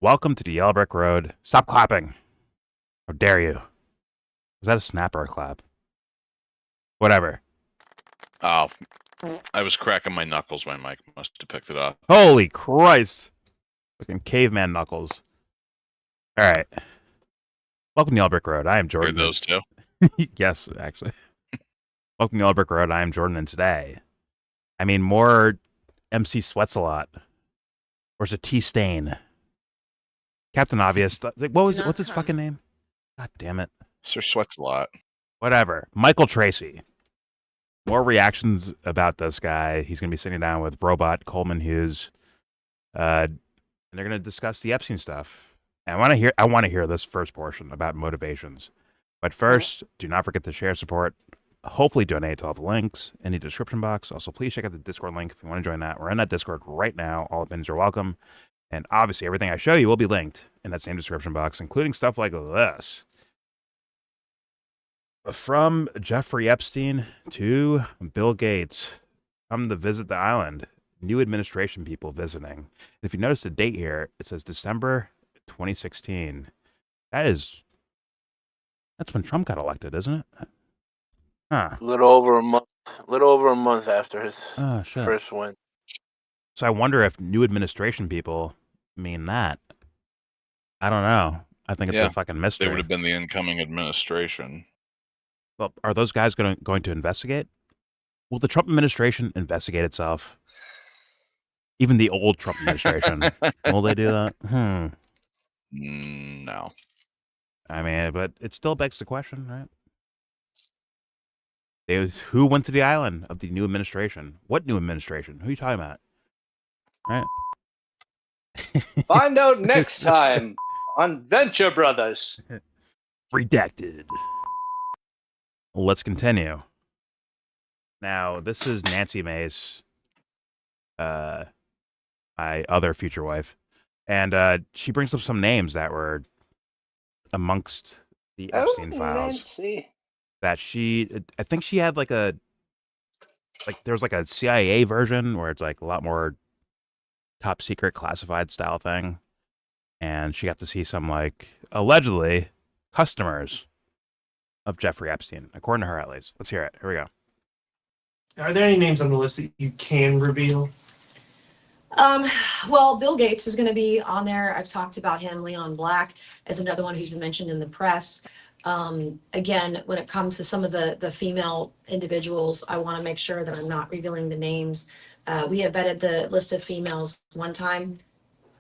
Welcome to the Yellow Brick Road. Stop clapping. How dare you? Was that a snap or a clap? Whatever. Oh, I was cracking my knuckles. My mic must have picked it up. Holy Christ. Fucking caveman knuckles. All right. Welcome to Yellow Brick Road. I am Jordan. Heard those two? Yes, actually. Welcome to Yellow Brick Road. I am Jordan, and today, more MC Sweats a lot. Or is it T-Stain? Captain Obvious. What's his fucking name? God damn it. Sir Sweats a lot. Whatever. Michael Tracey. More reactions about this guy. He's going to be sitting down with Robot Coleman Hughes. And they're going to discuss the Epstein stuff. And I want to hear this first portion about motivations. But first, do not forget to share, support, hopefully donate to all the links in the description box. Also, please check out the Discord link if you want to join that. We're in that Discord right now. All opinions are welcome. And obviously, everything I show you will be linked in that same description box, including stuff like this. From Jeffrey Epstein to Bill Gates, come to visit the island. New administration people visiting. And if you notice the date here, it says December 2016. That's when Trump got elected, isn't it? Huh. A little over a month after his first win. So I wonder if new administration people mean that. I don't know. I think it's a fucking mystery. They would have been the incoming administration. Well, are those guys going to investigate? Will the Trump administration investigate itself? Even the old Trump administration. Will they do that? No. But it still begs the question, right? Who went to the island of the new administration? What new administration? Who are you talking about? Right? Find out next time on Venture Brothers. Redacted. Let's continue. Now, this is Nancy Mace, my other future wife, and she brings up some names that were amongst the Epstein files. Nancy. That I think she had there's like a CIA version where it's like a lot more top secret classified style thing, and she got to see some allegedly customers of Jeffrey Epstein, according to her at least. Let's hear it. Here we go. Are there any names on the list that you can reveal? Well, Bill Gates is going to be on there. I've talked about him. Leon Black is another one who's been mentioned in the press. Again, when it comes to some of the female individuals, I want to make sure that I'm not revealing the names. We have vetted the list of females one time.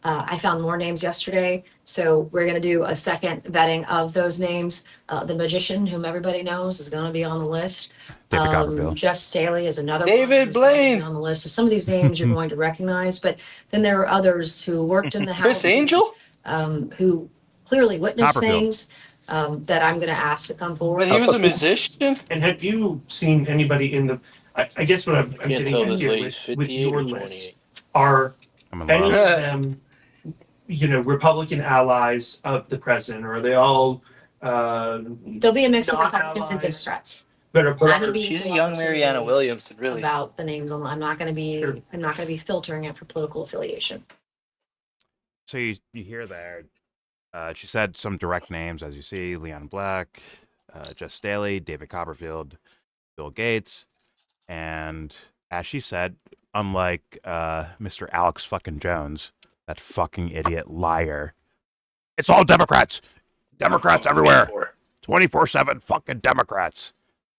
I found more names yesterday, so we're going to do a second vetting of those names. The magician, whom everybody knows, is going to be on the list. Just Daly is another David Blaine on the list. So some of these names you're going to recognize, but then there are others who worked in the house. Chris Angel? Who clearly witnessed things that I'm going to ask to come forward. But he was a musician? And have you seen anybody in the... I guess what I'm getting at here with your list are any of them, Republican allies of the president, or are they all... There'll be a mix of Republicans and Democrats. She's a young Mariana Williamson, really. About the names on. I'm not going to be filtering it for political affiliation. So you hear there. She said some direct names, as you see: Leon Black, Just Daly, David Copperfield, Bill Gates, and as she said, unlike Mr. Alex fucking Jones, that fucking idiot liar, it's all Democrats. Democrats everywhere. 24/7 fucking Democrats.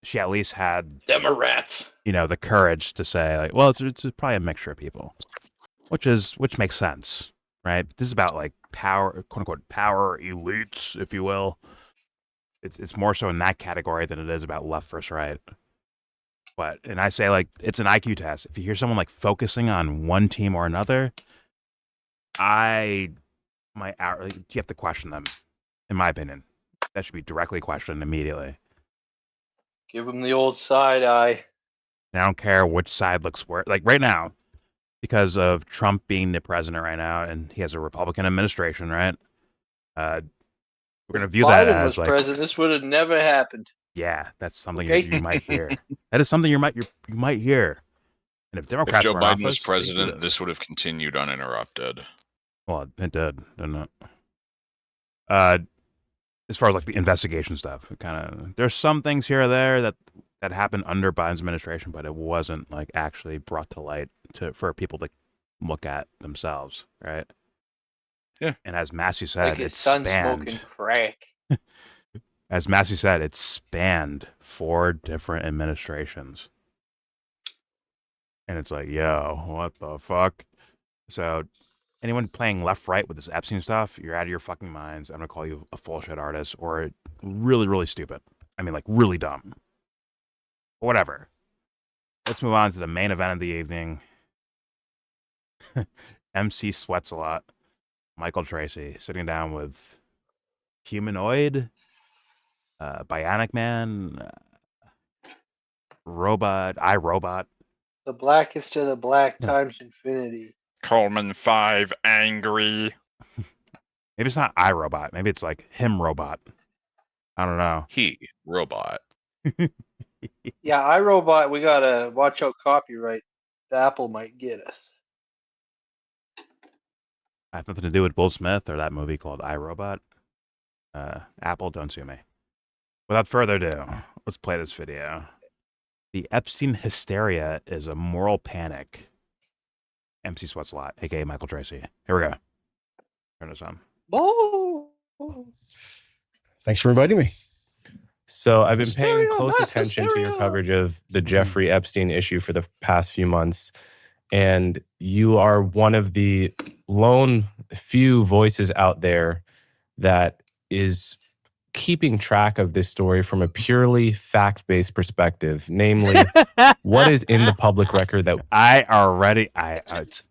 She at least had Democrats. The courage to say it's probably a mixture of people, which makes sense, right? This is about power, quote unquote, power elites, if you will. It's more so in that category than it is about left versus right. And I say it's an IQ test. If you hear someone focusing on one team or another, you have to question them. In my opinion, that should be directly questioned immediately. Give them the old side eye. And I don't care which side looks worse. Right now, because of Trump being the president right now, and he has a Republican administration, right? We're going to view that as was president. This would have never happened. Yeah, that's something you might hear. That is something you might hear. And if Democrats Joe were Biden in office, was president, this would have continued uninterrupted. Well, it did, didn't it? As far as like the investigation stuff, it kind of there's some things here or there that happened under Biden's administration, but it wasn't like actually brought to light for people to look at themselves, right? Yeah. And as Massey said, Like his son smoking crack. As Massey said, it spanned 4 different administrations. And it's like, yo, what the fuck? So anyone playing left-right with this Epstein stuff, you're out of your fucking minds. I'm going to call you a full shit artist or really, really stupid. I mean, like, really dumb. Whatever. Let's move on to the main event of the evening. MC sweats a lot. Michael Tracey sitting down with humanoid, bionic man, robot, iRobot. The blackest of the black times infinity. Coleman 5 angry. Maybe it's not iRobot. Maybe it's like him robot. I don't know. He robot. Yeah, iRobot, we gotta watch out copyright. Apple might get us. I have nothing to do with Will Smith or that movie called iRobot. Apple, don't sue me. Without further ado, let's play this video. The Epstein hysteria is a moral panic. MC Sweats a lot, aka Michael Tracey. Here we go. Turn this on. Oh. Thanks for inviting me. So I've been paying Hysteria, close mass attention to your hysteria. coverage of the Jeffrey Epstein issue for the past few months. And you are one of the lone few voices out there that is keeping track of this story from a purely fact-based perspective, namely what is in the public record that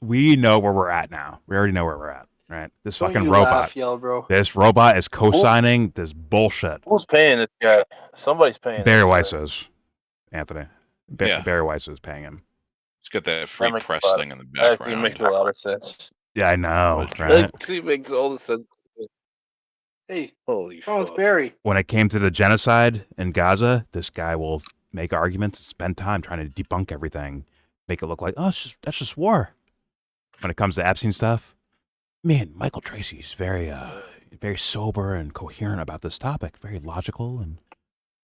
we know where we're at now. We already know where we're at, right? This Don't fucking you robot. laugh, YellBro. This robot is co-signing this bullshit. Who's paying this guy? Somebody's paying. Barry this Weiss guy. is. Anthony. Yeah. Barry Weiss is paying him. He's got that free makes press a lot- thing in the That actually background. makes a lot of sense. Yeah, I know, That right? That actually makes all the sense. Hey, Holy Charles fuck. Barry. When it came to the genocide in Gaza, this guy will make arguments and spend time trying to debunk everything, make it look like, oh, that's just war. When it comes to Epstein stuff, man, Michael Tracey's very sober and coherent about this topic, very logical and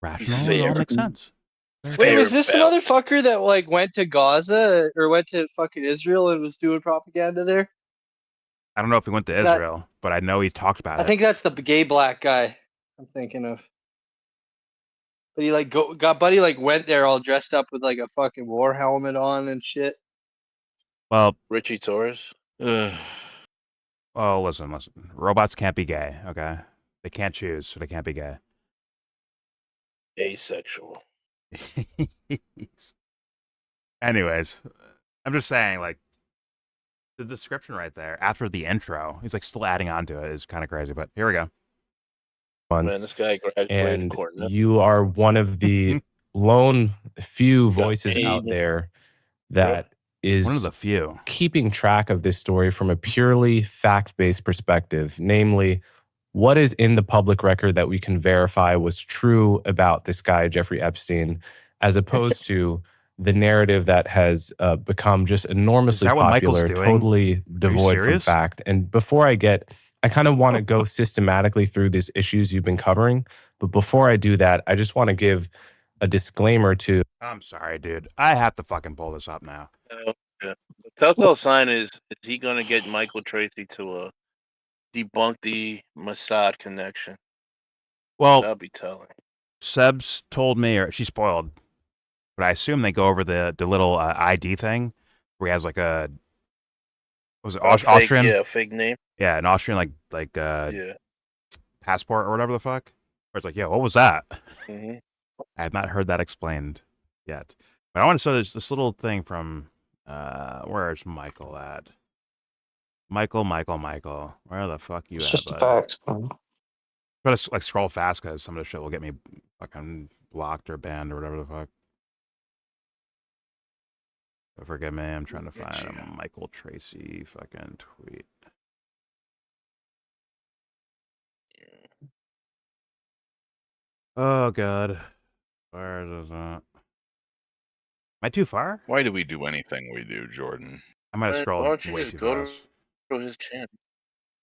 rational. It all makes sense. Wait, was this the belt. motherfucker that like went to Gaza or went to fucking Israel and was doing propaganda there? I don't know if he went to That- Israel, but I know he talked about I it. think that's the gay black guy I'm thinking of. But he like buddy like went there all dressed up with like a fucking war helmet on and shit. Well, Richie Torres. Ugh. listen. Robots can't be gay, okay? They can't choose, so they can't be gay. Asexual. Anyways, I'm just saying, like, the description right there after the intro, he's like still adding on to it is kind of crazy. But here we go. Man, this guy graduated and Cornell. you are one of the lone few Got voices paid. out there that is One of the few. keeping track of this story from a purely fact-based perspective, namely what is in the public record that we can verify was true about this guy, Jeffrey Epstein, as opposed to the narrative that has become just enormously that what Michael's popular, doing? totally devoid from serious? fact. And before I kind of want to go systematically through these issues you've been covering. But before I do that, I just want to give a disclaimer to. I'm sorry, dude. I have to fucking pull this up now. Yeah. The telltale sign is he going to get Michael Tracey to debunk the Mossad connection? Well, That'll be telling. Seb's told me, or she spoiled, but I assume they go over the little ID thing where he has like a, was it Austrian? Yeah, fake name. Yeah, an Austrian like Yeah. passport or whatever the fuck. Where it's like, yeah, what was that? hmm I have not heard that explained yet. But I want to show this little thing from where's Michael at? Michael. Where the fuck you at, bud? Try to like scroll fast because some of the shit will get me fucking blocked or banned or whatever the fuck. But forgive me, I'm trying to find a Michael Tracey fucking tweet. Oh god. Where is that? Am I too far? Why do we do anything we do, Jordan? I might have Why scrolled don't you way just too go fast. to his channel?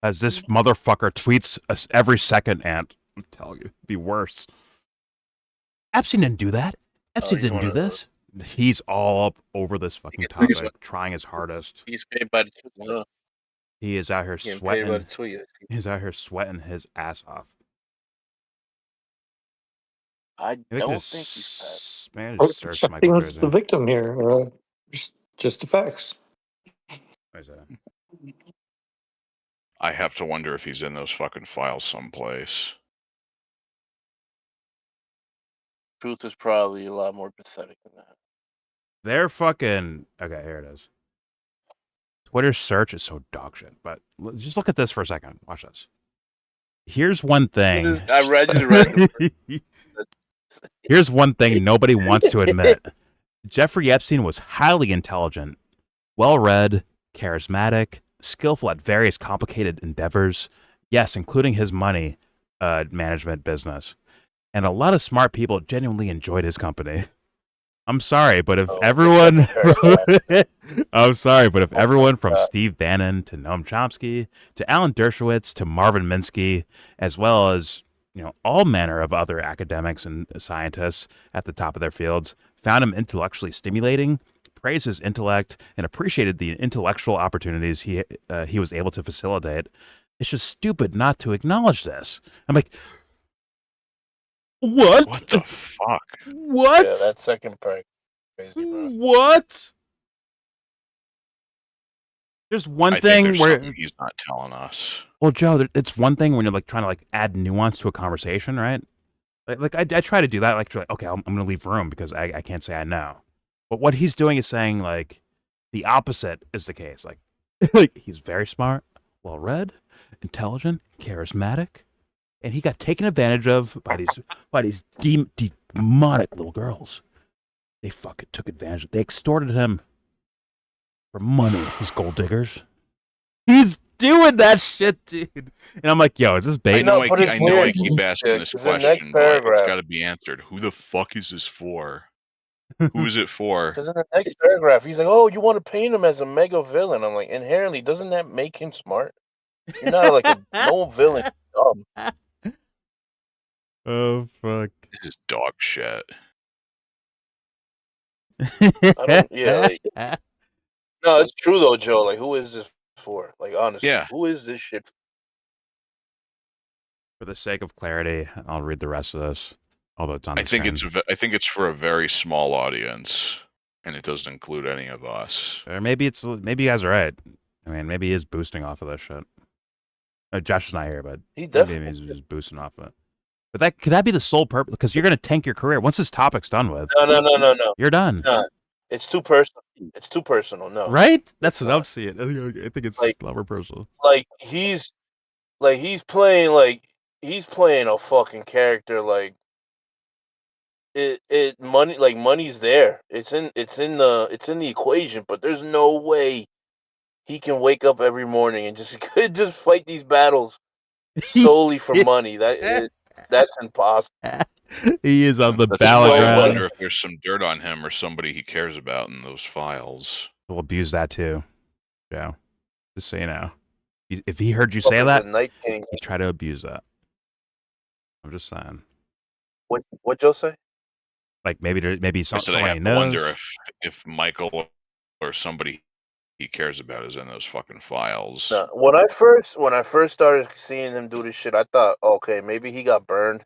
As this motherfucker tweets us every second, and I'm telling you, it'd be worse. Epstein didn't do that. Epstein didn't do this. He's all up over this fucking topic, trying his hardest. He's paid by the He is out here getting paid by the sweating. tweet. He's out here sweating his ass off. I Maybe don't just think he's man, Or just search Michael the Tracy. victim here. Just the facts. What is that? I have to wonder if he's in those fucking files someplace. truth is probably a lot more pathetic than that. They're fucking okay. Here it is. Twitter search is so dog shit. But just look at this for a second. Watch this. Here's one thing. I read. Here's one thing nobody wants to admit. Jeffrey Epstein was highly intelligent, well-read, charismatic, skillful at various complicated endeavors. Yes, including his money management business. And a lot of smart people genuinely enjoyed his company. I'm sorry, but if everyone I'm sorry, but if everyone from Steve Bannon to Noam Chomsky to Alan Dershowitz to Marvin Minsky, as well as all manner of other academics and scientists at the top of their fields, found him intellectually stimulating, praised his intellect, and appreciated the intellectual opportunities he was able to facilitate, it's just stupid not to acknowledge this. I'm like, what? What the fuck? What? Yeah, that second part, crazy, bro. What? There's one I thing think there's where something he's not telling us. well, Joe, it's one thing when you're like trying to like add nuance to a conversation, right? Like I try to do that. Like, okay, I'm going to leave room because I can't say I know. But what he's doing is saying like the opposite is the case. Like, like he's very smart, well-read, intelligent, charismatic, and he got taken advantage of by these demonic little girls. They fucking took advantage. They extorted him for money. These gold diggers. He's doing that shit, dude. And I'm like, yo, is this bait? I know I keep asking this question, but it's got to be answered. Who the fuck is this for? Who is it for? Because in the next paragraph, he's like, "Oh, you want to paint him as a mega villain?" I'm like, inherently, doesn't that make him smart? You're not like a no villain. Dumb. Oh fuck! This is dog shit. No, it's true though, Joe. Like, who is this for? Like, honestly, who is this shit for? For the sake of clarity, I'll read the rest of this. Although it's on the I think screen. I think it's for a very small audience, and it doesn't include any of us. Or maybe you guys are right. I mean, maybe he is boosting off of this shit. Josh is not here, but he definitely is just boosting off of it. But could that be the sole purpose? Because you're going to tank your career once this topic's done with. No. You're done. It's too personal. It's too personal. No. Right? That's what I'm seeing. I think it's like, a lot more personal. Like he's playing a fucking character. Like money's there. It's in the equation. But there's no way he can wake up every morning and just fight these battles solely for money. That's impossible. He is on the battleground. I wonder if there's some dirt on him or somebody he cares about in those files. We'll abuse that too, Joe. Just so you know. If he heard you say that, he try to abuse that. I'm just saying. What Joe say? Like maybe somebody I have knows. to wonder if Michael or somebody he cares about is in those fucking files. No, when I first started seeing him do this shit, I thought, okay, maybe he got burned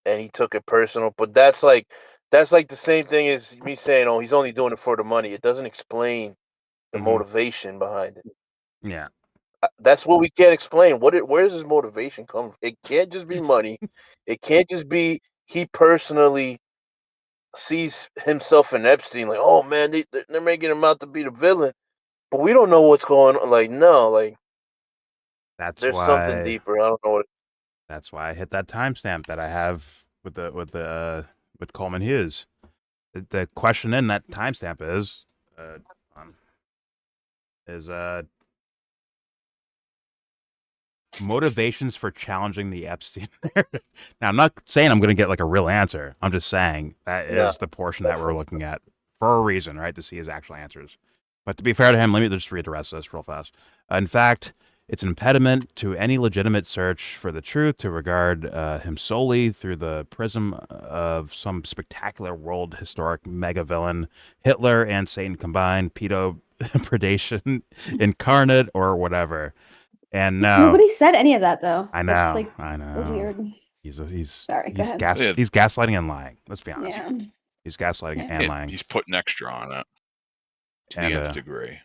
and he took it personal. But that's like the same thing as me saying, oh, he's only doing it for the money. It doesn't explain the motivation behind it. Yeah. That's what we can't explain. Where does his motivation come from? It can't just be money. It can't just be he personally sees himself in Epstein like, oh man, they're making him out to be the villain. But we don't know what's going on. Like, no, like there's something deeper. I don't know what. That's why I hit that timestamp that I have with Coleman Hughes. The question in that timestamp is motivations for challenging the Epstein narrative. Now, I'm not saying I'm going to get like a real answer. I'm just saying that is the portion that we're looking at for a reason, right? To see his actual answers. But to be fair to him, let me just read the rest of this real fast. In fact, It's an impediment to any legitimate search for the truth to regard him solely through the prism of some spectacular world historic mega villain, Hitler and Satan combined, pedo predation incarnate, or whatever. And no, nobody said any of that though. I know. That's, like, I know. weird. He's Sorry, go ahead. He's gaslighting and lying. Let's be honest. Yeah. He's gaslighting and lying. He's putting extra on it to the nth degree.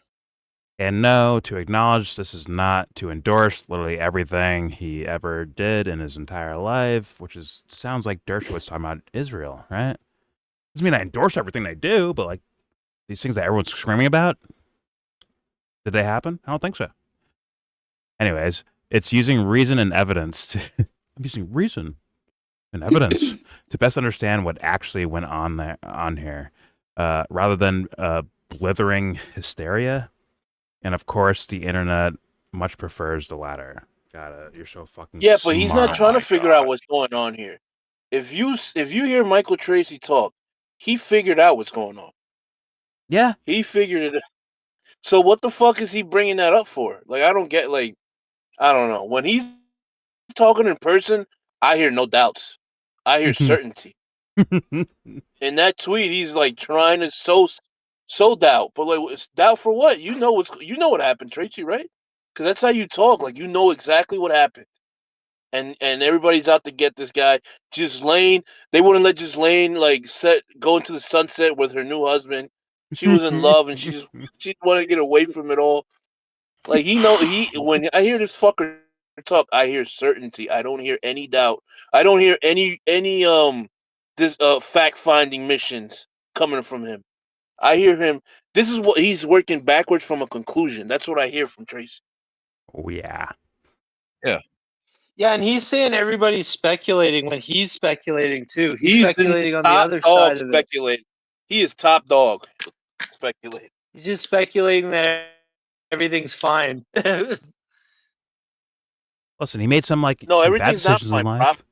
And no, to acknowledge this is not to endorse literally everything he ever did in his entire life, which sounds like Dershowitz talking about Israel, right? Doesn't mean I endorse everything they do, but like these things that everyone's screaming about, did they happen? I don't think so. Anyways, it's using reason and evidence. I'm using reason and evidence to best understand what actually went on here, rather than blithering hysteria. And of course, the internet much prefers the latter. You're so fucking but smart. he's not trying to figure out what's going on here. If you hear Michael Tracey talk, he figured out what's going on. Yeah, he figured it out. So what the fuck is he bringing that up for? Like, I don't get. Like, I don't know. When he's talking in person, I hear no doubts. I hear certainty. In that tweet, he's like trying to so doubt, but like, it's doubt for what? You know what happened, Tracy, right? Because that's how you talk. Like, you know exactly what happened, and everybody's out to get this guy. Ghislaine, they wouldn't let Ghislaine like go into the sunset with her new husband. She was in love, and she wanted to get away from it all. Like, when I hear this fucker talk, I hear certainty. I don't hear any doubt. I don't hear any fact finding missions coming from him. I hear him. This is what he's working backwards from a conclusion. That's what I hear from Tracy. Oh yeah. Yeah, and he's saying everybody's speculating when he's speculating too. He's speculating on the other side of it. He is top dog speculating. He's just speculating that everything's fine. Listen, he made some bad everything's not decisions fine, in life.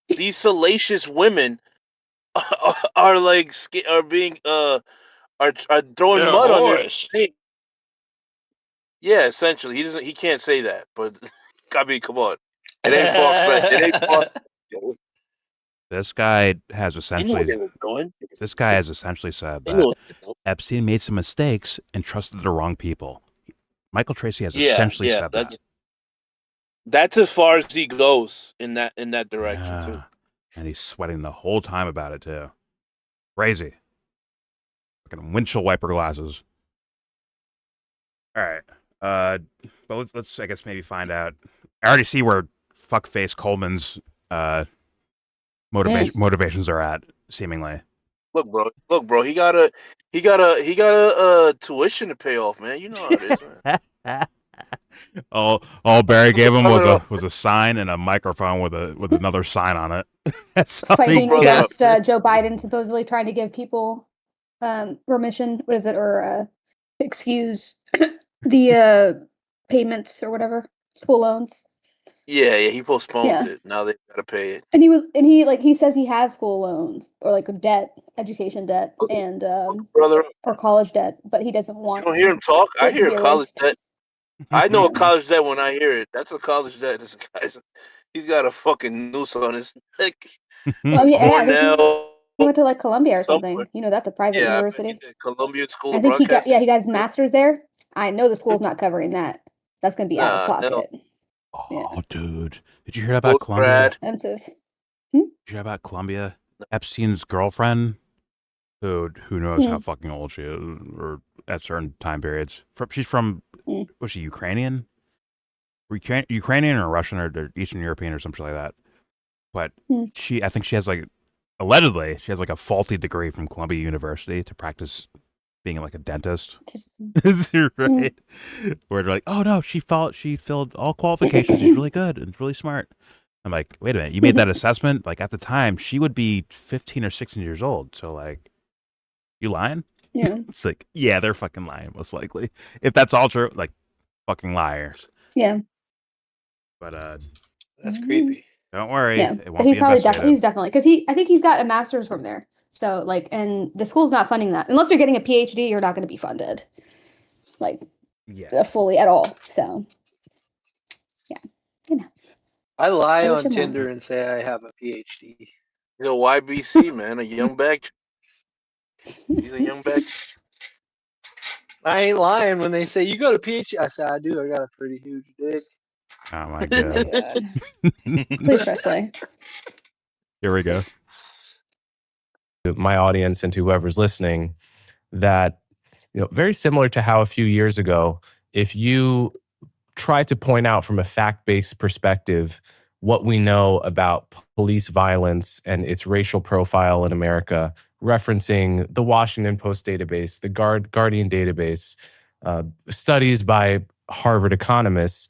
These salacious women are throwing mud on their name. Yeah, essentially, he can't say that, but I mean, come on, it ain't far-fetched. It ain't far. This guy has essentially said that Epstein made some mistakes and trusted the wrong people. Michael Tracey has essentially said that. That's as far as he goes in that direction too. And he's sweating the whole time about it too. Crazy. Fucking windshield wiper glasses. All right. But let's I guess maybe find out. I already see where fuckface Coleman's motivations are at, seemingly. Look, bro, he got a tuition to pay off, man. You know how it is, man. all Barry gave him was a sign and a microphone with another sign on it. That's fighting against Joe Biden supposedly trying to give people remission. What is it, or excuse the payments or whatever, school loans. Yeah, he postponed it. Now they gotta pay it. And he says he has school loans or like debt, education debt, and or college debt, but he doesn't want. You don't hear him talk. I hear college debt. I know a college debt when I hear it. That's a college debt. This guy's, he's got a fucking noose on his neck. Oh yeah, he went to like Columbia or something. You know, that's a private university. Columbia School. I think he got his master's there. I know the school's not covering that. That's gonna be out of pocket. No. Oh, dude. Did you hear about Columbia? Expensive. Did you hear about Columbia? Epstein's girlfriend, who knows how fucking old she is, or at certain time periods. She's from, was she Ukrainian? Ukrainian or Russian or Eastern European or something like that. But I think she has allegedly, she has a faulty degree from Columbia University to practice being like a dentist. Right? Where they're like, oh no, she filled all qualifications. She's really good and really smart. I'm like, wait a minute, you made that assessment? Like at the time, she would be 15 or 16 years old. So like, you lying? Yeah. It's like, yeah, they're fucking lying, most likely. If that's all true, like fucking liars. Yeah. But that's creepy. Don't worry. Yeah. It won't he's be probably investigated. he's definitely because I think he's got a master's from there. So like, and the school's not funding that unless you're getting a PhD. You're not going to be funded, fully at all. So I lie I wish on him well. Tinder and say I have a PhD. He's a YBC, man, a young bag. He's a young bag. I ain't lying when they say you got a PhD. I say I do. I got a pretty huge dick. Oh my Oh my god. god. Please press play. Here we go. My audience and to whoever's listening, that very similar to how a few years ago, if you try to point out from a fact-based perspective what we know about police violence and its racial profile in America, referencing the Washington Post database, the Guardian database, studies by Harvard economists,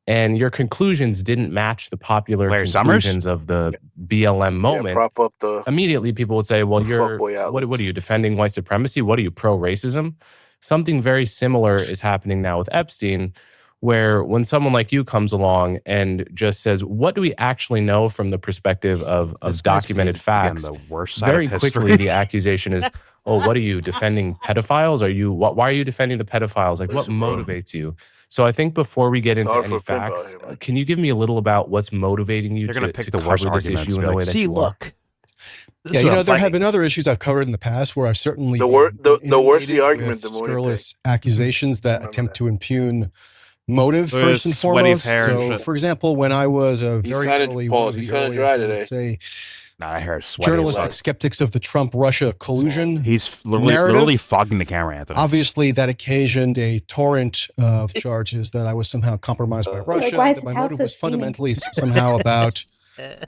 and your conclusions didn't match the popular conclusions of the BLM moment, prop up the immediately people would say, well, what are you, defending white supremacy? What are you, pro-racism? Something very similar is happening now with Epstein, where when someone like you comes along and just says, what do we actually know from the perspective of documented facts? The worst side very of history. quickly, the accusation is, oh, what are you, defending pedophiles? Why are you defending the pedophiles? Like, what motivates you? So I think before we get into any facts, can you give me a little about what's motivating you to pick the cover worst this arguments, issue in the way that see, you look. Yeah, there have been other issues I've covered in the past where I've certainly the worse the argument, the more scurrilous accusations that attempt to impugn motive first and foremost. So, for example, when I was a very early, he's kind of dry today. Say, I heard sweaty. Journalistic skeptics of the Trump-Russia collusion. He's literally fogging the camera, Anthony. Obviously, that occasioned a torrent of charges that I was somehow compromised by Russia. Why is that his my house motive so was steamy? fundamentally somehow about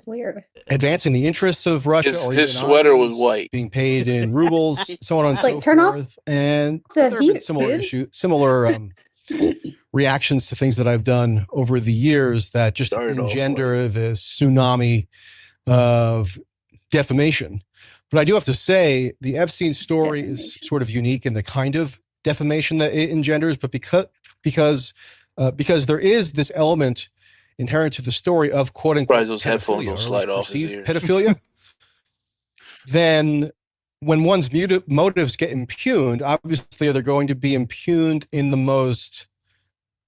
Weird. advancing the interests of Russia. His sweater was white, being paid in rubles, so on and so turn forth. off And the there have been similar reactions to things that I've done over the years that just engender this tsunami of defamation. But I do have to say the Epstein story is sort of unique in the kind of defamation that it engenders, but because there is this element inherent to the story of quote unquote pedophilia, or at least perceived pedophilia, then when one's motives get impugned, obviously they're going to be impugned in the most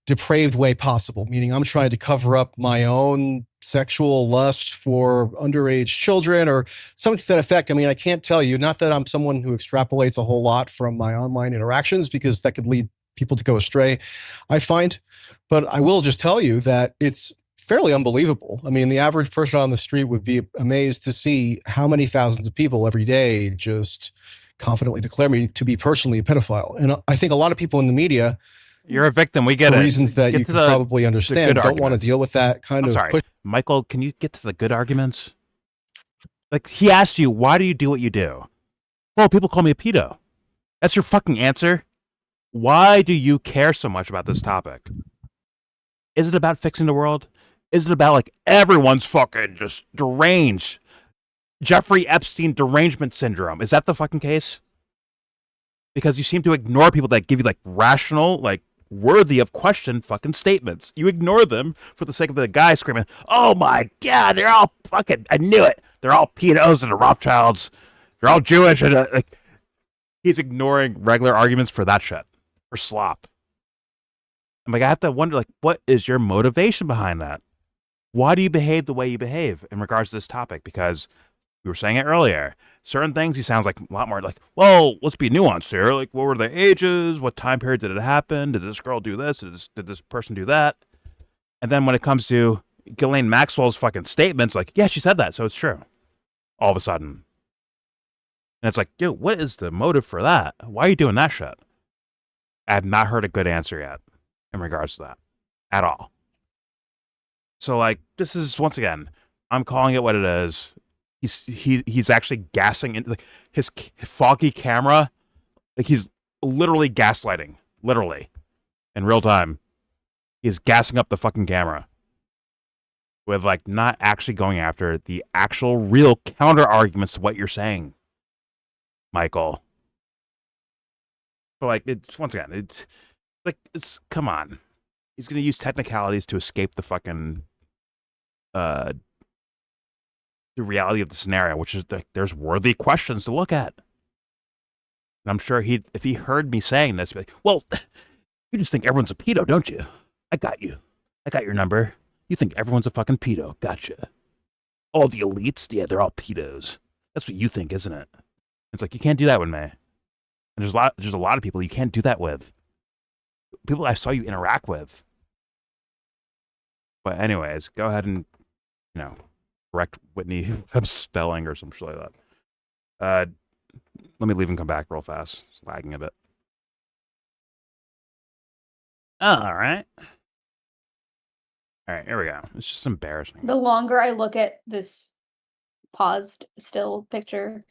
depraved way possible, meaning I'm trying to cover up my own sexual lust for underage children or something to that effect. I mean, I can't tell you, not that I'm someone who extrapolates a whole lot from my online interactions, because that could lead people to go astray, I find. But I will just tell you that it's fairly unbelievable. I mean, the average person on the street would be amazed to see how many thousands of people every day just confidently declare me to be personally a pedophile. And I think a lot of people in the media, you're a victim. We get for it. reasons that you can probably understand, don't want to deal with that kind of push. Michael, can you get to the good arguments? Like, he asked you, why do you do what you do? Well, people call me a pedo. That's your fucking answer? Why do you care so much about this topic? Is it about fixing the world? Is it about, like, everyone's fucking just deranged? Jeffrey Epstein derangement syndrome. Is that the fucking case? Because you seem to ignore people that give you, like, rational, like, worthy of question fucking statements. You ignore them for the sake of the guy screaming, oh my God, they're all fucking, I knew it. They're all pedos and the Rothschilds. They're all Jewish. And like, he's ignoring regular arguments for that shit. For slop. I'm like, I have to wonder, like, what is your motivation behind that? Why do you behave the way you behave in regards to this topic? Because we were saying it earlier. Certain things he sounds like a lot more like, well, let's be nuanced here. Like, what were the ages? What time period did it happen? Did this girl do this? Did this person do that? And then when it comes to Ghislaine Maxwell's fucking statements, like, yeah, she said that, so it's true. All of a sudden. And it's like, dude, what is the motive for that? Why are you doing that shit? I have not heard a good answer yet in regards to that. At all. So, like, this is, once again, I'm calling it what it is. He's actually gassing in, like, his foggy camera, like, he's literally gaslighting, literally, in real time. He's gassing up the fucking camera with, like, not actually going after the actual real counter arguments to what you're saying, Michael. But, like, it's, once again, it's like, it's, come on. He's gonna use technicalities to escape the fucking the reality of the scenario, which is that there's worthy questions to look at. And I'm sure if he heard me saying this, he'd be like, well, you just think everyone's a pedo, don't you? I got you. I got your number. You think everyone's a fucking pedo. Gotcha. All the elites, yeah, they're all pedos. That's what you think, isn't it? It's like, you can't do that with me. And there's a lot of people you can't do that with. People I saw you interact with. But anyways, go ahead and, correct Whitney spelling or some shit like that. Let me leave and come back real fast. It's lagging a bit. All right. All right, here we go. It's just embarrassing. The longer I look at this paused still picture,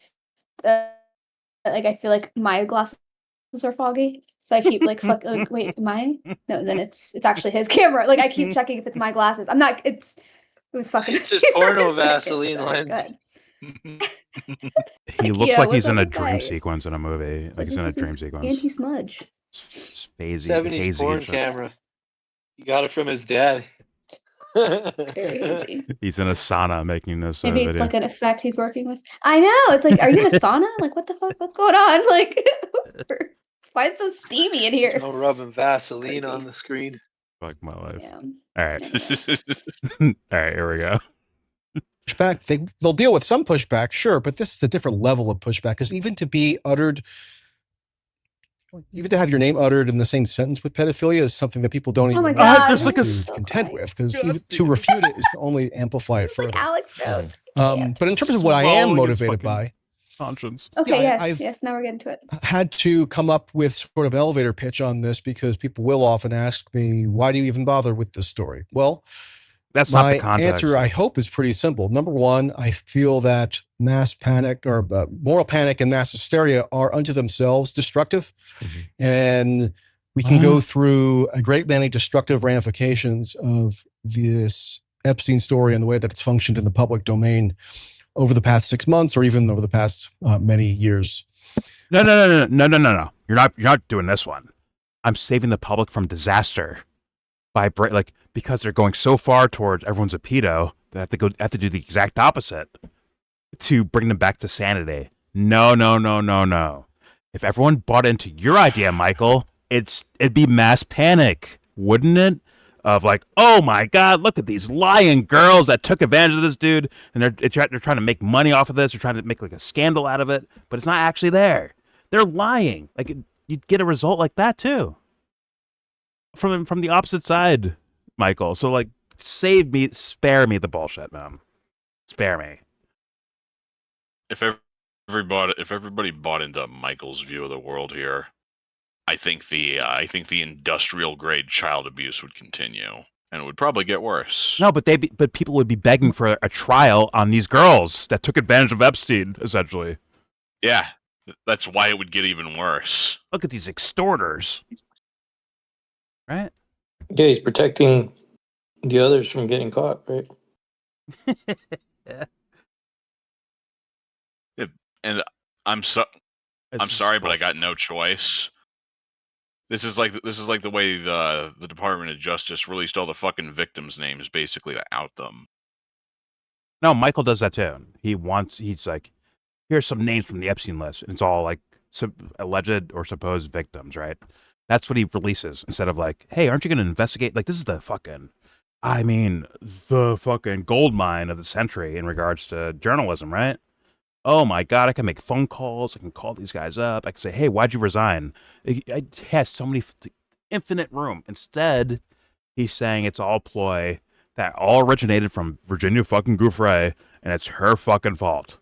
I feel like my glasses are foggy. So I keep wait, am I? No, then it's actually his camera. Like I keep checking if it's my glasses. I'm not. It was fucking. It's just porno Vaseline lens. He looks like he's in a dream sequence in a movie. Like he's in a dream sequence. Anti-smudge. It's phasey, 70s hazy porn and shit. camera. He got it from his dad. Very hazy. He's in a sauna making this Maybe video. it's like an effect he's working with. I know. It's like, are you in a sauna? Like, what the fuck? What's going on? Like, why is it so steamy in here? No rubbing Vaseline on the screen. Fuck my life. Yeah. All right. All right, here we go. Pushback, they'll deal with some pushback, sure, but this is a different level of pushback, because even to have your name uttered in the same sentence with pedophilia is something that people don't even my God, there's like a content with, because to refute it is to only amplify it further. Like Alex Jones. But in terms of what I am motivated by, conscience. Okay, yeah, yes, now we're getting to it. Had to come up with sort of elevator pitch on this, because people will often ask me, why do you even bother with this story? Well, that's not the my context. answer, I hope, is pretty simple. Number one, I feel that mass panic or moral panic and mass hysteria are unto themselves destructive. And we can go through a great many destructive ramifications of this Epstein story and the way that it's functioned in the public domain over the past 6 months, or even over the past many years. No. You're not doing this one. I'm saving the public from disaster by because they're going so far towards everyone's a pedo, they have to do the exact opposite to bring them back to sanity. No. If everyone bought into your idea, Michael, it'd be mass panic, wouldn't it? Of like, oh my God, look at these lying girls that took advantage of this dude, and they're trying to make money off of this. They're trying to make like a scandal out of it, but it's not actually there. They're lying. Like you'd get a result like that too. From the opposite side, Michael. So like, spare me the bullshit, man. Spare me. If everybody bought into Michael's view of the world here, I think the industrial grade child abuse would continue, and it would probably get worse. No, but people would be begging for a trial on these girls that took advantage of Epstein, essentially. Yeah, that's why it would get even worse. Look at these extorters. Right? Yeah, he's protecting the others from getting caught, right? Yeah, and I'm sorry, but I got no choice. This is like the way the Department of Justice released all the fucking victims' names, basically to out them. No, Michael does that too. He's like, here's some names from the Epstein list, and it's all like alleged or supposed victims, right? That's what he releases instead of like, hey, aren't you going to investigate? Like, this is the fucking gold mine of the century in regards to journalism, right? Oh my God, I can make phone calls. I can call these guys up. I can say, hey, why'd you resign? It has so many infinite room. Instead, he's saying it's all ploy that all originated from Virginia fucking Giuffre, and it's her fucking fault.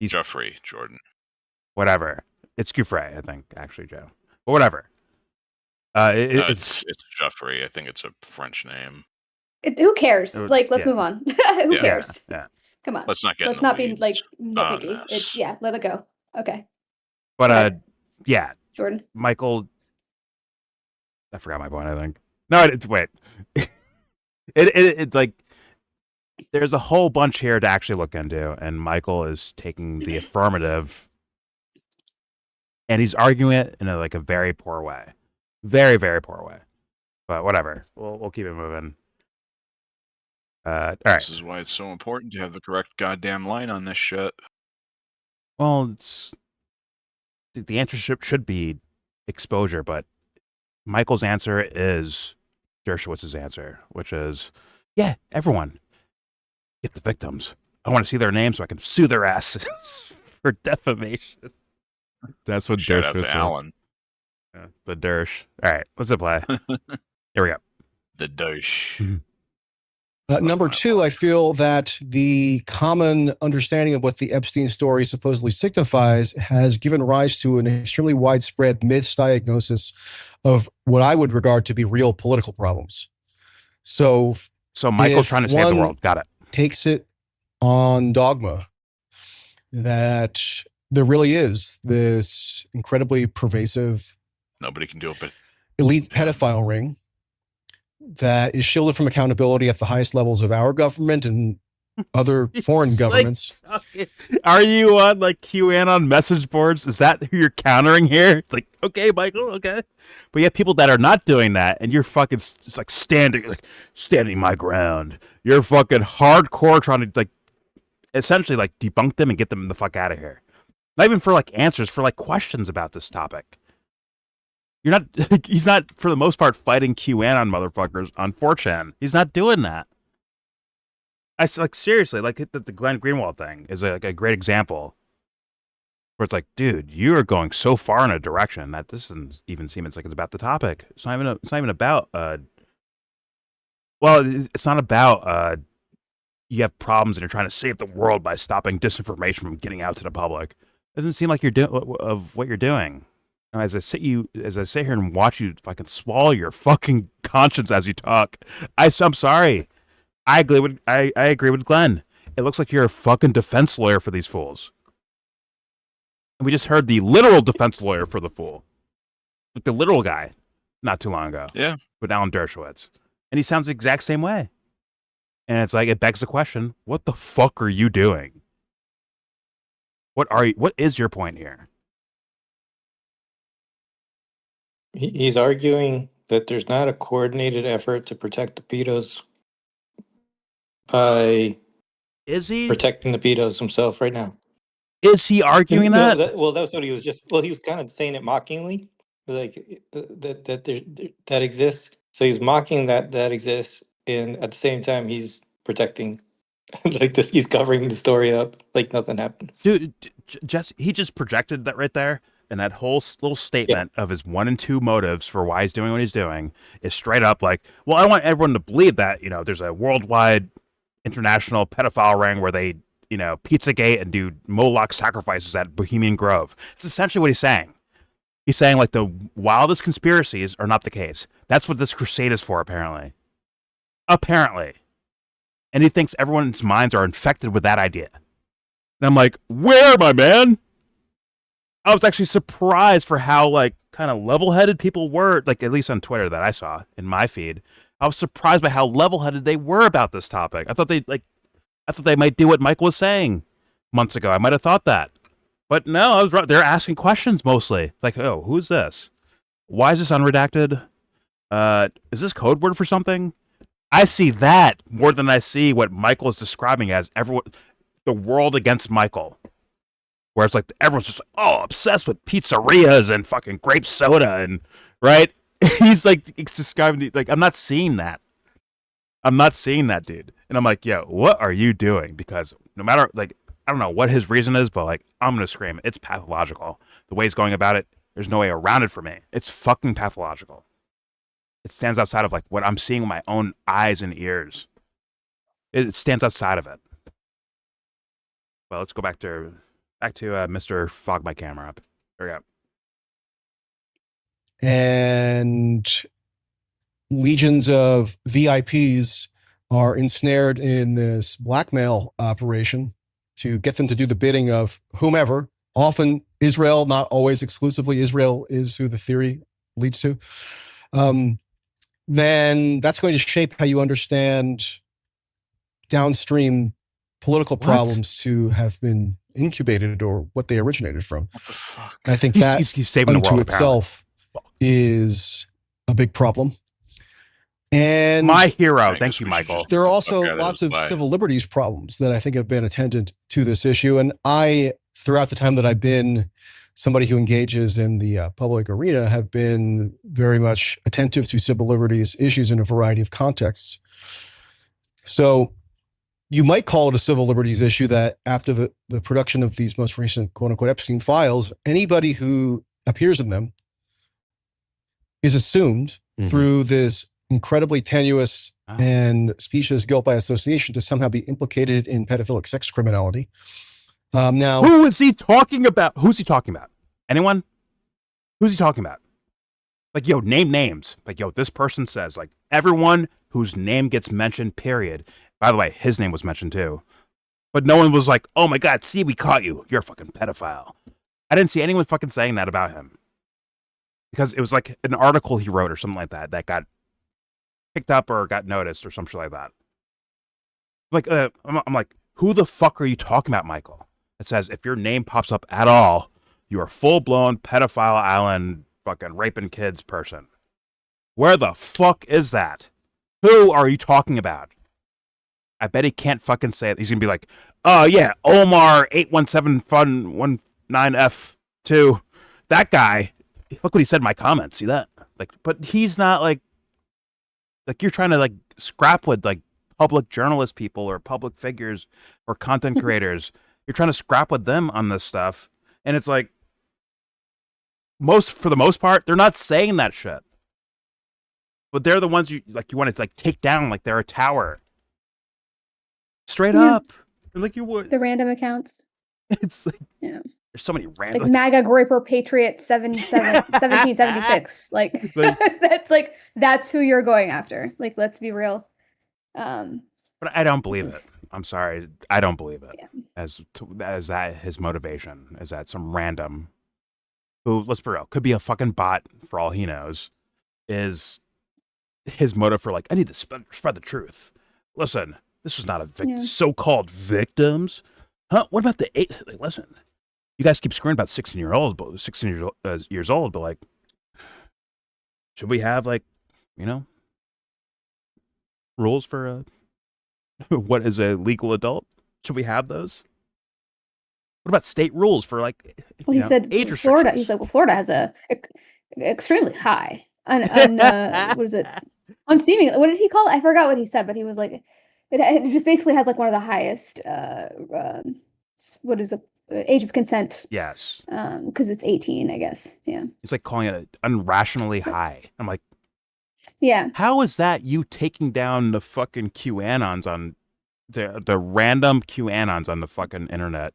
Jeffrey, Jordan. Whatever. It's Giuffre, I think, actually, Joe. But whatever. It's Jeffrey. I think it's a French name. Who cares? Like, let's move on. Who cares? Yeah. Come on. Let's not get. Let's not be like nitpicky. Let it go. Okay. But yeah. Jordan. Michael. I forgot my point. I think. No, wait. It's like there's a whole bunch here to actually look into, and Michael is taking the affirmative, and he's arguing it in a very poor way. Very, very poor way. But whatever. We'll keep it moving. All right. This is why it's so important to have the correct goddamn line on this shit. Well, the answer should be exposure, but Michael's answer is Dershowitz's answer, which is Yeah, everyone. Get the victims. I want to see their names so I can sue their asses for defamation. That's what Shout Dersh out was. to Alan. Yeah, the Dersh. All right, let's apply. Here we go. The douche. Number two, I feel that the common understanding of what the Epstein story supposedly signifies has given rise to an extremely widespread misdiagnosis of what I would regard to be real political problems. So Michael's trying to save the world. Got it. Takes it on dogma that there really is this incredibly pervasive, nobody can do it, but elite pedophile ring that is shielded from accountability at the highest levels of our government and other foreign governments. Are you on like QAnon message boards? Is that who you're countering here? It's like, okay, Michael, okay. But you have people that are not doing that, and you're fucking just like standing my ground. You're fucking hardcore trying to like essentially like debunk them and get them the fuck out of here. Not even for like answers, for like questions about this topic. You're not, he's not, for the most part, fighting QAnon motherfuckers on 4chan. He's not doing that. I like, seriously, like the Glenn Greenwald thing is like a great example where it's like, dude, you are going so far in a direction that this doesn't even seem like it's about the topic. It's not even about, it's not about, you have problems and you're trying to save the world by stopping disinformation from getting out to the public. It doesn't seem like you're doing of what you're doing. And as I sit here and watch you fucking swallow your fucking conscience as you talk, I'm sorry. I agree with Glenn. It looks like you're a fucking defense lawyer for these fools. And we just heard the literal defense lawyer for the fool. Like the literal guy not too long ago. Yeah. With Alan Dershowitz. And he sounds the exact same way. And it's like, it begs the question, what the fuck are you doing? What is your point here? He's arguing that there's not a coordinated effort to protect the pedos by protecting the pedos himself right now. Is he arguing that? That's what he was just. Well, he was kind of saying it mockingly, like that exists. So he's mocking that exists, and at the same time he's protecting, like this. He's covering the story up like nothing happened. Dude, he just projected that right there. And that whole little statement of his 1 and 2 motives for why he's doing what he's doing is straight up like, well, I want everyone to believe that, you know, there's a worldwide international pedophile ring where they, you know, Pizzagate and do Moloch sacrifices at Bohemian Grove. It's essentially what he's saying. He's saying like the wildest conspiracies are not the case. That's what this crusade is for, apparently. Apparently. And he thinks everyone's minds are infected with that idea. And I'm like, where, my man? I was actually surprised for how like kind of level-headed people were, like at least on Twitter that I saw in my feed. I was surprised by how level-headed they were about this topic. I thought they might do what Michael was saying months ago. I might have thought that, but no, I was right. They're asking questions mostly, like, "Oh, who's this? Why is this unredacted? Is this code word for something?" I see that more than I see what Michael is describing as the world against Michael. Where it's like everyone's just obsessed with pizzerias and fucking grape soda and right. He's like describing like I'm not seeing that. I'm not seeing that, dude. And I'm like, yo, what are you doing? Because no matter like I don't know what his reason is, but like I'm gonna scream. It's pathological. The way he's going about it, there's no way around it for me. It's fucking pathological. It stands outside of like what I'm seeing with my own eyes and ears. It stands outside of it. Well, let's go back to Mr. Fog my camera up. There we go. And legions of VIPs are ensnared in this blackmail operation to get them to do the bidding of whomever, often Israel, not always exclusively Israel is who the theory leads to. Then that's going to shape how you understand downstream political problems to have been incubated or what they originated from. And I think he's saving unto the world, itself is a big problem. And my hero, thank you, Michael. There are also lots of civil liberties problems that I think have been attendant to this issue. And I, throughout the time that I've been somebody who engages in the public arena, have been very much attentive to civil liberties issues in a variety of contexts. So you might call it a civil liberties issue that after the production of these most recent quote unquote Epstein files, anybody who appears in them is assumed through this incredibly tenuous and specious guilt by association to somehow be implicated in pedophilic sex criminality. Now, who is he talking about? Who's he talking about? Anyone? Who's he talking about? Like, yo, name names. Like, yo, this person says, like, everyone whose name gets mentioned, period. By the way, his name was mentioned too. But no one was like, oh my God, see, we caught you. You're a fucking pedophile. I didn't see anyone fucking saying that about him. Because it was like an article he wrote or something like that that got picked up or got noticed or some shit like that. Like, I'm like, who the fuck are you talking about, Michael? It says, if your name pops up at all, you are full-blown pedophile island fucking raping kids person. Where the fuck is that? Who are you talking about? I bet he can't fucking say it. He's gonna be like, oh yeah, Omar 817Fun19F2. That guy. Look what he said in my comments. See that? Like, but he's not like you're trying to like scrap with like public journalist people or public figures or content creators. You're trying to scrap with them on this stuff, and it's like for the most part, they're not saying that shit. But they're the ones you want to like take down like they're a tower. Straight up. Like you would. The random accounts. It's like there's so many random like MAGA Groper Patriot 1776. Like that's who you're going after. Like, let's be real. But I don't believe it. I'm sorry. I don't believe it. Yeah. As that his motivation is that some random who, let's be real, could be a fucking bot for all he knows, is his motive for like, I need to spread the truth. Listen, this is not a so-called victims. Huh? What about the 8? Like, listen, you guys keep screwing about 16 years old, but like, should we have like, rules for what is a legal adult? Should we have those? What about state rules for like? Well, he said age Florida. He's like, well, Florida has a extremely high what is it? On steaming. What did he call it? I forgot what he said, but he was like, it just basically has like one of the highest. What is it? Age of consent. Yes. Because it's 18, I guess. Yeah. He's like calling it unrationally high. I'm like, yeah. How is that you taking down the fucking QAnons on the random QAnons on the fucking internet,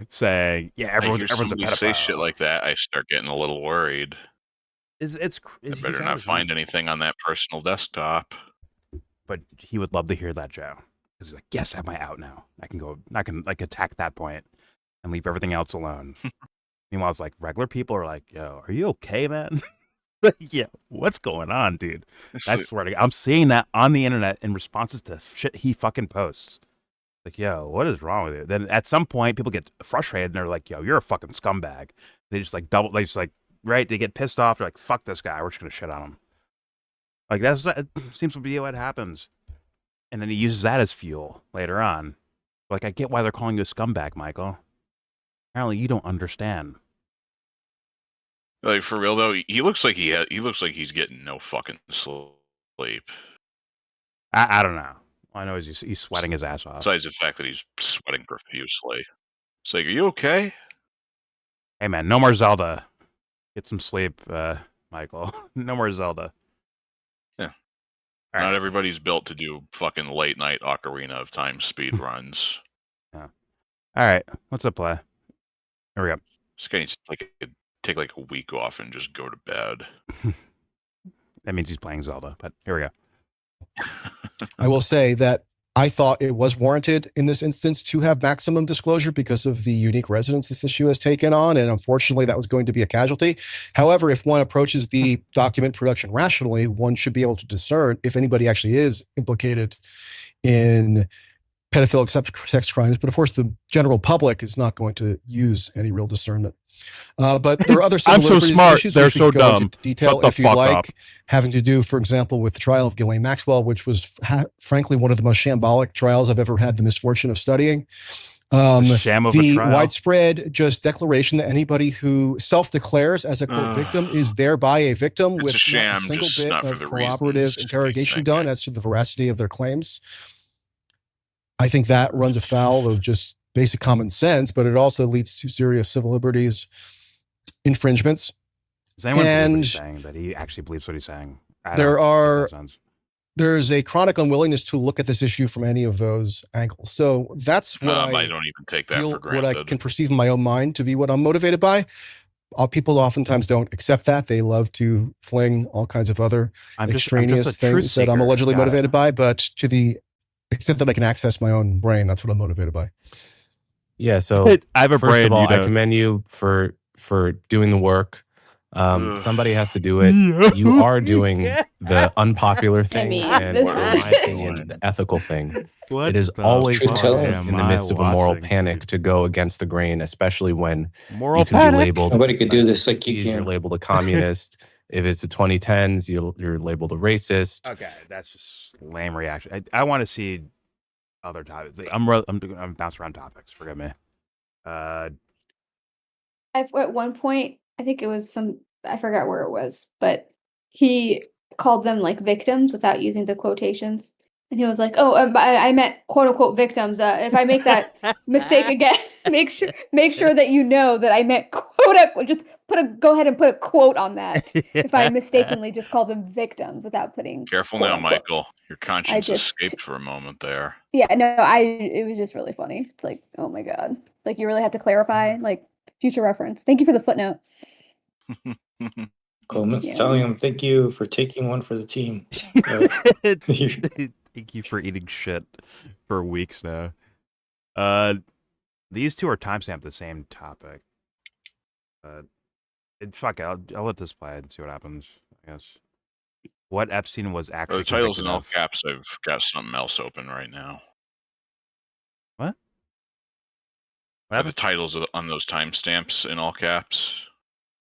saying, yeah, everyone's a pedophile. Say shit like that, I start getting a little worried. I better not find anything on that personal desktop. But he would love to hear that, Joe. He's like, yes, I have my out now. I can like attack that point and leave everything else alone. Meanwhile, it's like regular people are like, yo, are you okay, man? Yeah, what's going on, dude? I swear to God, I'm seeing that on the internet in responses to shit he fucking posts. Like, yo, what is wrong with you? Then at some point, people get frustrated and they're like, yo, you're a fucking scumbag. They just like they get pissed off. They're like, fuck this guy. We're just going to shit on him. Like, that seems to be what happens. And then he uses that as fuel later on. Like, I get why they're calling you a scumbag, Michael. Apparently, you don't understand. Like, for real though, he looks like he's getting no fucking sleep. I don't know. All I know is he's sweating his ass off. Besides the fact that he's sweating profusely. It's like, are you okay? Hey man, no more Zelda. Get some sleep, Michael. No more Zelda. Yeah. Not everybody's built to do fucking late night Ocarina of Time speed runs. Yeah. All right, what's up, play? Here we go. This guy needs to take like a week off and just go to bed. That means he's playing Zelda, but here we go. I will say that I thought it was warranted in this instance to have maximum disclosure because of the unique resonance this issue has taken on, and unfortunately that was going to be a casualty. However, if one approaches the document production rationally, one should be able to discern if anybody actually is implicated in pedophilic sex crimes, but of course the general public is not going to use any real discernment. But there are other I'm so smart. Issues They're so dumb. Detail if you like, up. Having to do, for example, with the trial of Ghislaine Maxwell, which was frankly one of the most shambolic trials I've ever had the misfortune of studying. The widespread just declaration that anybody who self-declares as a quote victim is thereby a victim with not a single bit of corroborative interrogation done as to the veracity of their claims. I think that runs afoul of just basic common sense, but it also leads to serious civil liberties infringements. Does anyone believe what he's saying? That he actually believes what he's saying? There's a chronic unwillingness to look at this issue from any of those angles. So that's what I don't even take that for granted. What I can perceive in my own mind to be what I'm motivated by. People oftentimes don't accept that. They love to fling all kinds of other extraneous things that I'm allegedly motivated by. But to the extent that I can access my own brain, that's what I'm motivated by. Yeah. So I have a first brain. Of all, I commend you for doing the work. Somebody has to do it. You are doing the unpopular thing, and in my opinion, the ethical thing. It is always hard in the midst of a moral panic to go against the grain, especially when you can be labeled. Nobody could do this like you can. You're labeled a communist. If it's the 2010s, you're labeled a racist. Okay, that's just lame reaction. I want to see other topics. I'm bouncing around topics. Forgive me. At one point, I think it was I forgot where it was, but he called them like victims without using the quotations. And he was like, "Oh, I meant quote unquote victims. If I make that mistake again, make sure that you know that I meant quote unquote. Just go ahead and put a quote on that. If I mistakenly just called them victims without putting careful now, Michael. Your conscience escaped for a moment there. Yeah, no, it was just really funny. It's like, oh my god, like you really have to clarify, like future reference. Thank you for the footnote. Coleman's telling him, thank you for taking one for the team. Thank you for eating shit for weeks now. These two are timestamped the same topic. Fuck it, I'll let this play and see what happens, I guess. What Epstein was actually the titles in all of. caps. I've got something else open right now. What? Are the titles on those timestamps in all caps?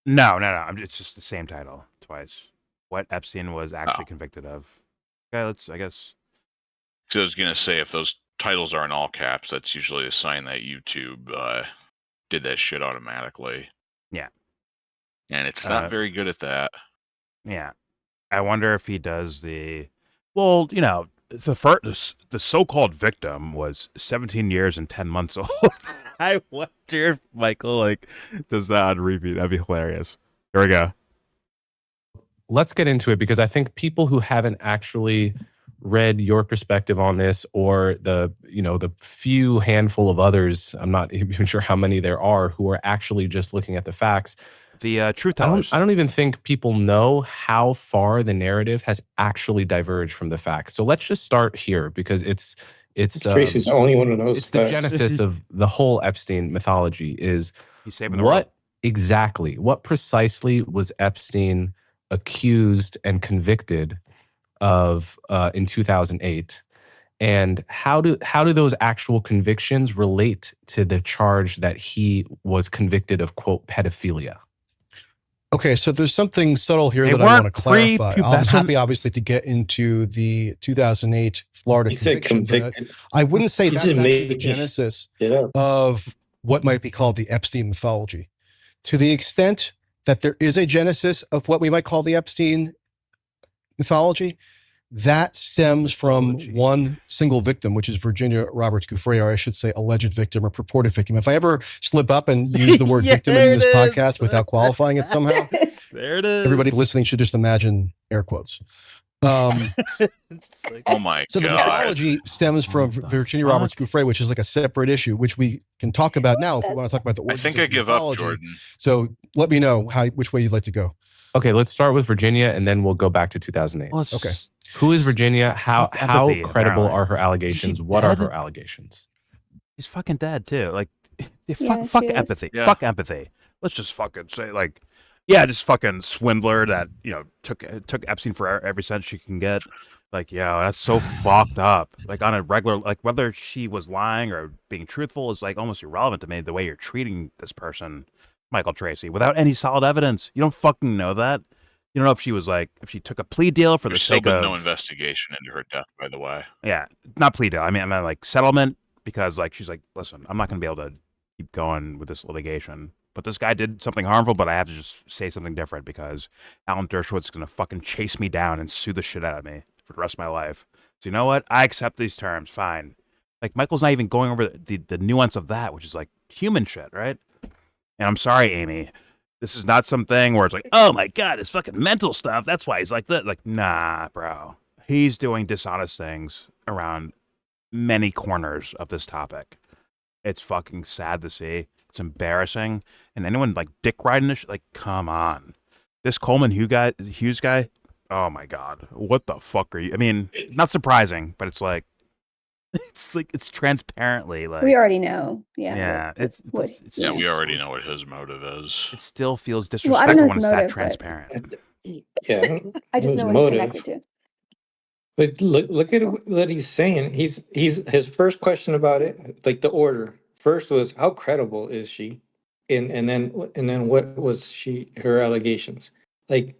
No. It's just the same title twice. What Epstein was actually convicted of. Okay, I guess. So I was gonna say, if those titles are in all caps, that's usually a sign that YouTube did that shit automatically. Yeah. And it's not very good at that. Yeah. I wonder if he does the. Well, the so-called victim was 17 years and 10 months old. I wonder if Michael does that on repeat. That'd be hilarious. Here we go. Let's get into it, because I think people who haven't actually read your perspective on this, or the few handful of others, I'm not even sure how many there are, who are actually just looking at the facts. The truth tellers. I don't even think people know how far the narrative has actually diverged from the facts. So let's just start here, because it's Tracey's the only one who knows. It's the genesis of the whole Epstein mythology. Is he's saving the world. What precisely was Epstein accused and convicted of in 2008? And how do those actual convictions relate to the charge that he was convicted of, quote, pedophilia? Okay, so there's something subtle here that I want to clarify. I'm happy, obviously, to get into the 2008 Florida conviction. But I wouldn't say that's actually the genesis of what might be called the Epstein mythology. To the extent that there is a genesis of what we might call the Epstein mythology, that stems from one single victim, which is Virginia Roberts Giuffre, or I should say alleged victim or purported victim. If I ever slip up and use the word victim in this podcast without qualifying it somehow, there it is. Everybody listening should just imagine air quotes. Oh my So the mythology stems from Virginia Roberts Giuffre, which is like a separate issue, which we can talk about now if we want to talk about the origins. I think I give up, Jordan. So let me know which way you'd like to go. Okay, let's start with Virginia, and then we'll go back to 2008. Okay. Who is Virginia? How credible are her allegations? What are her allegations? She's fucking dead too. Fuck empathy. Yeah. Fuck empathy. Let's just fucking say just fucking swindler that took Epstein for every cent she can get. That's so fucked up. On a regular, whether she was lying or being truthful is almost irrelevant to me. The way you're treating this person, Michael Tracey, without any solid evidence, you don't fucking know that. You don't know if she was if she took a plea deal for the sake of no investigation into her death, by the way. Yeah, not plea deal. I mean settlement, because she's listen, I'm not going to be able to keep going with this litigation. But this guy did something harmful, but I have to just say something different because Alan Dershowitz is going to fucking chase me down and sue the shit out of me for the rest of my life. So you know what? I accept these terms. Fine. Like Michael's not even going over the nuance of that, which is like human shit, right? And I'm sorry, Amy. This is not something where it's like, oh my God, it's fucking mental stuff. That's why he's like that. Like, nah, bro. He's doing dishonest things around many corners of this topic. It's fucking sad to see. It's embarrassing. And anyone like dick riding this, like, come on. This Coleman Hughes guy, oh my God. What the fuck are you? I mean, not surprising, but it's like it's transparently like We already know. Yeah. Yeah, it's yeah, we already know what his motive is. It still feels Well, I don't disrespectful know when his it's that motive, but transparent. Yeah, I just his know what he's motive. connected to. But look at what he's saying. He's his first question about it, like the order. First was how credible is she, and then what was her allegations? Like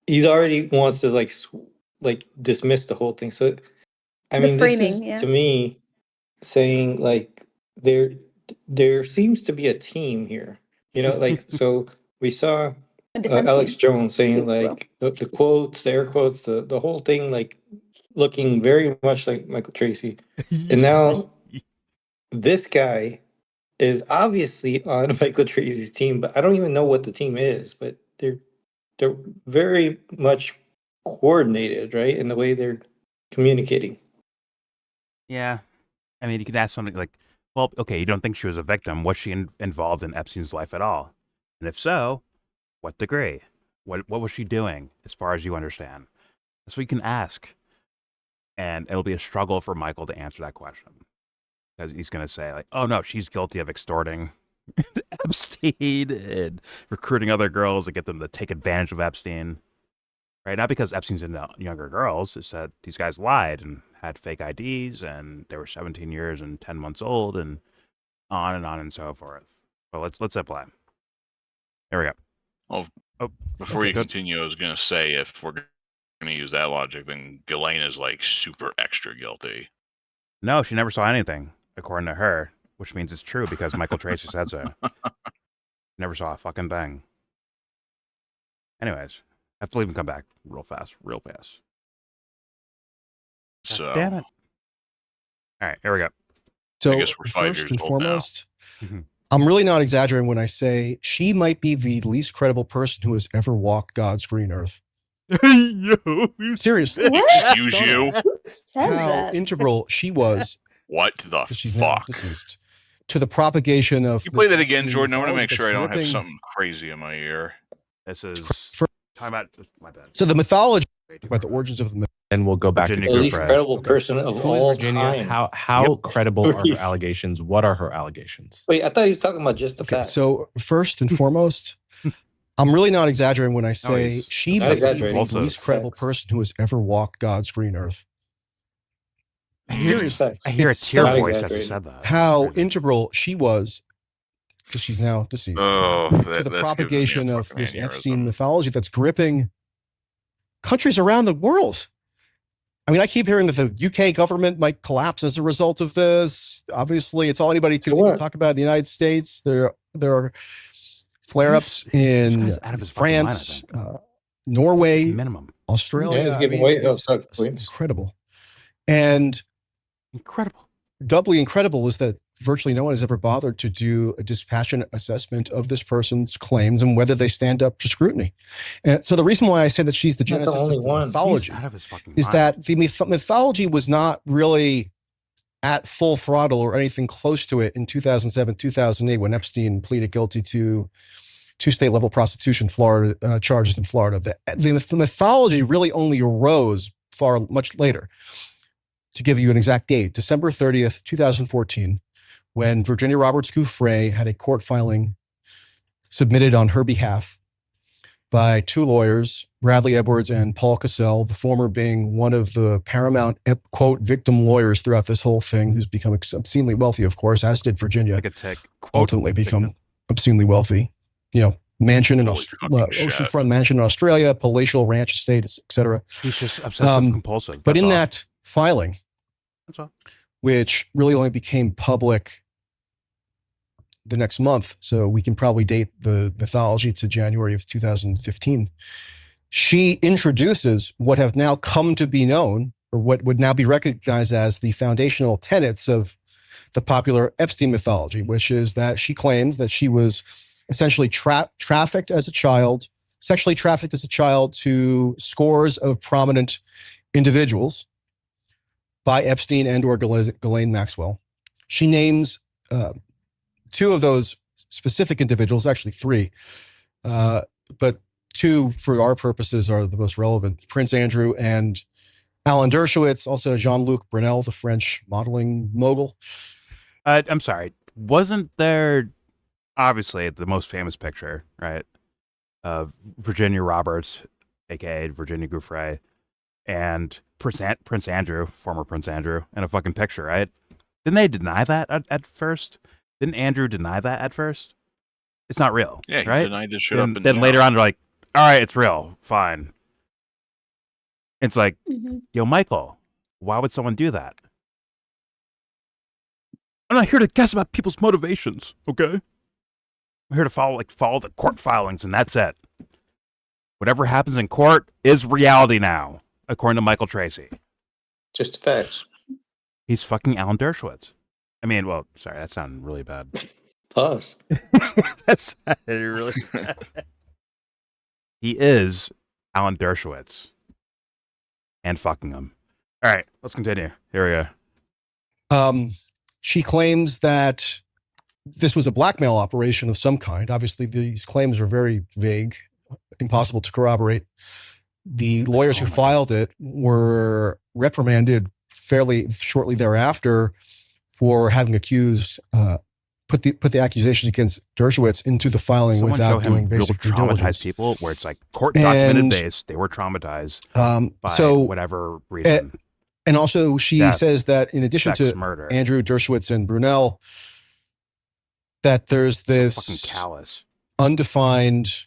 he's already wants to like dismiss the whole thing. So I The mean, this is framing, yeah. to me saying like there seems to be a team here. You know, like so we saw A defense Alex team, Jones if saying you will. like the quotes, the air quotes, the whole thing, like looking very much like Michael Tracey. And now this guy is obviously on Michael Tracey's team, but I don't even know what the team is, but they're very much coordinated, right? In the way they're communicating. Yeah. I mean, you could ask something like, well, okay, you don't think she was a victim. Was she involved in Epstein's life at all? And if so, what degree? What was she doing as far as you understand? That's what you can ask. And it'll be a struggle for Michael to answer that question. Because he's going to say, like, oh, no, she's guilty of extorting Epstein and recruiting other girls to get them to take advantage of Epstein. Right? Not because Epstein's into younger girls. It's that these guys lied and had fake IDs and they were 17 years and 10 months old and on and so forth. But let's apply. There we go. Well, before you continue, I was going to say, if we're going to use that logic, then Ghislaine is like super extra guilty. No, she never saw anything, according to her, which means it's true because Michael Tracey said so. Never saw a fucking thing. Anyways, I have to leave and come back real fast. So, God damn it. All right, here we go. So I guess we're 5 first years and old foremost, now. I'm really not exaggerating when I say she might be the least credible person who has ever walked God's green earth. Seriously. What? Use you. Who says How that? integral she was. What the She's now fuck? deceased. To the propagation of. You play that again, Jordan. I want to mythology make sure that's I don't have gripping. something crazy in my ear. This is talking about my bad. So the mythology about the origins of the myth. And we'll go back Virginia to The least Griffith. credible person of who is all Virginia. time. How credible are her Please. allegations? What are her allegations? Wait, I thought he was talking about just the Okay, facts. so first and foremost, I'm really not exaggerating when I say he's she not might be the exaggerating. least credible Facts. person who has ever walked God's green earth. I hear Facts. a It's tear not voice as you exaggerating. said that. How Crazy. integral she was, because she's now deceased, Oh, to the that's giving me a propagation of fucking this aneurysm. Epstein mythology that's gripping countries around the world. I mean, I keep hearing that the UK government might collapse as a result of this. Obviously, it's all anybody can what? talk about in the United States. There are flare-ups This in guy's out of his fucking mind, I France, think. Norway, Minimum. Australia. Yeah, he's giving away those it's points. incredible. And Incredible. doubly incredible is that virtually no one has ever bothered to do a dispassionate assessment of this person's claims and whether they stand up to scrutiny. And so the reason why I say that she's the Not the genesis only of the one. mythology He's out of his fucking is mind. that the mythology was not really at full throttle or anything close to it in 2007, 2008, when Epstein pleaded guilty to 2 state-level prostitution Florida charges in Florida. The mythology really only arose much later. To give you an exact date, December 30th, 2014, when Virginia Roberts Giuffre had a court filing submitted on her behalf by 2 lawyers, Bradley Edwards and Paul Cassell, the former being one of the paramount, quote, victim lawyers throughout this whole thing, who's become obscenely wealthy, of course, as did Virginia, Like a tick. Quote, ultimately become victim. obscenely wealthy. You know, mansion in Holy fucking shit. oceanfront mansion in Australia, palatial ranch estate, etc. He's just obsessive compulsive. But That's in all. that filing, That's all. which really only became public the next month, so we can probably date the mythology to January of 2015, she introduces what have now come to be known or what would now be recognized as the foundational tenets of the popular Epstein mythology, which is that she claims that she was essentially trafficked as a child, sexually trafficked as a child to scores of prominent individuals by Epstein and or Ghislaine Maxwell. She names two of those specific individuals, actually three, but two for our purposes are the most relevant: Prince Andrew and Alan Dershowitz, also Jean-Luc Brunel, the French modeling mogul. I'm sorry. Wasn't there, obviously, the most famous picture, right, of Virginia Roberts, a.k.a. Virginia Giuffre, and Prince Andrew, former Prince Andrew, in a fucking picture, right? Didn't they deny that at first? Didn't Andrew deny that at first? It's not real, Yeah, he right? denied this shit then, up and then down. later on, they're like, all right, it's real. Fine. It's like, yo, Michael, why would someone do that? I'm not here to guess about people's motivations, okay? I'm here to follow the court filings, and that's it. Whatever happens in court is reality now, according to Michael Tracey. Just facts. He's fucking Alan Dershowitz. I mean, well, sorry, that sounded really bad. Pause. That sounded really bad. He is Alan Dershowitz. And fucking him. All right, let's continue. Here we go. She claims that this was a blackmail operation of some kind. Obviously, these claims are very vague, impossible to corroborate. The lawyers who filed it were reprimanded fairly shortly thereafter for having accused, put the accusations against Dershowitz into the filing Someone without doing real basic due traumatized diligence. people where it's like court documented based. They were traumatized by whatever reason. And also, she says that in addition to murder, Andrew, Dershowitz, and Brunel, that there's this fucking callous, undefined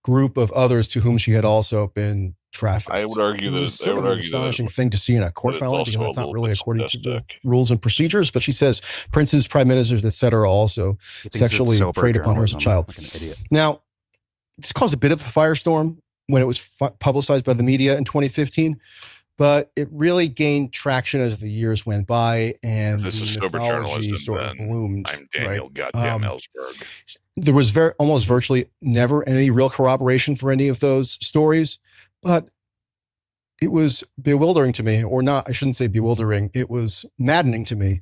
group of others to whom she had also been trafficked. I would argue it that was sort of an astonishing thing to see in a court filing, because that's not really according to the rules and procedures. But she says princes, prime ministers, etc., also sexually preyed upon her as a child. Like an idiot. Now, this caused a bit of a firestorm when it was publicized by the media in 2015. But it really gained traction as the years went by, and this is the sober mythology journalism, sort of bloomed. I'm Daniel right? goddamn Ellsberg. There was almost virtually never any real corroboration for any of those stories, but it was bewildering to me, or not, I shouldn't say bewildering, it was maddening to me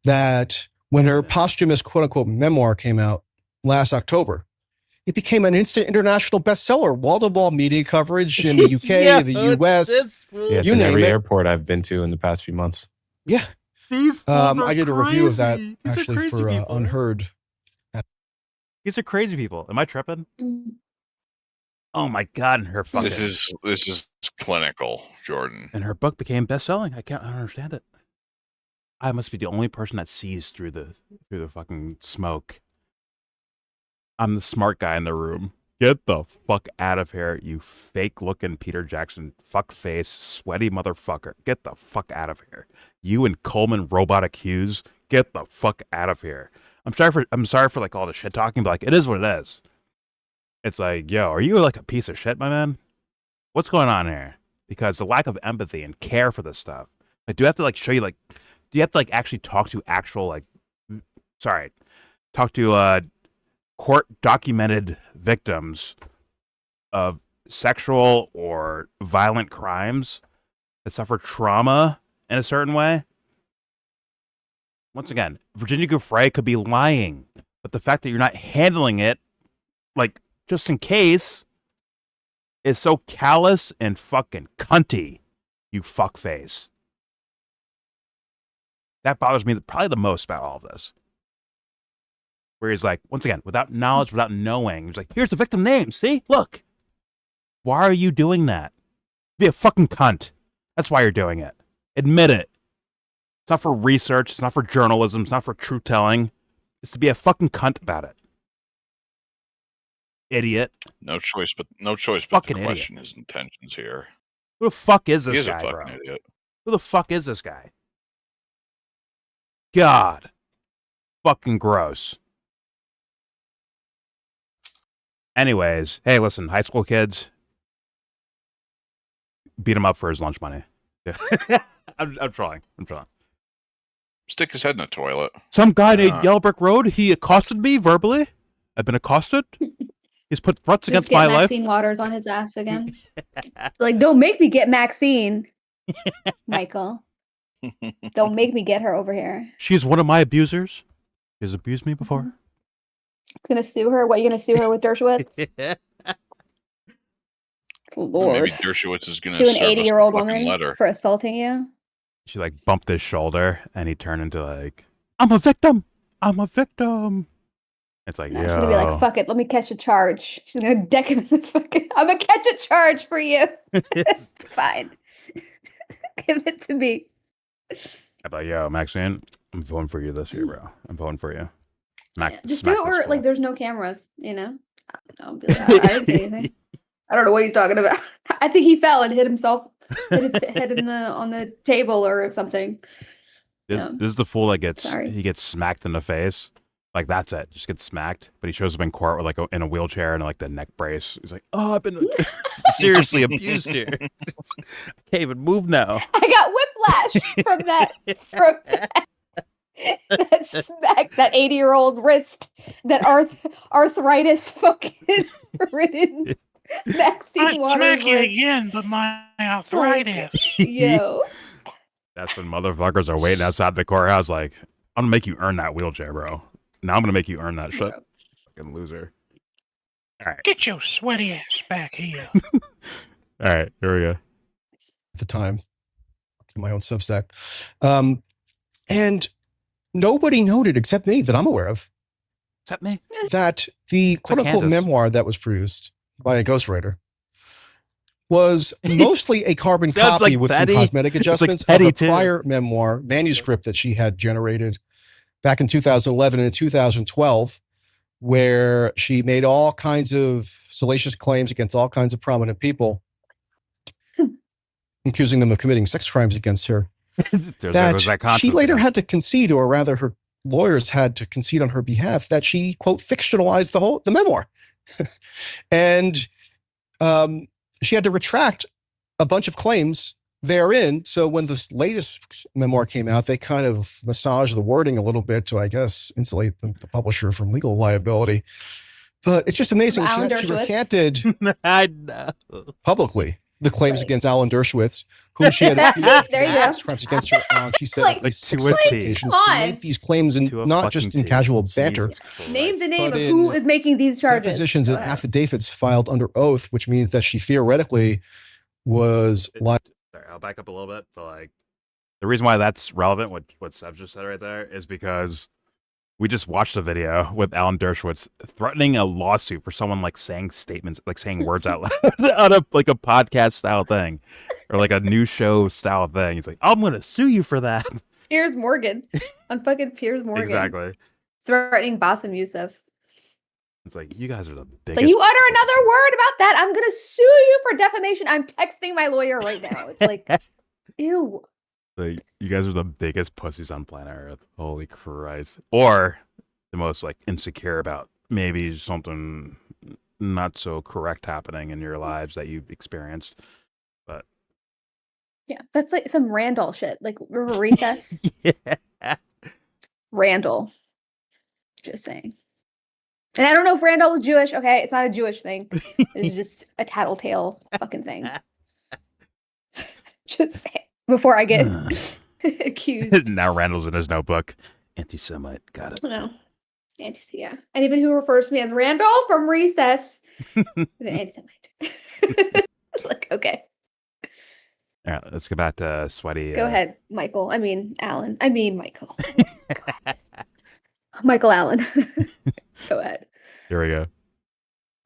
that when her posthumous quote-unquote memoir came out last October, it became an instant international bestseller. Wall-to-wall media coverage in the UK, the US. Yeah, it's in every airport I've been to in the past few months. Yeah. These fools are I did a review of that These actually for Unheard. These are crazy people. Am I tripping? Oh my god! And her fucking This is clinical, Jordan. And her book became best-selling. I don't understand it. I must be the only person that sees through the fucking smoke. I'm the smart guy in the room. Get the fuck out of here, you fake-looking Peter Jackson fuckface, sweaty motherfucker. Get the fuck out of here. You and Coleman Robotic Hughes, get the fuck out of here. I'm sorry for like all the shit talking, but like it is what it is. It's like, yo, are you like a piece of shit, my man? What's going on here? Because the lack of empathy and care for this stuff. Like, do you have to like show you like? Do you have to like actually talk to court documented victims of sexual or violent crimes that suffer trauma in a certain way? Once again, Virginia Giuffre could be lying, but the fact that you're not handling it, like, just in case, is so callous and fucking cunty, you fuckface. That bothers me probably the most about all of this. Where he's like, once again, without knowledge, without knowing, he's like, here's the victim name. See? Look. Why are you doing that? Be a fucking cunt. That's why you're doing it. Admit it. It's not for research. It's not for journalism. It's not for truth telling. It's to be a fucking cunt about it. Idiot. No choice but fucking to idiot. question his intentions here. Who the fuck is He this is a guy, fucking bro? idiot. Who the fuck is this guy? God. Fucking gross. Anyways, hey, listen, high school kids, beat him up for his lunch money. Yeah. I'm trying. Stick his head in the toilet. Some guy named Yellow Brick Road, he accosted me verbally. I've been accosted. He's put threats Just against get my life. Maxine Waters on his ass again. Like, don't make me get Maxine, Michael. Don't make me get her over here. She's one of my abusers. She has abused me before. Gonna sue her? What, you gonna sue her with Dershowitz? Lord. Maybe Dershowitz is gonna sue an serve us 80-year-old a fucking woman letter. for assaulting you. She like bumped his shoulder and he turned into like, I'm a victim. It's like, No, she's gonna be like, fuck it, let me catch a charge. She's gonna deck him in the fucking, I'm gonna catch a charge for you. It's fine. Give it to me. I'm like, yo, Maxine, I'm voting for you this year, bro. I'm voting for you. Just do it where like there's no cameras, you know? I'll be like, I didn't say anything. I don't know what he's talking about. I think he fell and hit himself, hit his head on the table or something. This is the fool that gets smacked in the face. Like, that's it. Just gets smacked. But he shows up in court with like in a wheelchair and like the neck brace. He's like, oh, I've been seriously abused here. I can't even move now. I got whiplash from that. That smack, that 80-year-old wrist, that arthritis fucking ridden Maxine Waters smack you wrist. again, but my arthritis. Yo. That's when motherfuckers are waiting outside the courthouse like, I'm gonna make you earn that wheelchair, bro. Now I'm gonna make you earn that shit. Fucking loser. All right. Get your sweaty ass back here. All right, here we go. At the time, in my own Substack. And nobody noted, except me, that I'm aware of. Except me? That the quote-unquote memoir that was produced by a ghostwriter was mostly a carbon copy with some cosmetic adjustments of a prior memoir manuscript that she had generated back in 2011 and 2012, where she made all kinds of salacious claims against all kinds of prominent people, accusing them of committing sex crimes against her. that she later had to concede, or rather her lawyers had to concede on her behalf, that she, quote, fictionalized the memoir. And she had to retract a bunch of claims therein. So when this latest memoir came out, they kind of massaged the wording a little bit to, I guess, insulate the publisher from legal liability. But it's just amazing. She recanted publicly the claims against Alan Dershowitz, whom she had there you go. crimes against her. She said like, she made these claims not just in casual banter. Name the name of who is making these charges. Depositions and affidavits filed under oath, which means that she theoretically was like. Sorry, I'll back up a little bit. So, like, the reason why that's relevant, what Seb just said right there, is because we just watched a video with Alan Dershowitz threatening a lawsuit for someone like saying statements, like saying words out loud on a podcast style thing, or like a news show style thing. He's like, I'm gonna sue you for that. Piers Morgan on fucking Piers Morgan. Exactly. Threatening Bassem Youssef. It's like, you guys are the biggest. Like, you utter another word about that, I'm gonna sue you for defamation. I'm texting my lawyer right now. It's like, ew. Like, you guys are the biggest pussies on planet Earth. Holy Christ. Or the most like insecure about maybe something not so correct happening in your lives that you've experienced. But yeah, that's like some Randall shit. Like, remember Recess? Yeah. Randall. Just saying. And I don't know if Randall was Jewish. Okay, it's not a Jewish thing. It's just a tattletale fucking thing. Just saying. Before I get accused. Now Randall's in his notebook. Anti-Semite. Got it. No. Yeah. Anybody who refers to me as Randall from Recess is an anti-Semite. Like, okay. All right, let's go back to Sweaty. Go ahead, Michael. I mean, Alan. I mean, Michael. Michael Allen. Go ahead. Here we go.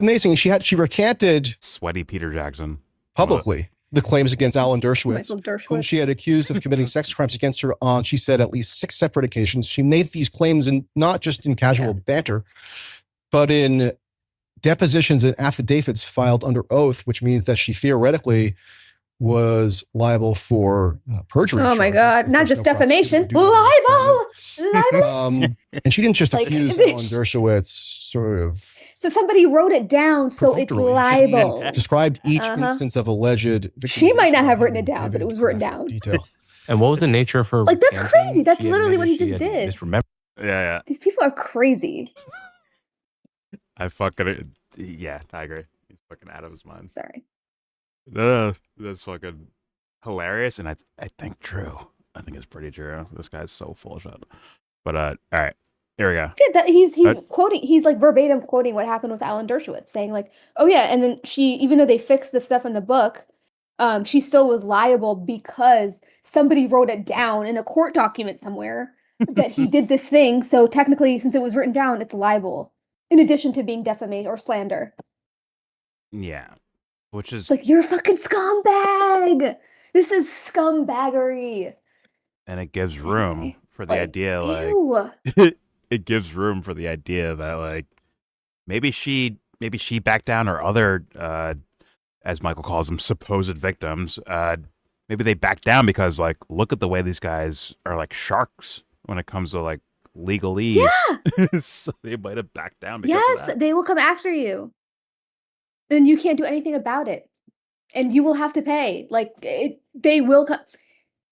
Amazing. She recanted Sweaty Peter Jackson publicly the claims against Alan Dershowitz, whom she had accused of committing sex crimes against her on, she said, at least 6 separate occasions. She made these claims not just in casual banter, but in depositions and affidavits filed under oath, which means that she theoretically was liable for perjury. Oh my charges, God! if Not there's just no prosecutor defamation, to do that in the department. libel. And she didn't just Like, accuse bitch. Alan Dershowitz sort of So somebody wrote it down, so it's perfunctorily. libel. She described each instance of alleged She might victimization not have by written him it down, in but it vivid was written graphic down. detail. And what was the nature of her Like, that's recanting? crazy. That's She literally what admitted he she just had did. misremembered. Yeah. These people are crazy. I fucking yeah. I agree. He's fucking out of his mind. Sorry. No, that's fucking hilarious, and I think true. I think it's pretty true. This guy's so full of shit. But all right, here we go. Yeah, he's quoting. He's like verbatim quoting what happened with Alan Dershowitz, saying like, "Oh yeah," and then she, even though they fixed the stuff in the book, she still was liable because somebody wrote it down in a court document somewhere that he did this thing. So technically, since it was written down, it's libel, in addition to being defamation or slander. Yeah, which is It's like, you're a fucking scumbag. This is scumbaggery. and it gives room for the idea, like Ew. it gives room for the idea that like maybe she backed down, or other as Michael calls them, supposed victims. Maybe they backed down because like, look at the way these guys are like sharks when it comes to like legalese. Yeah. So they might have backed down because of Yes, that. they will come after you. And you can't do anything about it. And you will have to pay. Like, they will come.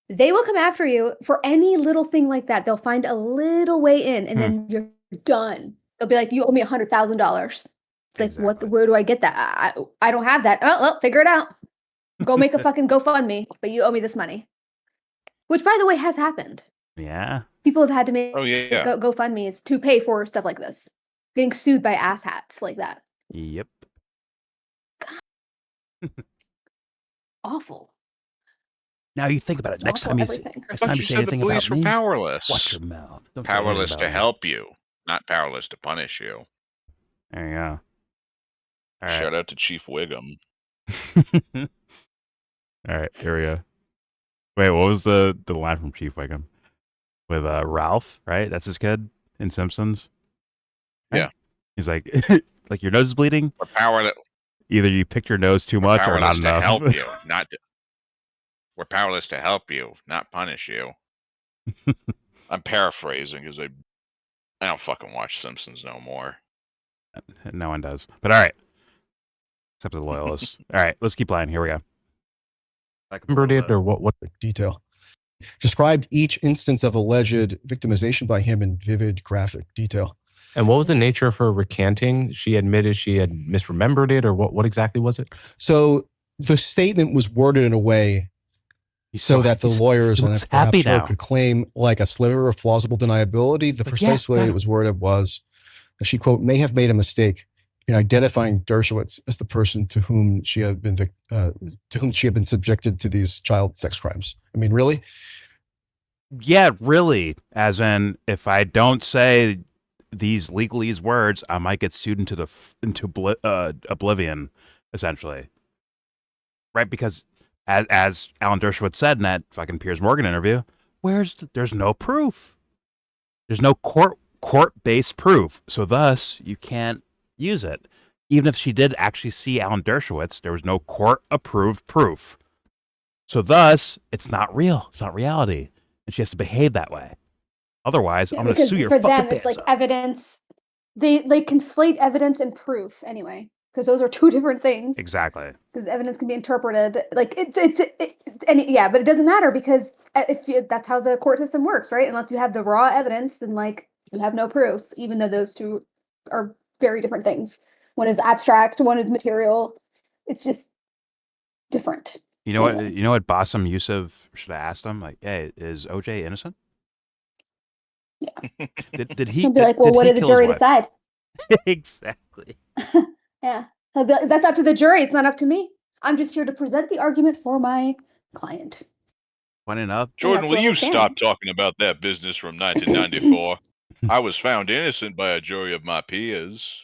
They will come after you for any little thing like that. They'll find a little way in, and then you're done. They'll be like, "You owe me $100,000." It's like, Exactly. where do I get that? I don't have that. Oh, well, figure it out. Go make a fucking GoFundMe, but you owe me this money. Which, by the way, has happened. Yeah. People have had to make yeah. GoFundMes to pay for stuff like this. Getting sued by asshats like that. Yep. Awful. Now you think about it. It's Next awful time you everything. I thought you say said the anything police about were me, powerless. watch your mouth. Don't say anything Powerless about to me. help you, not powerless to punish you. There you go. All right. Shout out to Chief Wiggum. All right, here we go. Wait, what was the line from Chief Wiggum with Ralph? Right, that's his kid in Simpsons. Right? Yeah, he's like, like your nose is bleeding. We're powerless. Either you picked your nose too much or not To enough. help you, not. We're powerless to help you, not punish you. I'm paraphrasing because I don't fucking watch Simpsons no more. No one does. But all right, except the loyalists. All right, let's keep playing. Here we go. Remembered it, or what detail. Described each instance of alleged victimization by him in vivid graphic detail. And what was the nature of her recanting? She admitted she had misremembered it, or what exactly was it? So the statement was worded in a way so that the lawyers and perhaps her could claim like a sliver of plausible deniability. The precise way it was worded was that she, quote, may have made a mistake in identifying Dershowitz as the person to whom she had been subjected to these child sex crimes. I mean, really? Yeah, really. As in, if I don't say these legalese words, I might get sued into oblivion, essentially. Right? Because as Alan Dershowitz said in that fucking Piers Morgan interview, there's no proof. There's no court-based proof. So thus, you can't use it. Even if she did actually see Alan Dershowitz, there was no court-approved proof. So thus, it's not real. It's not reality. And she has to behave that way. Otherwise, I'm going to sue your fucking For them, it's like evidence. They conflate evidence and proof anyway, because those are two different things. Exactly. Because evidence can be interpreted like but it doesn't matter because that's how the court system works, right? Unless you have the raw evidence, then like you have no proof, even though those two are very different things. One is abstract, one is material. It's just different. You know what? You know what Bassem Youssef should have asked him? Like, hey, is OJ innocent? Yeah. Did he? He'll be like, well, what did the jury decide? Exactly. Yeah. He'll be like, that's up to the jury. It's not up to me. I'm just here to present the argument for my client. Funny enough, Jordan, will you stop talking about that business from 1994? I was found innocent by a jury of my peers.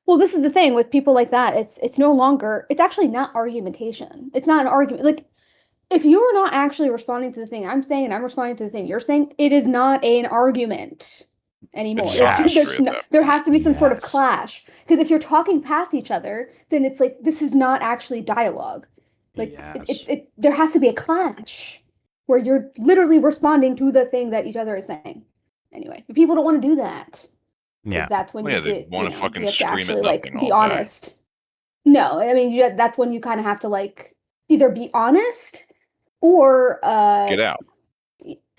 Well, this is the thing with people like that. It's no longer. It's actually not argumentation. It's not an argument. Like, if you are not actually responding to the thing I'm saying and I'm responding to the thing you're saying, it is not an argument anymore. There has to be some sort of clash. Because if you're talking past each other, then it's like, this is not actually dialogue. Like Yes. there has to be a clash where you're literally responding to the thing that each other is saying. Anyway, but people don't want to do that. Yeah. That's when Well, yeah, you they get, want to fucking you have to scream at actually like nothing be all day. honest. No, I mean that's when you kind of have to like either be honest or Get out.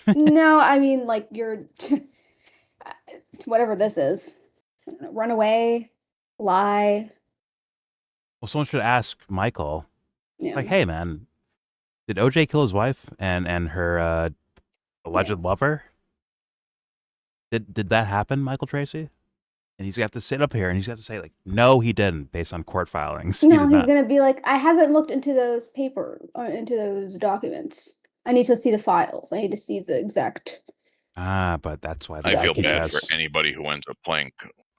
no, I mean like you're whatever this is. Run away, lie. Well, someone should ask Michael, Yeah. like, hey, man, did OJ kill his wife and her alleged lover? Did that happen, Michael Tracey? And he's got to sit up here and he's got to say, like, no, he didn't, based on court filings. No, He he's gonna be like, I haven't looked into those into those documents. I need to see the files. I need to see the exact. But that's why I feel IQ bad for test. anybody who ends up playing.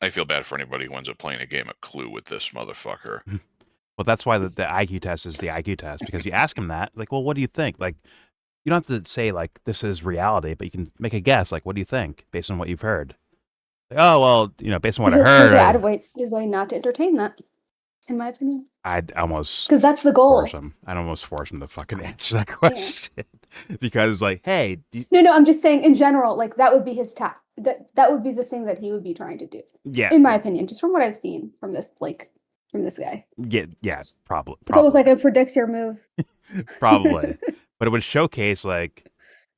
I feel bad for anybody who ends up playing a game of Clue with this motherfucker. Well, that's why the IQ test is the IQ test, because you ask him that, like, well, what do you think? Like, you don't have to say, like, this is reality, but you can make a guess, like, what do you think, based on what you've heard? Like, oh, well, based on what I heard. His way not to entertain that, in my opinion. I'd almost because that's the goal. I'd almost force him to fucking answer that question because, like, hey, no, I'm just saying in general, like that would be his tap. That would be the thing that he would be trying to do. Yeah, in my opinion, just from what I've seen from this guy. Yeah, probably. It's almost like a predict your move. Probably, but it would showcase like,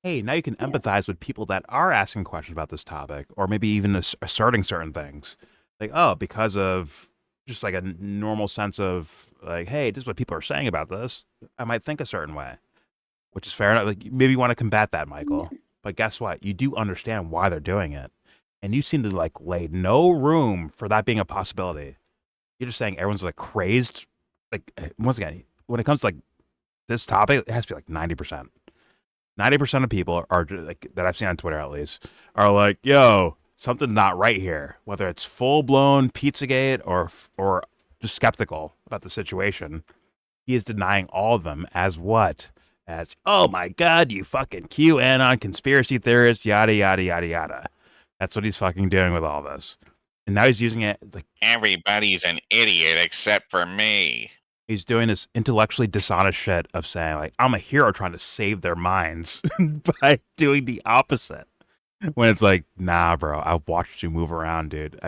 hey, now you can empathize with people that are asking questions about this topic, or maybe even asserting certain things, like, oh, because of just like a normal sense of like, hey, this is what people are saying about this. I might think a certain way, which is fair enough. Like, maybe you want to combat that, Michael. Yeah. But guess what? You do understand why they're doing it, and you seem to like lay no room for that being a possibility. You're just saying everyone's like crazed. Like, once again, when it comes to like this topic, it has to be like 90%. 90% of people are like, that I've seen on Twitter at least, are like, yo, something not right here. Whether it's full blown Pizzagate or just skeptical about the situation, he is denying all of them as what? As, oh my God, you fucking QAnon conspiracy theorist, yada yada yada yada. That's what he's fucking doing with all this. And now he's using it like everybody's an idiot except for me. He's doing this intellectually dishonest shit of saying, like, I'm a hero trying to save their minds by doing the opposite. When it's like, nah, bro, I've watched you move around, dude.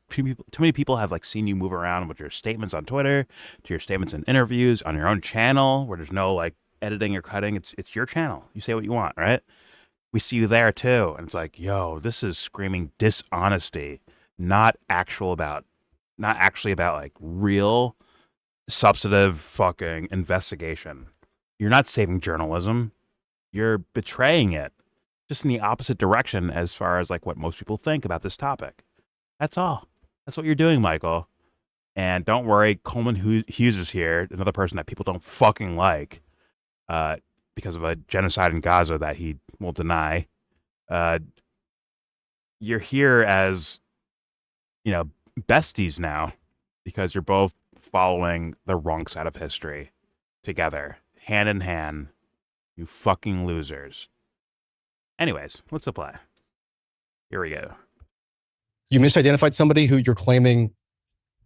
Too many people have like seen you move around with your statements on Twitter, to your statements in interviews, on your own channel, where there's no like editing or cutting. It's your channel. You say what you want, right? We see you there too. And it's like, yo, this is screaming dishonesty, not actually about like real substantive fucking investigation. You're not saving journalism. You're betraying it. Just in the opposite direction as far as like what most people think about this topic. That's all. That's what you're doing, Michael. And don't worry, Coleman Hughes is here, another person that people don't fucking like because of a genocide in Gaza that he will deny. You're here as, besties now because you're both following the wrong side of history together, hand in hand, you fucking losers. Anyways, let's apply. Here we go. You misidentified somebody who you're claiming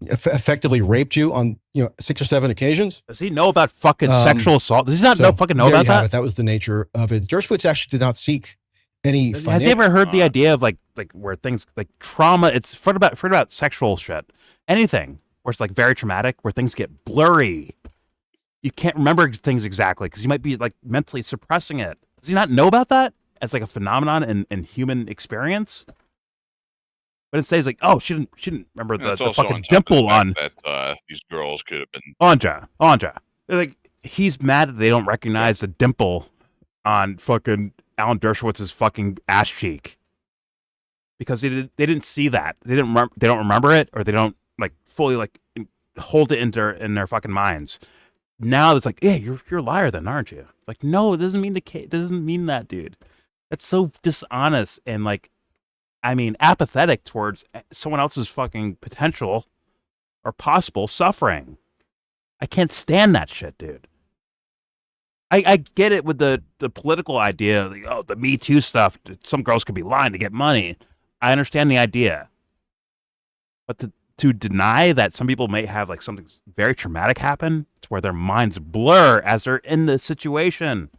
effectively raped you on 6 or 7 occasions. Does he know about fucking sexual assault? Does he not know about that? That was the nature of it. Dershowitz actually did not seek any. Has he ever heard the idea of like where things like trauma? It's forget about sexual shit. Anything where it's like very traumatic, where things get blurry. You can't remember things exactly because you might be like mentally suppressing it. Does he not know about that as like a phenomenon in human experience? But instead he's like, oh, she didn't remember the fucking dimple on that these girls could have been Anja. Like, he's mad that they don't recognize the dimple on fucking Alan Dershowitz's fucking ass cheek because they didn't see that. They don't remember it, or they don't like fully like hold it in their fucking minds. Now it's like, yeah, you're a liar then, aren't you? Like, no, it doesn't mean it doesn't mean that, dude. That's so dishonest and like, I mean, apathetic towards someone else's fucking potential or possible suffering. I can't stand that shit, dude. I get it with the political idea, like, the Me Too stuff. Some girls could be lying to get money. I understand the idea. But to deny that some people may have like something very traumatic happen to where their minds blur as they're in the situation.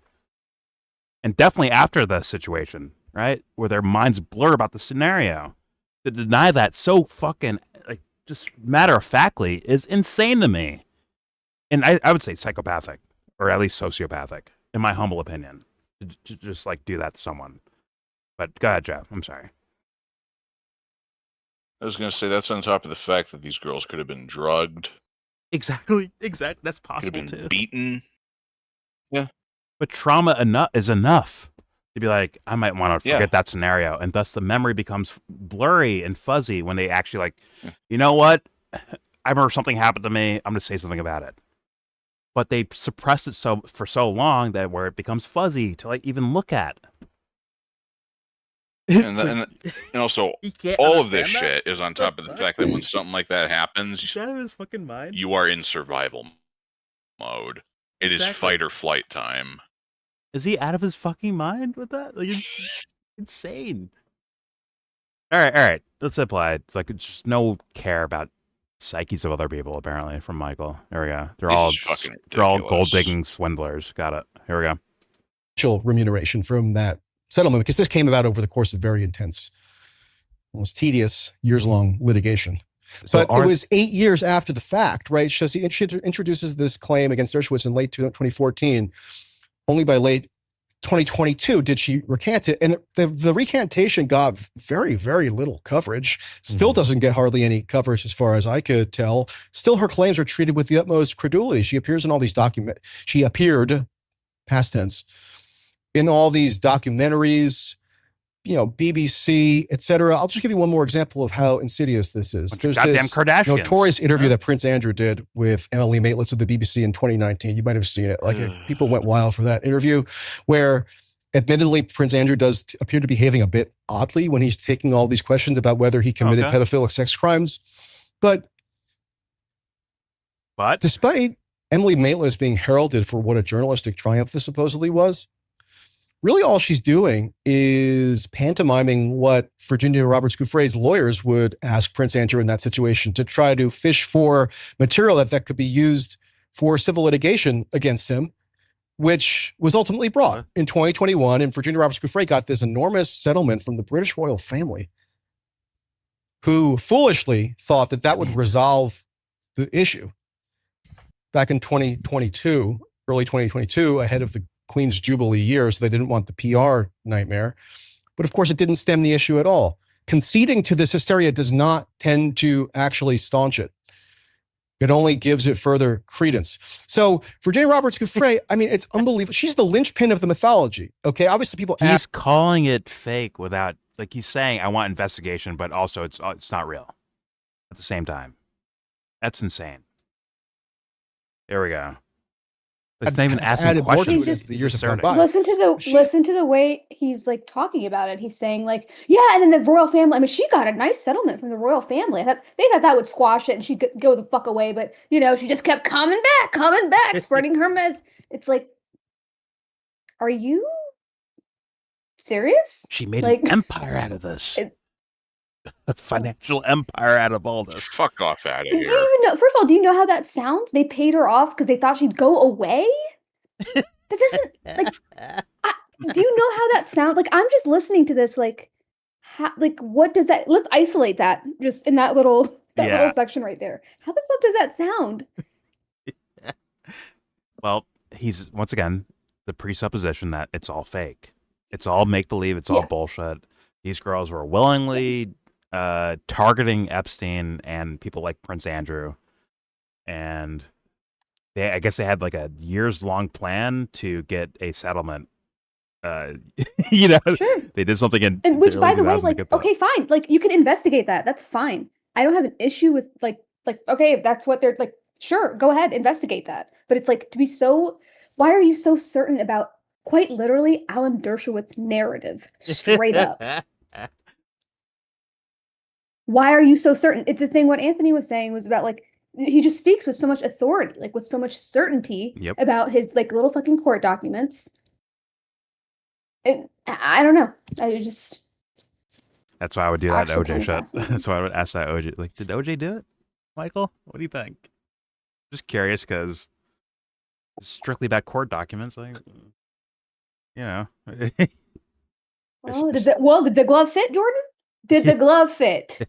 And definitely after the situation, right? Where their minds blur about the scenario. To deny that so fucking, like, just matter-of-factly is insane to me. And I would say psychopathic, or at least sociopathic, in my humble opinion. To just, like, do that to someone. But go ahead, Jeff. I'm sorry. I was going to say, that's on top of the fact that these girls could have been drugged. Exactly. That's possible, could have been too. beaten. Yeah. But trauma is enough to be like, I might want to forget that scenario. And thus the memory becomes blurry and fuzzy when they actually like, you know what? I remember something happened to me. I'm going to say something about it. But they suppress it for so long that where it becomes fuzzy to like even look at. And also, all of this shit is on top of the fact that when something like that happens, He's out of his fucking mind. You are in survival mode. It is fight or flight time. Is he out of his fucking mind with that? Like, it's insane. All right. Let's apply it. It's like it's just no care about psyches of other people, apparently, from Michael. There we go. They're all gold digging swindlers. Got it. Here we go. Remuneration from that settlement, because this came about over the course of very intense, almost tedious, years-long litigation. But it was 8 years after the fact, right? So he introduces this claim against Dershowitz in late 2014. Only by late 2022 did she recant it. And the recantation got very, very little coverage. Still doesn't get hardly any coverage as far as I could tell. Still, her claims are treated with the utmost credulity. She appears in all these She appeared, past tense, in all these documentaries, BBC, etc. I'll just give you one more example of how insidious this is. There's goddamn Kardashians. Notorious interview that Prince Andrew did with Emily Maitlis of the BBC in 2019. You might have seen it. People went wild for that interview, where admittedly Prince Andrew does appear to be behaving a bit oddly when he's taking all these questions about whether he committed pedophilic sex crimes. But despite Emily Maitlis being heralded for what a journalistic triumph this supposedly was, really all she's doing is pantomiming what Virginia Roberts Giuffre's lawyers would ask Prince Andrew in that situation to try to fish for material that could be used for civil litigation against him, which was ultimately brought in 2021. And Virginia Roberts Giuffre got this enormous settlement from the British royal family, who foolishly thought that would resolve the issue back in 2022, early 2022, ahead of the Queen's Jubilee year, so they didn't want the PR nightmare. But of course, it didn't stem the issue at all. Conceding to this hysteria does not tend to actually staunch it. It only gives it further credence. So Virginia Roberts Giuffre, I mean, it's unbelievable. She's the linchpin of the mythology. Okay, obviously people He's calling it fake without, like, he's saying, I want investigation, but also it's not real at the same time. That's insane. There we go. It's not even asking questions. Listen to the way he's like talking about it. He's saying like, yeah, and then the royal family. I mean, she got a nice settlement from the royal family. They thought that would squash it and she'd go the fuck away. But she just kept coming back, spreading her myth. It's like, are you serious? She made an empire out of this. A financial empire out of all this. Fuck off out of here. Do you even know? First of all, do you know how that sounds? They paid her off because they thought she'd go away. That doesn't do you know how that sounds? Like, I'm just listening to this. Like, what does that? Let's isolate that just in that little section right there. How the fuck does that sound? Well, he's once again the presupposition that it's all fake. It's all make believe. It's all bullshit. These girls were willingly targeting Epstein and people like Prince Andrew, and I guess they had like a years-long plan to get a settlement. Sure. They did something and which, by the way, like, okay, fine, like you can investigate that. That's fine. I don't have an issue with like okay, if that's what they're like, sure, go ahead, investigate that. But it's like why are you so certain about quite literally Alan Dershowitz's narrative, straight up? Why are you so certain? It's the thing what Anthony was saying was about like, he just speaks with so much authority, like with so much certainty about his like little fucking court documents. I don't know. That's why I would do that Actually OJ kinda shit. fascinating. That's why I would ask that OJ. Like, did OJ do it? Michael, what do you think? Just curious because it's strictly about court documents. Like, you know. Well, did the glove fit, Jordan? Did the glove fit?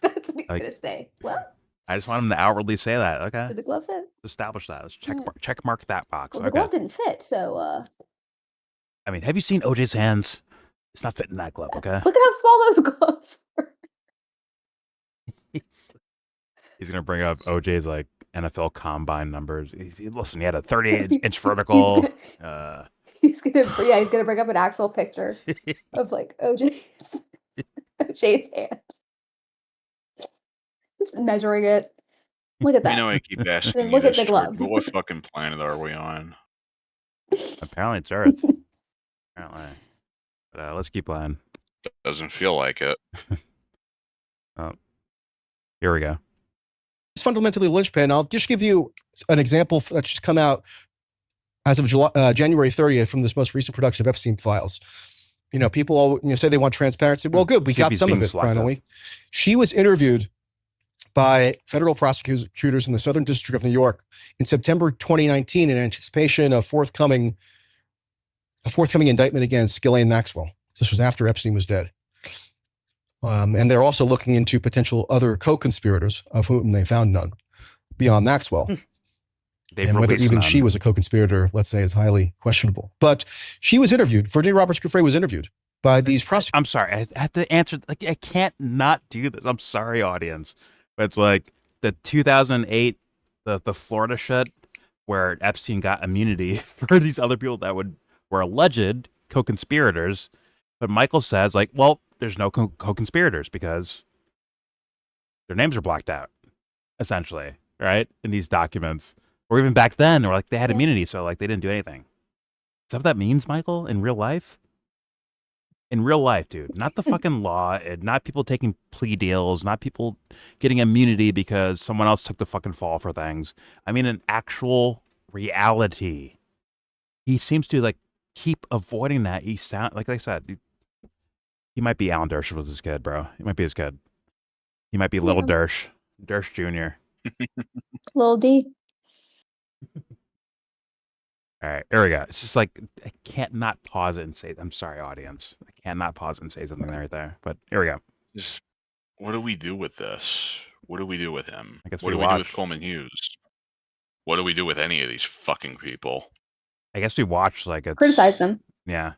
That's what I'm gonna say. Well, I just want him to outwardly say that. Okay. did the glove fit? Establish that. Let's Alright. check mark that box. Well, the Okay. glove didn't fit, so I mean, have you seen OJ's hands? It's not fitting that glove. Okay. look at how small those gloves are. He's gonna bring up OJ's like NFL combine numbers. Listen, he had a 38-inch vertical. He's gonna bring up an actual picture of like OJ's hand. Just measuring it. Look at that. You know, I keep asking Then you look at this, the glove. Jordan, but what fucking planet are we on? Apparently, it's Earth. Apparently, but let's keep on. Doesn't feel like it. Oh, here we go. It's fundamentally linchpin. I'll just give you an example that's just come out as of January 30th from this most recent production of Epstein files. You know, people all say they want transparency. Well, good, we got some of it finally. She was interviewed by federal prosecutors in the Southern District of New York in September 2019 in anticipation of a forthcoming indictment against Ghislaine Maxwell. This was after Epstein was dead. And they're also looking into potential other co-conspirators, of whom they found none beyond Maxwell. And whether even she was a co-conspirator, let's say, is highly questionable. But she was interviewed. Virginia Roberts Giuffre was interviewed by these prosecutors. I'm sorry. I have to answer. Like, I can't not do this. I'm sorry, audience. But it's like the 2008, the Florida shit, where Epstein got immunity for these other people that were alleged co-conspirators. But Michael says, like, well, there's no co-conspirators because their names are blacked out, essentially, right? In these documents. Or even back then, or like they had immunity, so like they didn't do anything. Is that what that means, Michael, in real life? In real life, dude. Not the fucking law, and not people taking plea deals, not people getting immunity because someone else took the fucking fall for things. I mean, an actual reality. He seems to like keep avoiding that. He sound like I said, he might be Alan Dershowitz was his kid, bro. He might be his kid. He might be little Dersh Jr. Little D. All right, here we go. It's just like I can't not pause it and say, I'm sorry, audience. I can't not pause it and say something right there. But here we go. What do we do with this? What do we do with him? I guess what do we do with Coleman Hughes? What do we do with any of these fucking people? I guess we watch like it's Criticize them. Yeah.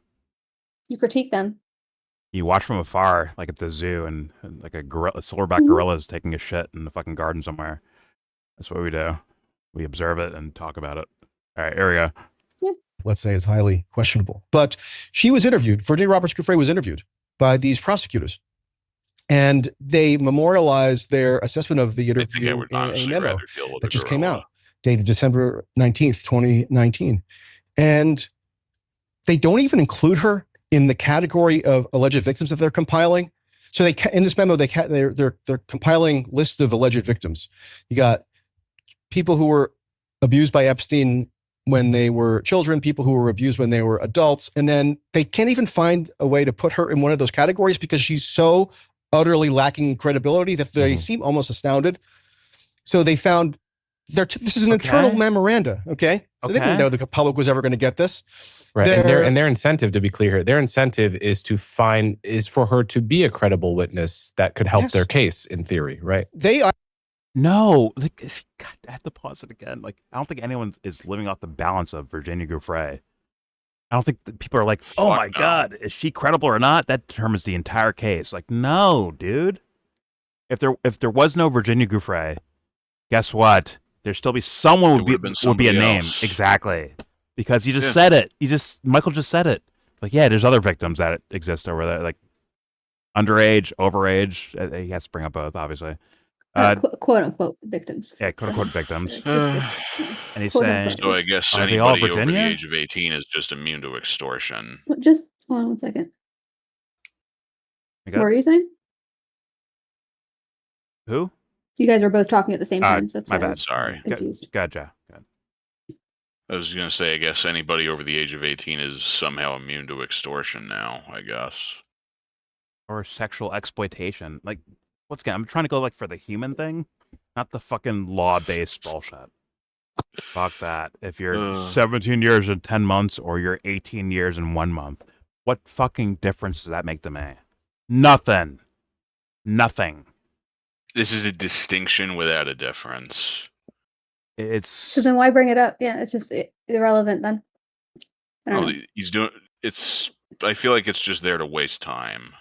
You critique them. You watch from afar, like at the zoo, and like a silverback gorilla is taking a shit in the fucking garden somewhere. That's what we do. We observe it and talk about it. All right, here we go. Yeah. Let's say is highly questionable. But she was interviewed. Virginia Roberts Giuffre was interviewed by these prosecutors. And they memorialized their assessment of the interview in a memo that just came out, dated December 19th, 2019. And they don't even include her in the category of alleged victims that they're compiling. So in this memo, they're compiling lists of alleged victims. You got people who were abused by Epstein when they were children, people who were abused when they were adults, and then they can't even find a way to put her in one of those categories because she's so utterly lacking credibility that they seem almost astounded. So they found this is an internal memoranda, okay? So they didn't know the public was ever going to get this. Right, and their incentive, to be clear here, their incentive is for her to be a credible witness that could help their case, in theory, right? They are. No, like, God, I have to pause it again. Like, I don't think anyone is living off the balance of Virginia Giuffre. I don't think that people are like, oh my God, is she credible or not? That determines the entire case. Like, no, dude. If there was no Virginia Giuffre, guess what? There'd still be someone would be a name. Exactly. Because you just said it. Michael just said it. Like, yeah, there's other victims that exist over there. Like underage, overage. He has to bring up both, obviously. Quote unquote victims. Yeah, quote unquote victims. And he's saying, so I guess anybody over the age of 18 is just immune to extortion. Just hold on 1 second. What were you saying? Who? You guys are both talking at the same time. So that's my bad. Sorry. Confused. Gotcha. I was going to say, I guess anybody over the age of 18 is somehow immune to extortion now, I guess. or sexual exploitation. Like, I'm trying to go like for the human thing, not the fucking law-based bullshit. Fuck that. If you're 17 years and 10 months or you're 18 years and 1 month, what fucking difference does that make to me? Nothing. This is a distinction without a difference. So then why bring it up? Yeah, it's just irrelevant then. He's doing it's. I feel like it's just there to waste time.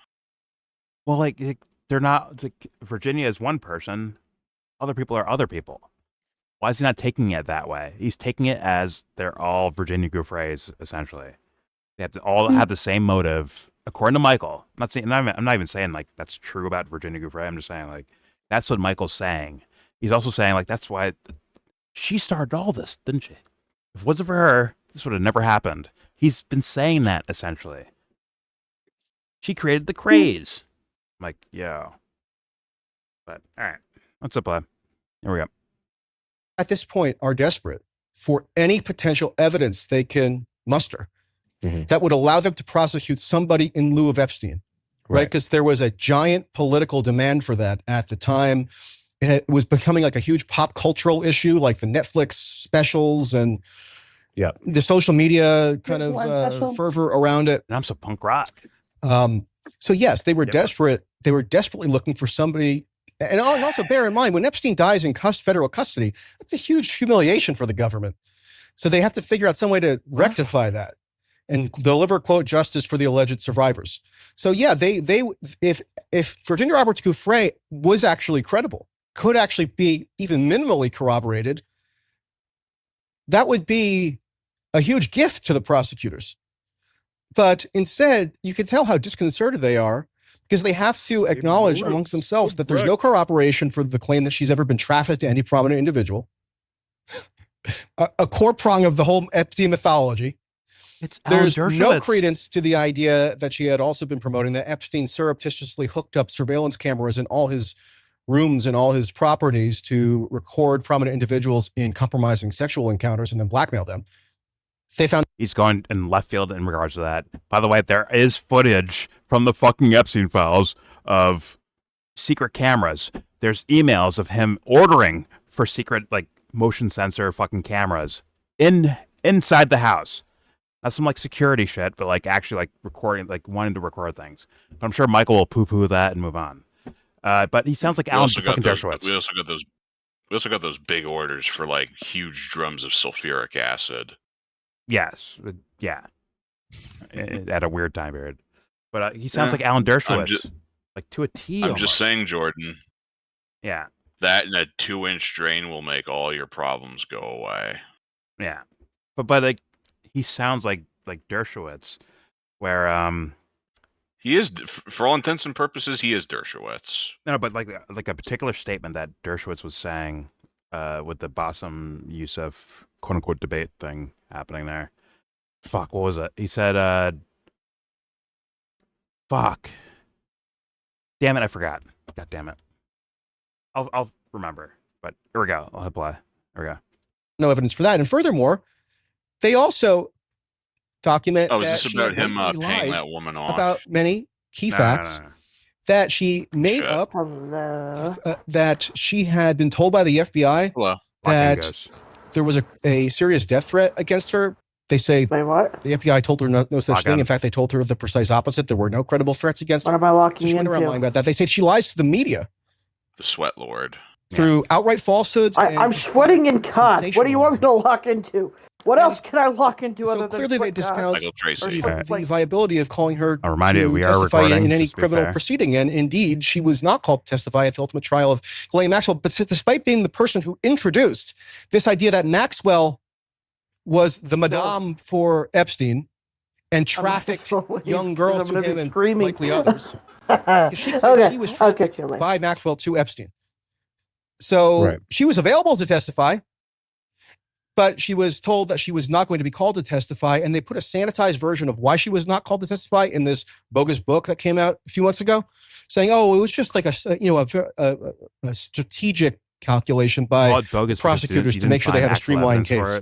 Well, like they're not. Like, Virginia is one person. Other people are other people. Why is he not taking it that way? He's taking it as they're all Virginia Gouffres, essentially. They have to all have the same motive, according to Michael. I'm not even saying like that's true about Virginia Gouffre. I'm just saying like that's what Michael's saying. He's also saying like that's why she started all this, didn't she? If it wasn't for her, this would have never happened. He's been saying that essentially. She created the craze. I'm like, yo. But all right, what's up, bud? Here we go. At this point, are desperate for any potential evidence they can muster that would allow them to prosecute somebody in lieu of Epstein, right? Because there was a giant political demand for that at the time. It was becoming like a huge pop cultural issue, like the Netflix specials and the social media kind of fervor around it. And I'm so punk rock. So yes, they were desperate. They were desperately looking for somebody. And also bear in mind, when Epstein dies in federal custody, that's a huge humiliation for the government. So they have to figure out some way to rectify that and deliver, quote, justice for the alleged survivors. So yeah, if Virginia Roberts Gouffre was actually credible, could actually be even minimally corroborated, that would be a huge gift to the prosecutors. But instead, you can tell how disconcerted they are because they have to acknowledge amongst themselves that there's no corroboration for the claim that she's ever been trafficked to any prominent individual. A core prong of the whole Epstein mythology. There's no credence to the idea that she had also been promoting that Epstein surreptitiously hooked up surveillance cameras in all his rooms and all his properties to record prominent individuals in compromising sexual encounters and then blackmail them. They found he's going in left field in regards to that. By the way, there is footage from the fucking Epstein files of secret cameras. There's emails of him ordering for secret like motion sensor fucking cameras inside the house. Not some like security shit, but like actually like recording, like wanting to record things. But I'm sure Michael will poo-poo that and move on. But he sounds like Alan fucking Dershowitz. We also got those big orders for like huge drums of sulfuric acid. Yes, yeah, at a weird time period. But he sounds like Alan Dershowitz, like to a T. I'm just saying, Jordan. Yeah. That and a 2-inch drain will make all your problems go away. Yeah. But like, he sounds like Dershowitz, where he is, for all intents and purposes, he is Dershowitz. No, but like a particular statement that Dershowitz was saying with the Bassem Youssef quote-unquote debate thing happening there. Fuck, what was it? He said, fuck. Damn it, I forgot. God damn it. I'll remember. But here we go. I'll hit play. Here we go. No evidence for that. And furthermore, they also document is that this she about him lied paying that woman off? about many key facts. No. That she made up that she had been told by the FBI that there was a serious death threat against her. They say the FBI told her no such thing. In fact, they told her the precise opposite. There were no credible threats against her. What am I locking she went around lying about that. They say she lies to the media. The sweat lord. Through outright falsihoods. I'm sweating in cunt. What do you want me to lock into? What else can I lock into other than clearly they discount the viability of calling her I'll remind you, we are testify recording, in any criminal proceeding. And indeed, she was not called to testify at the ultimate trial of Ghislaine Maxwell. But despite being the person who introduced this idea that Maxwell was the madame for Epstein and trafficked young girls to him and likely others. She claimed she was trafficked by Maxwell to Epstein. So she was available to testify, but she was told that she was not going to be called to testify, and they put a sanitized version of why she was not called to testify in this bogus book that came out a few months ago, saying, "Oh, it was just like a strategic calculation by prosecutors to make sure they had a streamlined case."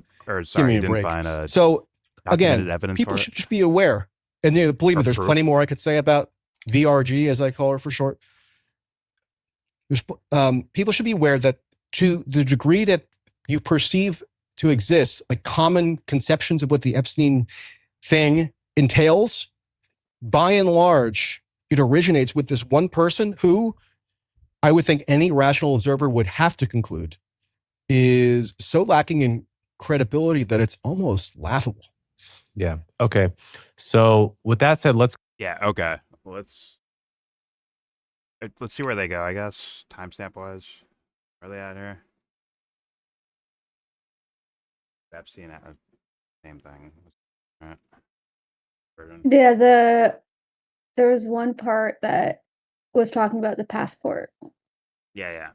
Give me a break. So again, people should just be aware, and believe me, there's plenty more I could say about VRG, as I call her for short. People should be aware that to the degree that you perceive to exist, like common conceptions of what the Epstein thing entails, by and large, it originates with this one person who I would think any rational observer would have to conclude is so lacking in credibility that it's almost laughable. Yeah. Okay. So with that said, let's. Yeah. Okay. Let's see where they go. I guess timestamp wise, where are they at here? Epstein, same thing. Right. Yeah, there was one part that was talking about the passport. Yeah.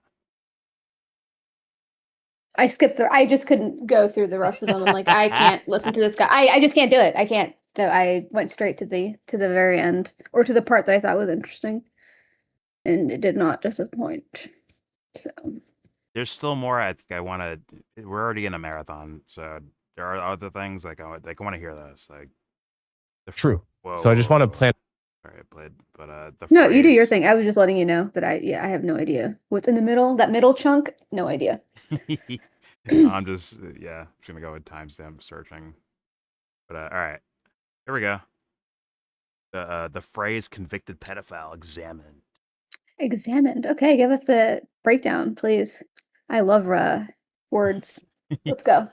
I skipped through. I just couldn't go through the rest of them. I'm like, I can't listen to this guy. I just can't do it. I can't. So I went straight to the very end, or to the part that I thought was interesting, and it did not disappoint. So there's still more. I think I want to. We're already in a marathon, so there are other things like I want to hear this. Like true. So I just want to plan. Sorry, I played, but no, you do your thing. I was just letting you know that I have no idea what's in the middle. That middle chunk, no idea. I'm just gonna go with timestamp searching. But all right, here we go. The phrase "convicted pedophile" examined. Examined. Okay, give us a breakdown, please. I love words. Let's go.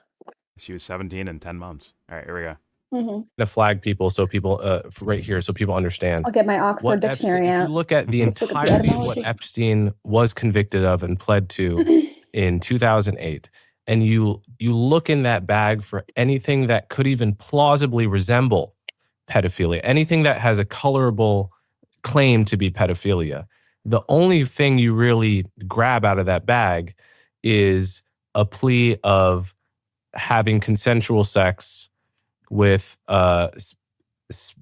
She was 17 and 10 months. All right, here we go. Mm-hmm. To flag people so people right here so people understand. I'll get my Oxford dictionary out. If you look at the entirety of what Epstein was convicted of and pled to in 2008, and you look in that bag for anything that could even plausibly resemble pedophilia, anything that has a colorable claim to be pedophilia, the only thing you really grab out of that bag is a plea of having consensual sex with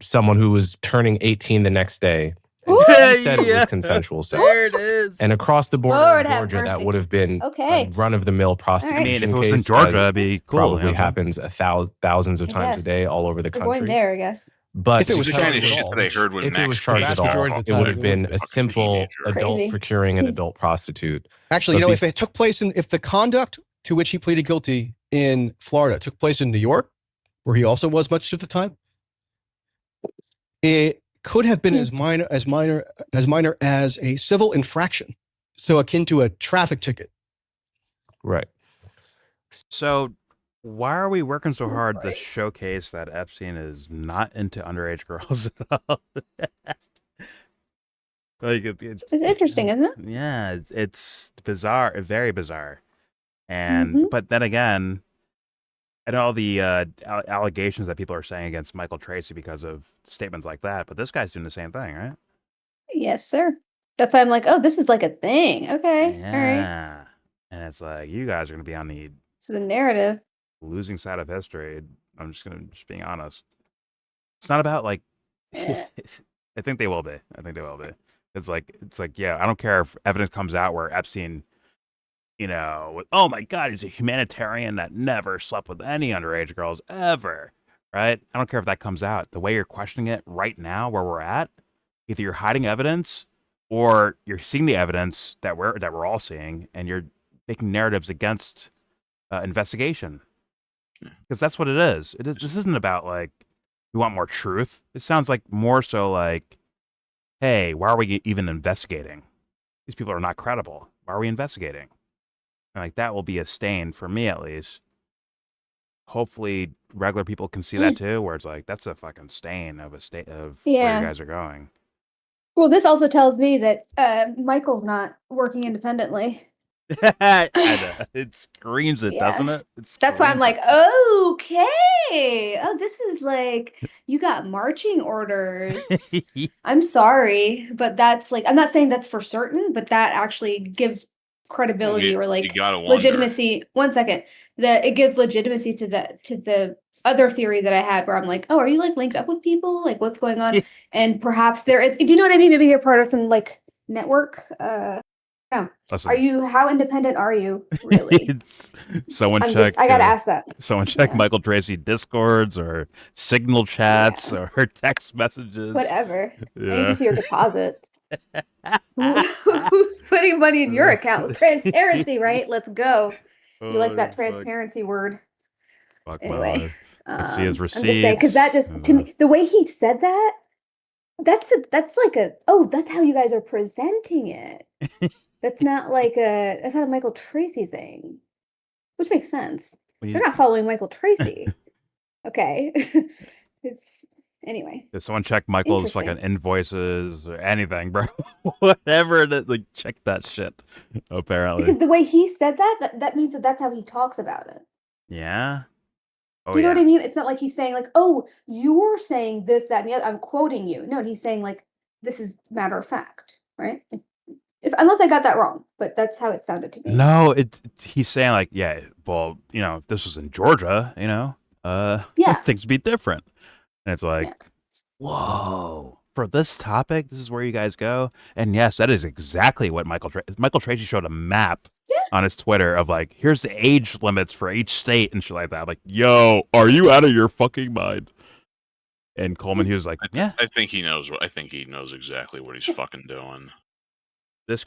someone who was turning 18 the next day. And he said it was consensual sex. There it is. And across the border Lord in Georgia, that would have been okay. a run-of-the-mill prostitution I mean, if it was case, in Georgia, that'd be cool. Probably happens thousands of times a day all over the We're country. going there, I guess. But if it was charged shit at all, that I heard when if it Max was charged at all, of the it time, would have been a fucking simple teenager. adult Crazy. procuring an adult prostitute. Actually, But if it took place if the conduct to which he pleaded guilty in Florida took place in New York, where he also was much of the time, it could have been as minor as a civil infraction, so akin to a traffic ticket. Right. So why are we working so hard to showcase that Epstein is not into underage girls at all? Like it's interesting, isn't it? Yeah, it's bizarre, very bizarre. And but then again, and all the allegations that people are saying against Michael Tracey because of statements like that, but this guy's doing the same thing, right? Yes, sir. That's why I'm like, oh, this is like a thing. Okay, all right. Yeah, and it's like you guys are going to be on the So the narrative. losing side of history. I'm just being honest. It's not about like. I think they will be. It's like yeah. I don't care if evidence comes out where Epstein, oh my God, he's a humanitarian that never slept with any underage girls ever, right? I don't care if that comes out. The way you're questioning it right now, where we're at, either you're hiding evidence or you're seeing the evidence that we're all seeing, and you're making narratives against investigation. Because that's what it is. This isn't about like we want more truth. It sounds like more so like, hey, why are we even investigating? These people are not credible. Why are we investigating? And like that will be a stain for me at least. Hopefully, regular people can see that too, where it's like that's a fucking stain of where you guys are going. Well, this also tells me that Michael's not working independently. I know. It screams it, doesn't it? That's why I'm like, okay. Oh, this is like you got marching orders. I'm sorry, but that's like I'm not saying that's for certain, but that actually gives credibility or like legitimacy. 1 second. It gives legitimacy to the other theory that I had where I'm like, oh, are you like linked up with people? Like what's going on? And perhaps there is, do you know what I mean? Maybe you're part of some like network. Listen, Are you? How independent are you? Really? Someone I check. gotta ask that. Someone check Yeah. Michael Tracey Discords or Signal chats or text messages. Whatever. I need Yeah. to see your deposits. Who's putting money in your account? Transparency, right? Let's go. You like that transparency word? Fuck Anyway, see his receipts. I'm just saying because that just to me, the way he said that, that's like a that's how you guys are presenting it. That's not a Michael Tracey thing, which makes sense. They're not following Michael Tracey. Okay, anyway. If someone check Michael's fucking invoices or anything, bro, whatever it is, like check that shit. Apparently, because the way he said that means that's how he talks about it. Yeah. Oh, do you know what I mean? It's not like he's saying like, "Oh, you're saying this, that, and the other." I'm quoting you. No, he's saying like, "This is matter of fact," right? Unless I got that wrong, but that's how it sounded to me. No, he's saying like, yeah, well, if this was in Georgia, things would be different. And it's like, whoa, for this topic, this is where you guys go. And yes, that is exactly what Michael Tracey showed a map on his Twitter of like, here's the age limits for each state and shit like that. I'm like, yo, are you out of your fucking mind? And Coleman, he was like, yeah. I think he knows exactly what he's fucking doing.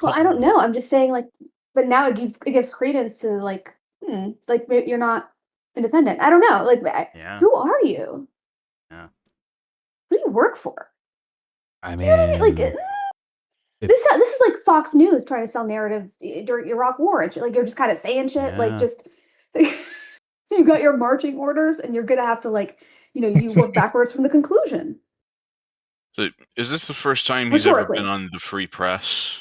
Well, I don't know. I'm just saying like, but now it gives credence to like you're not independent. I don't know. Like, who are you? Yeah. Who do you work for? I mean, you know what I mean? Like, this is like Fox News trying to sell narratives during Iraq War. And like you're just kind of saying shit. Like just you got your marching orders, and you're gonna have to like you work backwards from the conclusion. So is this the first time he's ever been on the Free Press?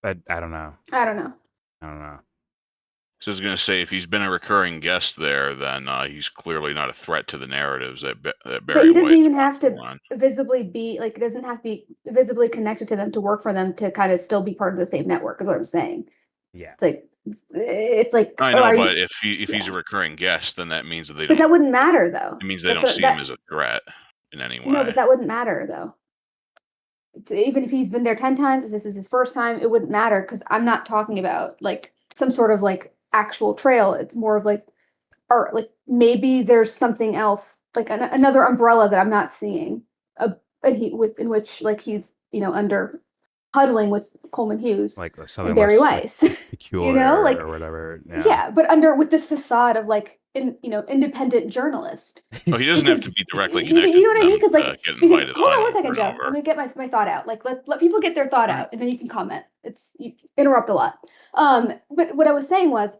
I don't know. I don't know. So I was going to say, if he's been a recurring guest there, then he's clearly not a threat to the narratives that Barry But he doesn't White even have to visibly be like, doesn't have to be visibly connected to them to work for them to kind of still be part of the same network. Is what I'm saying. Yeah. It's like I know, but if he's a recurring guest, then that means that they don't. But that wouldn't matter though. It means they don't see him as a threat in any way. No, but that wouldn't matter though. Even if he's been there 10 times, if this is his first time, it wouldn't matter because I'm not talking about like some sort of like actual trail. It's more of like art. Like maybe there's something else, like another umbrella that I'm not seeing. In which like he's under huddling with Coleman Hughes, like and Barry Weiss, peculiar, or whatever. Yeah, but with this facade of like independent journalist. Oh, he doesn't have to be directly connected. You know what I mean? Because hold on one second, Joe. Over. Let me get my thought out. Like let people get their thought out, and then you can comment. You interrupt a lot. But what I was saying was,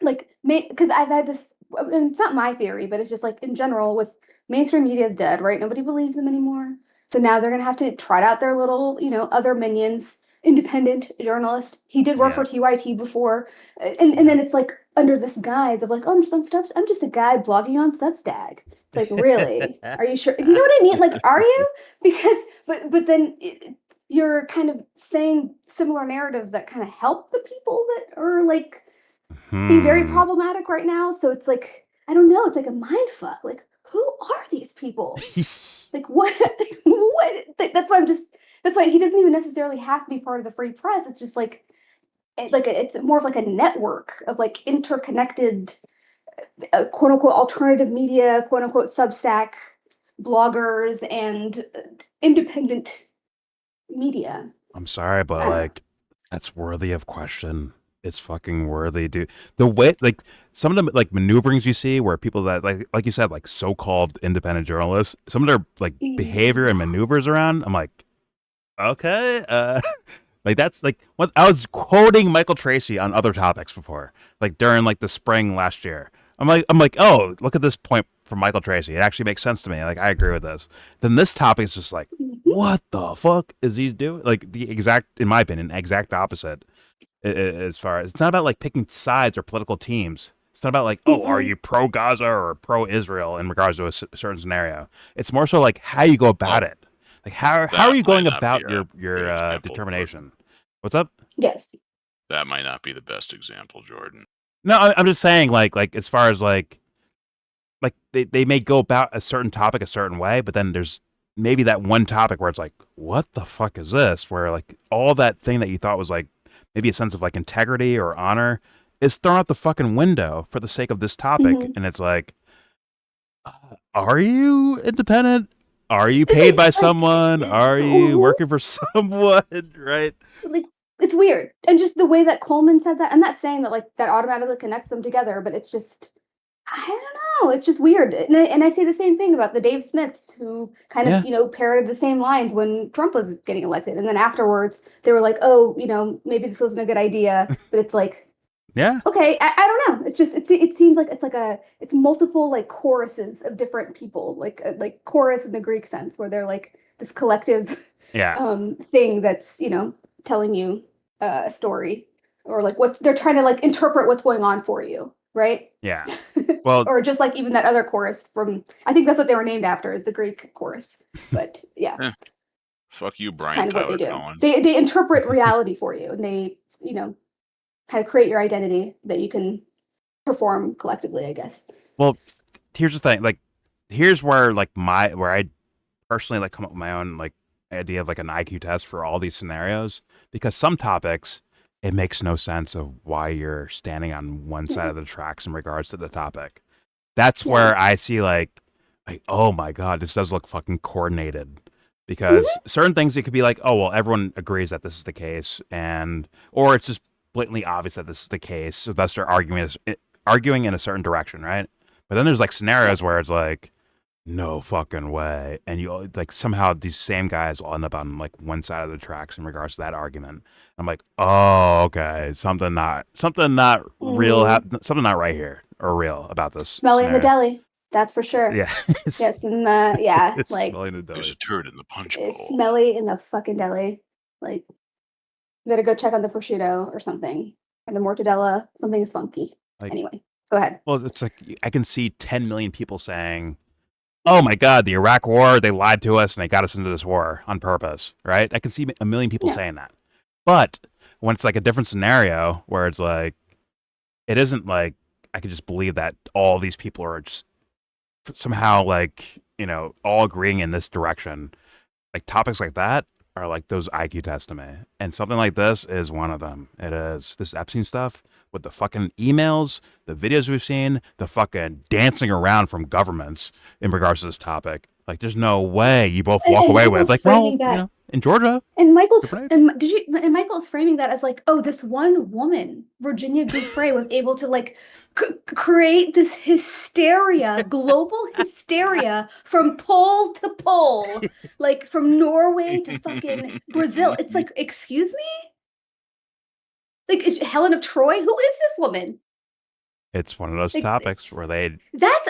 like, because I've had this. It's not my theory, but it's just like in general with mainstream media is dead, right? Nobody believes them anymore. So now they're gonna have to trot out their little, other minions. Independent journalist. He did work for TYT before, and then it's like under this guise of like, oh, I'm just on Substack. I'm just a guy blogging on Substack. It's like, really? Are you sure? You know what I mean? Like, are you? Because, but then you're kind of saying similar narratives that kind of help the people that are like being very problematic right now. So it's like, I don't know. It's like a mind fuck. Like, who are these people? Like, what? That's why he doesn't even necessarily have to be part of the Free Press. It's just like it's more of like a network of like interconnected, quote unquote alternative media, quote unquote Substack bloggers and independent media. I'm sorry, but like that's worthy of question. It's fucking worthy, dude. The way like some of the like maneuverings you see where people that like you said, like so-called independent journalists, some of their like behavior and maneuvers around, I'm like, okay, like that's like once I was quoting Michael Tracey on other topics before, like during like the spring last year. I'm like, oh, look at this point from Michael Tracey. It actually makes sense to me. Like I agree with this. Then this topic is just like, what the fuck is he doing? Like the exact, in my opinion, exact opposite. As far as it's not about like picking sides or political teams. It's not about like, oh, are you pro Gaza or pro Israel in regards to a certain scenario. It's more so like how you go about it. Like how are you going about your determination? What's up? Yes. That might not be the best example, Jordan. No, I'm just saying like as far as like they may go about a certain topic a certain way, but then there's maybe that one topic where it's like, what the fuck is this? Where like all that thing that you thought was like maybe a sense of like integrity or honor is thrown out the fucking window for the sake of this topic. Mhm. And it's like, are you independent? Are you paid by someone? Are you working for someone? Right? Like, it's weird. And just the way that Coleman said that, I'm not saying that like that automatically connects them together, but it's just, I don't know. It's just weird. And I say the same thing about the Dave Smiths who kind of, parroted the same lines when Trump was getting elected. And then afterwards they were like, oh, maybe this wasn't a good idea. But it's like, yeah. Okay, I don't know. It's just it seems like it's multiple like choruses of different people, like chorus in the Greek sense, where they're like this collective thing that's telling you a story, or like they're trying to like interpret what's going on for you, right? Yeah. Well, or just like even that other chorus from, I think that's what they were named after, is the Greek chorus. But yeah, fuck you, Brian. Kind of Tyler what they do. Cohen. They interpret reality for you, and they kind of create your identity that you can perform collectively, I guess. Well, here's the thing. Like, here's where like where I personally like come up with my own like idea of like an IQ test for all these scenarios, because some topics it makes no sense of why you're standing on one side of the tracks in regards to the topic. That's where I see like, oh my God, this does look fucking coordinated. Because certain things it could be like, oh well, everyone agrees that this is the case, or it's just blatantly obvious that this is the case, so thus they're arguing in a certain direction, right? But then there's like scenarios where it's like, no fucking way, and you like somehow these same guys will end up on like one side of the tracks in regards to that argument. I'm like, oh, okay, something not real, something not right here or real about this. Smelly in the deli, that's for sure. Yeah. Yes, and like smelly in the deli. There's a turd in the punch bowl. It's smelly in the fucking deli. Like, you better go check on the prosciutto or something, or the mortadella. Something is funky. Like, anyway, go ahead. Well, it's like I can see 10 million people saying, oh my God, the Iraq war, they lied to us and they got us into this war on purpose, right? I can see a million people saying that. But when it's like a different scenario where it's like, it isn't like I could just believe that all these people are just somehow like, all agreeing in this direction. Like topics like that are like those IQ tests to me. And something like this is one of them. It is this Epstein stuff with the fucking emails, the videos we've seen, the fucking dancing around from governments in regards to this topic. Like, there's no way you both walk away with like, well, in Georgia. And Michael's framing that as like, oh, this one woman, Virginia Giuffre, was able to like create this hysteria, global hysteria from pole to pole, like from Norway to fucking Brazil. It's like, excuse me? Like, is Helen of Troy? Who is this woman? It's one of those topics where that's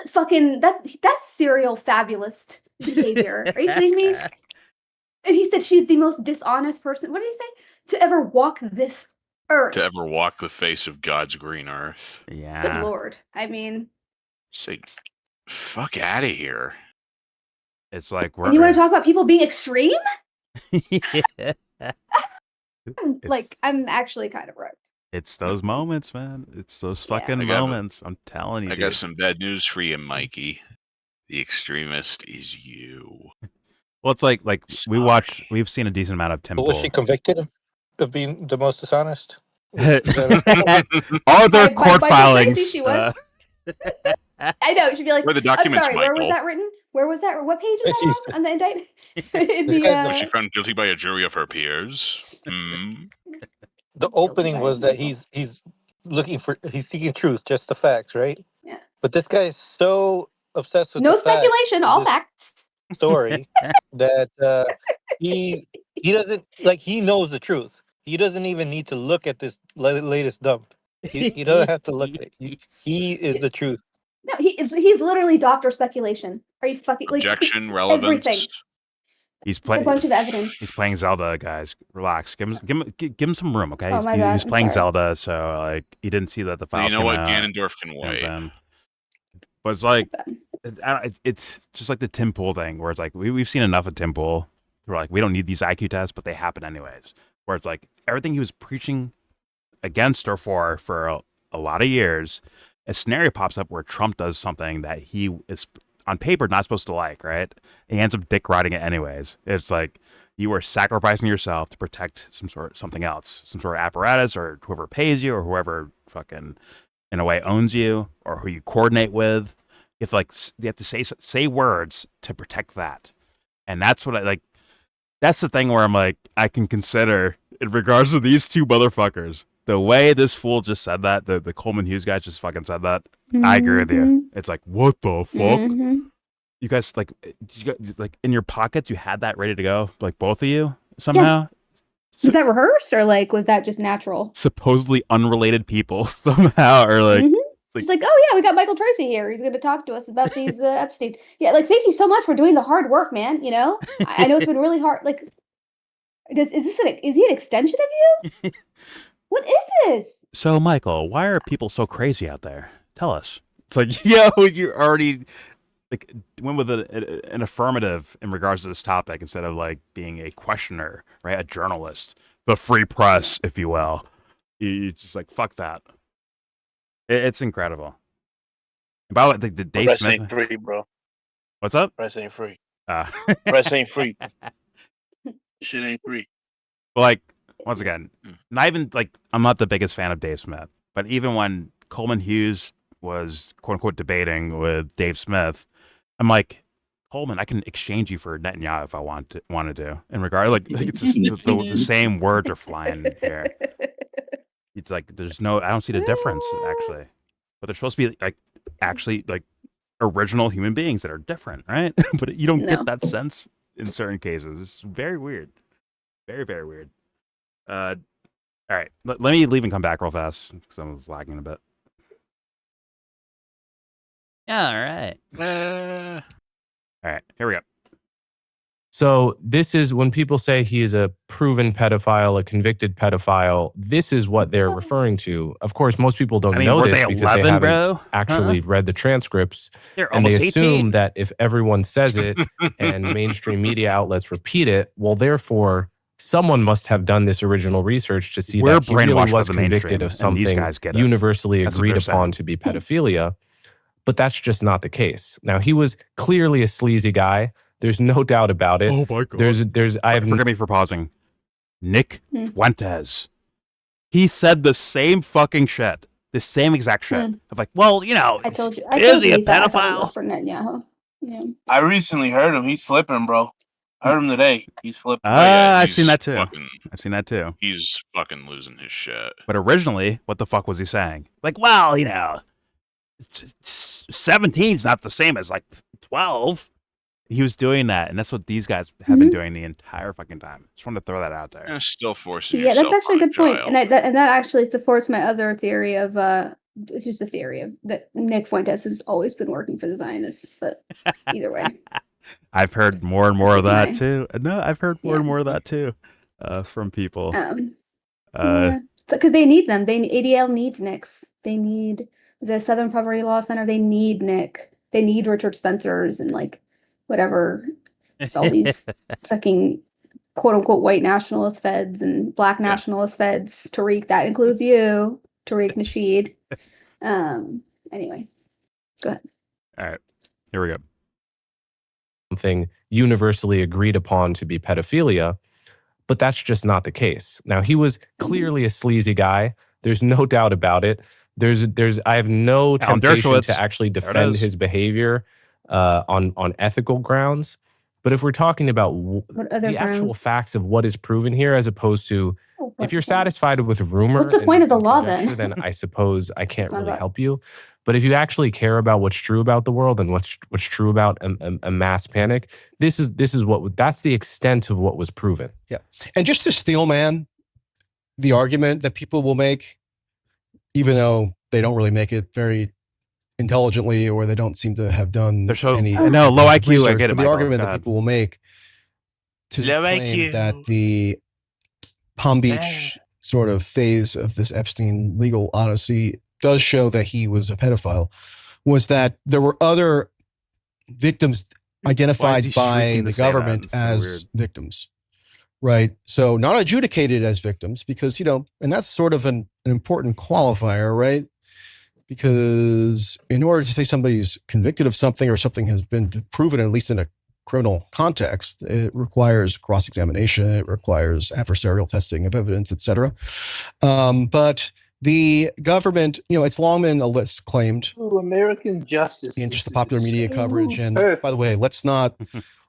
serial fabulous behavior. Are you kidding me? And he said she's the most dishonest person. What did he say? To ever walk this earth. To ever walk the face of God's green earth. Yeah. Good Lord. I mean. Say, fuck out of here. It's like, and you want to talk about people being extreme? Like, I'm actually kind of right. It's those moments, man. It's those fucking moments. I'm telling you. I got some bad news for you, Mikey. The extremist is you. Well, it's like we've seen a decent amount of Tim. But was she convicted of being the most dishonest? Are there court filings? She was. I know. It should be like, where the documents, I'm sorry, Michael? where was that written? Where was that? What page is that on the indictment? Was she found guilty by a jury of her peers? The opening was that he's seeking truth, just the facts, right? Yeah. But this guy is so obsessed with no speculation, all facts. Story that he doesn't like. He knows the truth. He doesn't even need to look at this latest dump. He doesn't have to look at it. He is the truth. No, he's literally Dr. Speculation. Are you fucking like objection, relevance? Everything. He's playing a bunch of evidence. He's playing Zelda, guys. Relax. Give him some room, okay? Oh my God, he's playing Zelda, so like he didn't see that the files. You know what? Ganondorf can wait. But it's like it's just like the Tim Pool thing, where it's like we've seen enough of Tim Pool. We're like, we don't need these IQ tests, but they happen anyways. Where it's like everything he was preaching against or for a lot of years, a scenario pops up where Trump does something that he is on paper not supposed to like, right? He ends up dick riding it anyways. It's like you are sacrificing yourself to protect something else, some sort of apparatus, or whoever pays you, or whoever fucking in a way owns you, or who you coordinate with. You have to say words to protect that, and that's what I like. That's the thing where I'm like, I can consider in regards to these two motherfuckers, the way this fool just said that, the Coleman Hughes guy just fucking said that. I agree with you. It's like, what the fuck? You guys like in your pockets, you had that ready to go, like both of you somehow. Was that rehearsed or like was that just natural? Supposedly unrelated people somehow, or like. It's like, oh yeah, we got Michael Tracey here. He's going to talk to us about these Epstein. Yeah, like thank you so much for doing the hard work, man. You know, I know it's been really hard. Like, is he an extension of you? What is this? So, Michael, why are people so crazy out there? Tell us. It's like, yo, you already like went with an affirmative in regards to this topic instead of like being a questioner, right? A journalist, the free press, if you will. You just like fuck that. It's incredible. About the Dave Press Smith ain't free, bro. What's up? Press ain't free. Press ain't free. Shit ain't free. But like once again, not even like I'm not the biggest fan of Dave Smith, but even when Coleman Hughes was quote unquote debating with Dave Smith, I'm like, Coleman, I can exchange you for Netanyahu if I wanted to. In regard, like it's just the same words are flying here. It's like I don't see the difference actually, but they're supposed to be like actually like original human beings that are different, right? But you don't get that sense in certain cases. It's very weird, very very weird. All right, let me leave and come back real fast because I was lagging a bit. All right. All right, here we go. So this is when people say he is a proven pedophile, a convicted pedophile, this is what they're referring to. Of course, most people don't know this because 11, they haven't actually read the transcripts. And they assume that if everyone says it and mainstream media outlets repeat it, well, therefore, someone must have done this original research to see that he really was convicted of something universally agreed upon to be pedophilia. But that's just not the case. Now, he was clearly a sleazy guy. There's no doubt about it. Oh my God. Forgive me for pausing. Nick Fuentes. He said the same fucking shit. The same exact shit. Of like, well, you know, I told you. Is he a pedophile? For Netanyahu. Yeah. I recently heard him. He's flipping, bro. I heard him today. He's flipping. I've seen that too. I've seen that too. He's fucking losing his shit. But originally, what the fuck was he saying? Like, well, you know, 17's not the same as like 12. He was doing that, and that's what these guys have been doing the entire fucking time. Just wanted to throw that out there. And still forcing Yeah, that's actually a good point. And that actually supports my other theory of it's just a theory of that Nick Fuentes has always been working for the Zionists, but either way. I've heard more and more of that too. No, I've heard more and more of that too from people. Because they need them. ADL needs Nicks. They need the Southern Poverty Law Center. They need Nick. They need Richard Spencer's and like whatever, all these fucking quote unquote white nationalist feds and black nationalist feds. Tariq, that includes you, Tariq Nasheed. Anyway, go ahead. All right, here we go. Something universally agreed upon to be pedophilia, but that's just not the case. Now, he was clearly a sleazy guy. There's no doubt about it. I have no temptation to actually defend his behavior on ethical grounds. But if we're talking about the actual facts of what is proven here, as opposed to if you're satisfied with rumor, what's the point of the law then I suppose I can't really help you. But if you actually care about what's true about the world and what's true about a mass panic, that's the extent of what was proven. Yeah, and just to steel man the argument that people will make, even though they don't really make it very intelligently, or they don't seem to have done any low IQ. Research, I get it. The argument that people will make to claim that the Palm Beach sort of phase of this Epstein legal odyssey does show that he was a pedophile was that there were other victims identified by the government as victims, right? So not adjudicated as victims because, and that's sort of an important qualifier, right? Because in order to say somebody's convicted of something or something has been proven, at least in a criminal context, it requires cross-examination, it requires adversarial testing of evidence, etc. But the government, it's long been claimed American justice in just the system popular is media so coverage. And perfect. by the way, let's not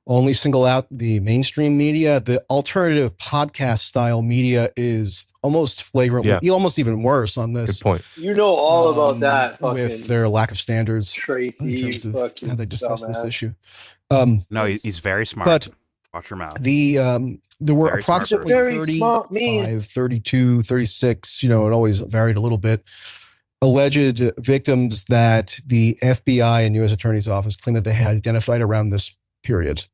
only single out the mainstream media. The alternative podcast style media is almost flagrantly, almost even worse on this. Good point. You know all about that, with fucking their lack of standards Tracy, in terms you of fucking how they discuss this dumbass. issue. No, he's very smart. But watch your mouth. There were Very smart approximately person. Very smart man. 35, 32, 36, it always varied a little bit, alleged victims that the FBI and U.S. Attorney's Office claimed that they had identified around this period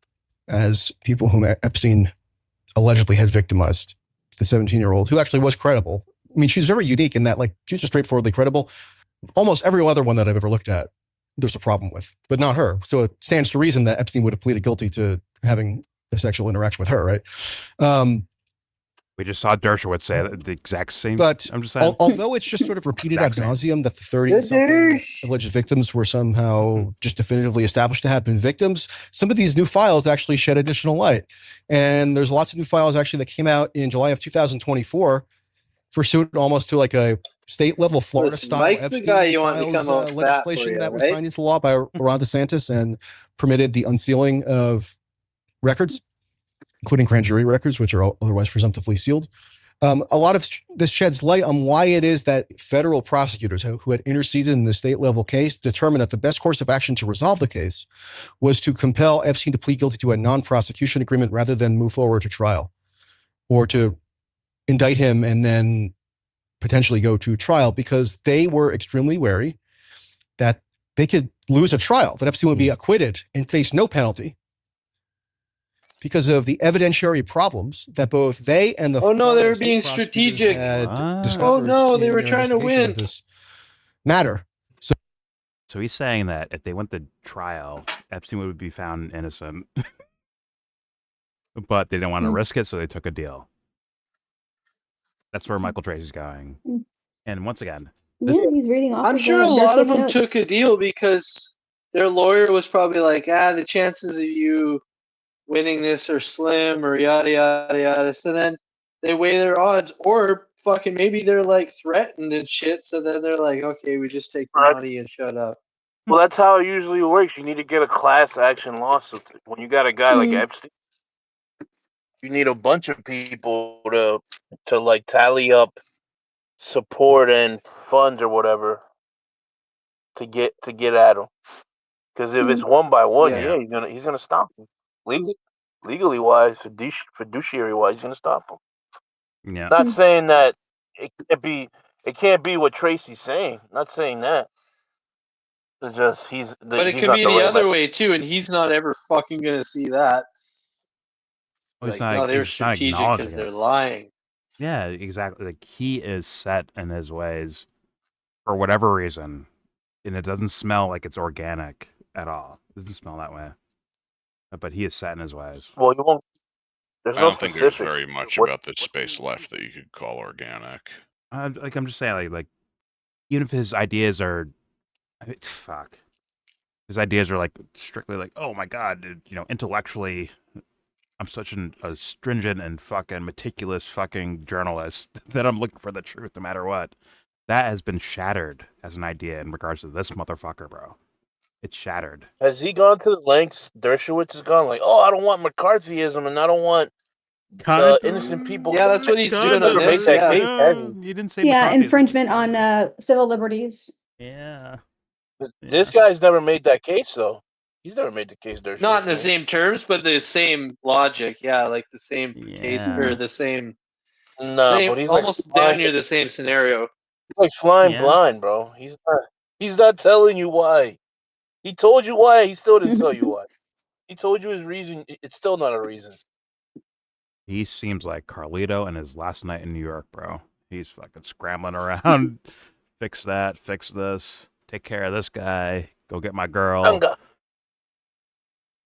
as people whom Epstein allegedly had victimized. The 17-year-old, who actually was credible. I mean, she's very unique in that, she's just straightforwardly credible. Almost every other one that I've ever looked at, there's a problem with, but not her. So it stands to reason that Epstein would have pleaded guilty to having a sexual interaction with her, right? We just saw Dershowitz say the exact same. But I'm just saying, although it's just sort of repeated ad nauseum that the 30-something alleged victims were somehow just definitively established to have been victims, some of these new files actually shed additional light. And there's lots of new files actually that came out in July of 2024, pursuant almost to a state-level Florida-style Mike's the guy you want to come out legislation that was signed into law by Ron DeSantis and permitted the unsealing of records, including grand jury records, which are otherwise presumptively sealed. A lot of this sheds light on why it is that federal prosecutors who had interceded in the state-level case determined that the best course of action to resolve the case was to compel Epstein to plead guilty to a non-prosecution agreement rather than move forward to trial, or to indict him and then potentially go to trial, because they were extremely wary that they could lose a trial, that Epstein would be acquitted and face no penalty because of the evidentiary problems that both they and the they were being strategic. They were trying to win this matter. So he's saying that if they went to trial, Epstein would be found innocent, but they didn't want to risk it, so they took a deal. That's where Michael Tracey's going. And once again, he's reading off. I'm sure a lot of them took a deal because their lawyer was probably like, the chances of you winning this are slim, or yada yada yada. So then they weigh their odds, or fucking maybe they're threatened and shit. So then they're like, okay, we just take the money and shut up. Well, that's how it usually works. You need to get a class action lawsuit. When you got a guy like Epstein, you need a bunch of people to tally up support and funds or whatever to get at him. Because if it's one by one, he's gonna stop him. Legally wise, fiduciary wise, he's gonna stop him. Yeah. Not saying that it can't be what Tracy's saying. Not saying that. It's just but it could be the other way too, and he's not ever fucking gonna see that. Well, they were strategic because they're lying. Yeah, exactly. He is set in his ways for whatever reason, and it doesn't smell like it's organic at all. It doesn't smell that way. But he is set in his ways. Well, you won't. I don't think there's very much about this space left that you could call organic. I'm just saying, even if his ideas are, his ideas are strictly oh my god, intellectually, I'm such a stringent and fucking meticulous fucking journalist that I'm looking for the truth no matter what. That has been shattered as an idea in regards to this motherfucker, bro. It's shattered. Has he gone to the lengths Dershowitz has gone? I don't want McCarthyism and I don't want innocent people. Yeah, that's what he's doing on make this. that case, You didn't say infringement on civil liberties. Yeah. This guy's never made that case, though. He's never made the case, Dershowitz. Not in the same terms, but the same logic. Yeah, the same case or the same. But he's almost down near the same scenario. He's flying blind, bro. He's not telling you why. He told you why. He still didn't tell you why. He told you his reason. It's still not a reason. He seems like Carlito and his last night in New York, bro. He's fucking scrambling around. Fix that. Fix this. Take care of this guy. Go get my girl.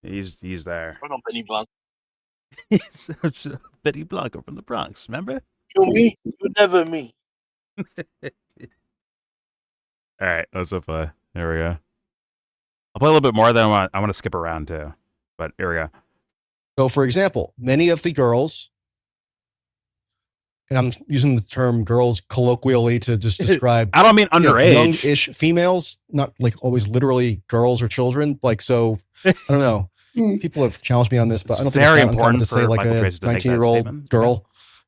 He's there. Benny Blanco. He's Benny Blanco from the Bronx. Remember? You me. You never me. All right. Let's play. There we go. I'll play a little bit more. Then I want to skip around too. But here we go. So, for example, many of the girls, and I'm using the term girls colloquially to just describe, I don't mean underage. Young-ish females, not like always literally girls or children. Like, so, I don't know. People have challenged me on this, but I don't think it's that uncommon to say like a 19-year-old girl,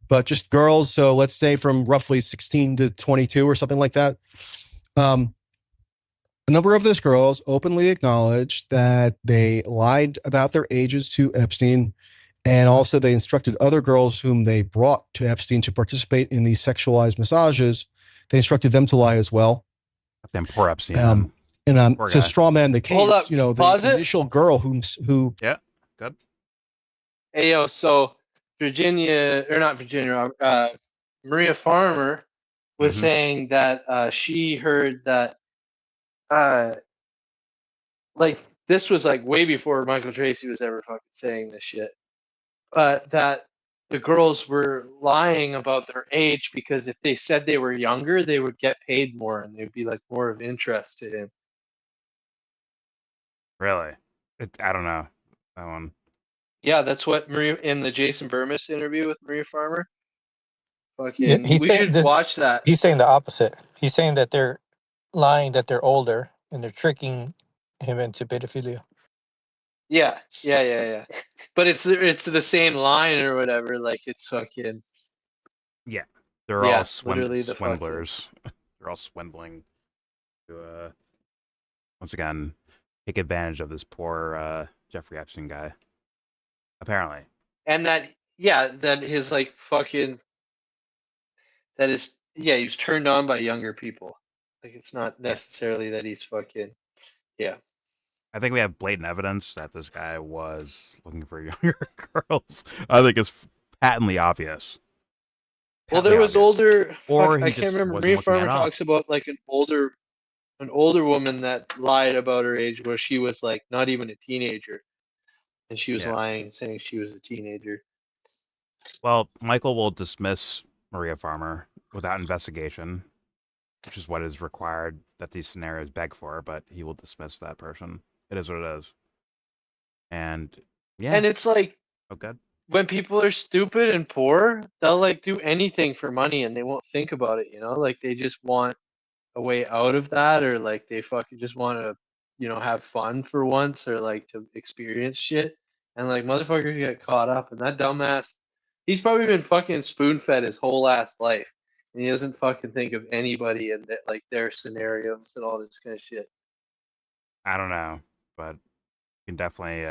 but just girls. So let's say from roughly 16 to 22 or something like that. A number of those girls openly acknowledged that they lied about their ages to Epstein, and also they instructed other girls whom they brought to Epstein to participate in these sexualized massages. They instructed them to lie as well. Then poor Epstein. To straw man the case, Hold up, the initial girl who yeah, good. Hey yo, so Maria Farmer was saying that she heard that like this was like way before Michael Tracey was ever fucking saying this shit. That the girls were lying about their age because if they said they were younger, they would get paid more and they'd be like more of interest to him. Really? I don't know that one. Yeah, that's what Maria in the Jason Burmis interview with Maria Farmer. Yeah, We should watch that. He's saying the opposite. He's saying that they're lying that they're older and they're tricking him into pedophilia. Yeah. But it's the same line or whatever. Like it's fucking. Yeah, they're all literally the swindlers. They're all swindling to once again take advantage of this poor Jeffrey Epstein guy. Apparently. And that his like fucking. That is he was turned on by younger people. Like it's not necessarily that he's fucking. Yeah. I think we have blatant evidence that this guy was looking for younger girls. I think it's patently obvious. Well, there was older. Or I can't remember. Maria Farmer talks about like an older woman that lied about her age, where she was like not even a teenager, and she was lying, saying she was a teenager. Well, Michael will dismiss Maria Farmer without investigation, which is what is required that these scenarios beg for. But he will dismiss that person. It is what it is. And and it's like, good. When people are stupid and poor, they'll like do anything for money and they won't think about it, like they just want a way out of that, or like they fucking just want to, have fun for once, or like to experience shit. And like motherfuckers get caught up, and that dumbass, he's probably been fucking spoon fed his whole ass life. And he doesn't fucking think of anybody and like their scenarios and all this kind of shit. I don't know, but you can definitely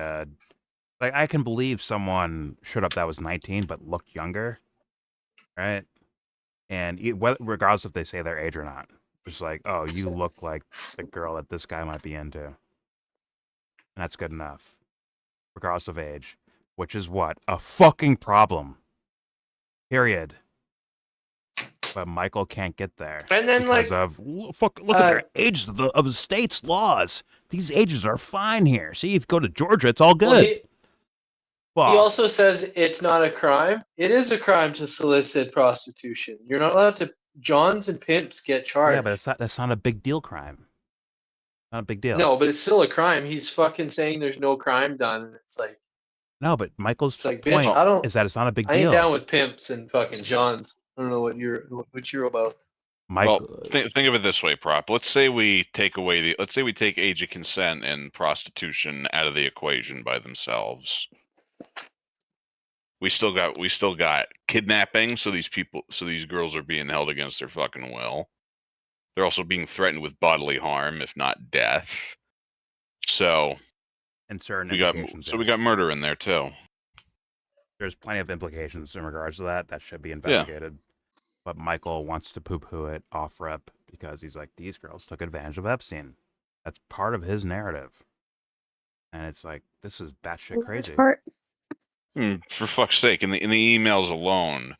like I can believe someone showed up that was 19 but looked younger, right? And regardless if they say their age or not, it's like, oh, you look like the girl that this guy might be into, and that's good enough, regardless of age, which is what a fucking problem. Period. But Michael can't get there, and then because of look at their age of the state's laws. These ages are fine here. See, if you go to Georgia, it's all good. Well, he also says it's not a crime. It is a crime to solicit prostitution. You're not allowed to. Johns and pimps get charged. Yeah, but that's not a big deal crime. Not a big deal. No, but it's still a crime. He's fucking saying there's no crime done, and it's like. No, but Michael's point is that it's not a big deal. I ain't down with pimps and fucking Johns. I don't know what you're about. Michael, well, think of it this way, Prop. Let's say we take age of consent and prostitution out of the equation by themselves. We still got kidnapping, so these girls are being held against their fucking will. They're also being threatened with bodily harm, if not death. So, and certain we got murder in there too. There's plenty of implications in regards to that should be investigated. Yeah. But Michael wants to poo-poo it off rip because he's like, these girls took advantage of Epstein. That's part of his narrative. And it's like, this is batshit crazy. For fuck's sake, in the emails alone,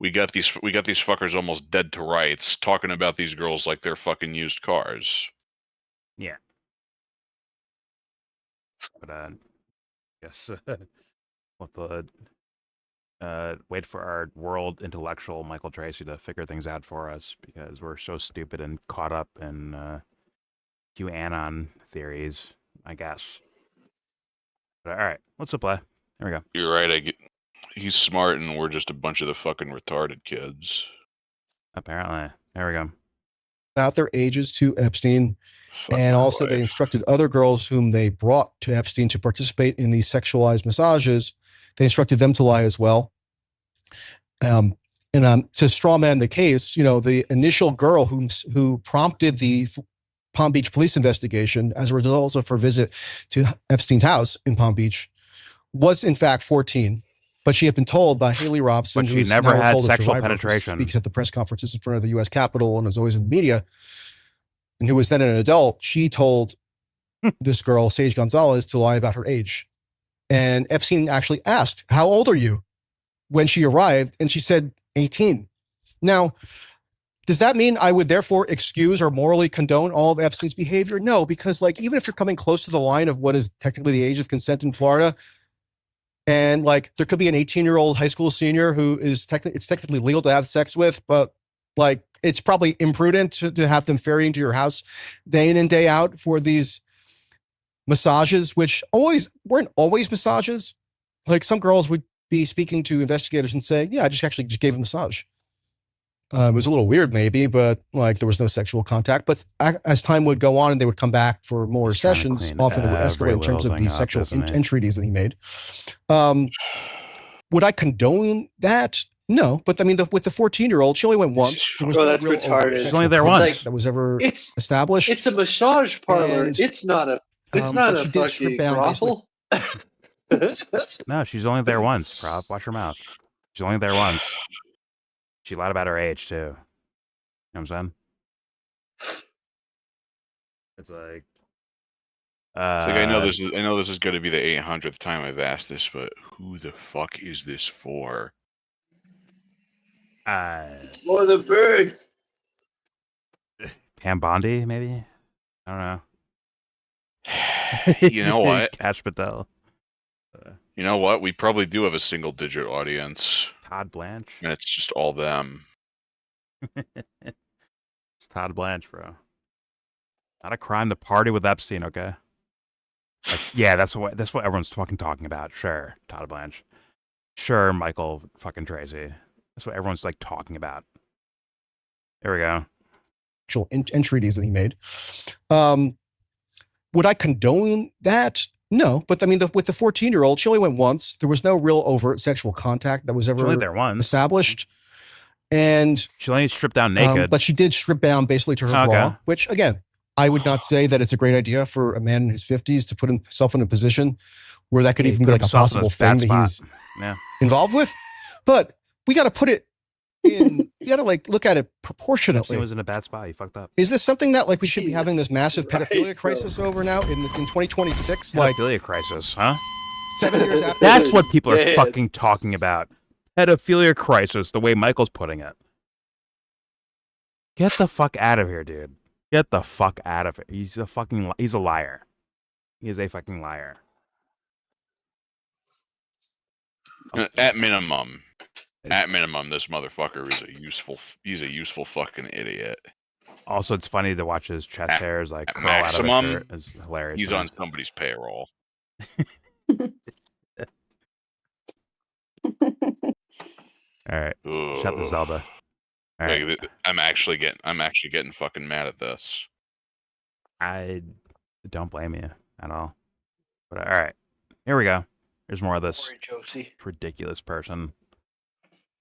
we got these fuckers almost dead to rights talking about these girls like they're fucking used cars. Yeah. But yes, we'll wait for our world intellectual Michael Tracey to figure things out for us, because we're so stupid and caught up in QAnon theories, I guess. All right, let's play. There we go. You're right. He's smart, and we're just a bunch of the fucking retarded kids. Apparently. There we go. About their ages to Epstein. Fuck and my also wife. they instructed other girls whom they brought to Epstein to participate in these sexualized massages. They instructed them to lie as well. To strawman the case, the initial girl who prompted the Palm Beach police investigation as a result of her visit to Epstein's house in Palm Beach was in fact 14. But she had been told by Haley Robson, but she who's never now had told sexual survivor, penetration. Who speaks at the press conferences in front of the U.S. Capitol and is always in the media, and who was then an adult. She told this girl, Sage Gonzalez, to lie about her age. And Epstein actually asked, "How old are you?" when she arrived, and she said 18. Now, does that mean I would therefore excuse or morally condone all of Epstein's behavior? No, because even if you're coming close to the line of what is technically the age of consent in Florida, and there could be an 18-year-old high school senior who is it's technically legal to have sex with, but it's probably imprudent to have them ferry into your house day in and day out for these massages, which weren't always massages. Some girls would be speaking to investigators and saying, "Yeah, I just gave a massage." It was a little weird maybe, but there was no sexual contact. But as time would go on and they would come back for more sessions, often it would escalate in terms of the sexual entreaties that he made. Would I condone that? No, but with the 14-year-old, she only went once. There was that's retarded. She's only there once. That was ever established. It's a massage parlor. And, it's not a fucking brothel. No, she's only there once, Prop. Watch her mouth. She's only there once. She lied about her age, too. You know what I'm saying? It's like... I know this is going to be the 800th time I've asked this, but who the fuck is this for? For the birds. Pam Bondi, maybe? I don't know. You know what? Cash Patel. You know what? We probably do have a single-digit audience. Todd Blanche? And it's just all them. It's Todd Blanche, bro. Not a crime to party with Epstein, okay? Yeah, that's what everyone's fucking talking about. Sure, Todd Blanche. Sure, Michael fucking Tracey. That's what everyone's talking about. There we go. Actual entreaties that he made. Would I condone that? No, but with the 14-year-old, she only went once. There was no real overt sexual contact that was ever there once. established. And she only stripped down naked. But she did strip down basically to her bra, which again, I would not say that it's a great idea for a man in his 50s to put himself in a position where that could even be a possible thing that he's involved with. But we got to put it in, you got to look at it proportionately. He was in a bad spot. He fucked up. Is this something that we should be having this massive pedophilia crisis over now in 2026? Pedophilia crisis, huh? 7 years after. That's what people are fucking talking about. Pedophilia crisis, the way Michael's putting it. Get the fuck out of here, dude. Get the fuck out of it. He's a liar. He is a fucking liar. At minimum, this motherfucker is he's a useful fucking idiot. Also, it's funny to watch his chest hairs curl maximum, out of his shirt. It's hilarious. He's on somebody's payroll. All right, shut the Zelda. All right. I'm actually getting fucking mad at this. I don't blame you at all. But all right, here we go. Here's more of this ridiculous person.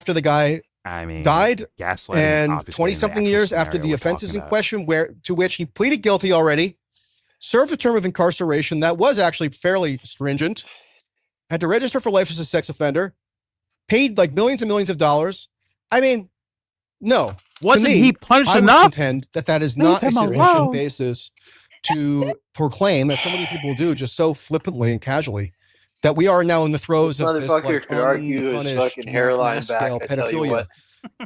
After the guy died, and 20-something years after the offenses in question, to which he pleaded guilty already, served a term of incarceration that was actually fairly stringent, had to register for life as a sex offender, paid millions and millions of dollars. I mean, no. Wasn't he punished enough? I would contend that is not a sufficient basis to proclaim, as so many people do, just so flippantly and casually, that we are now in the throes of this motherfucker could argue his fucking hairline back. I tell you what.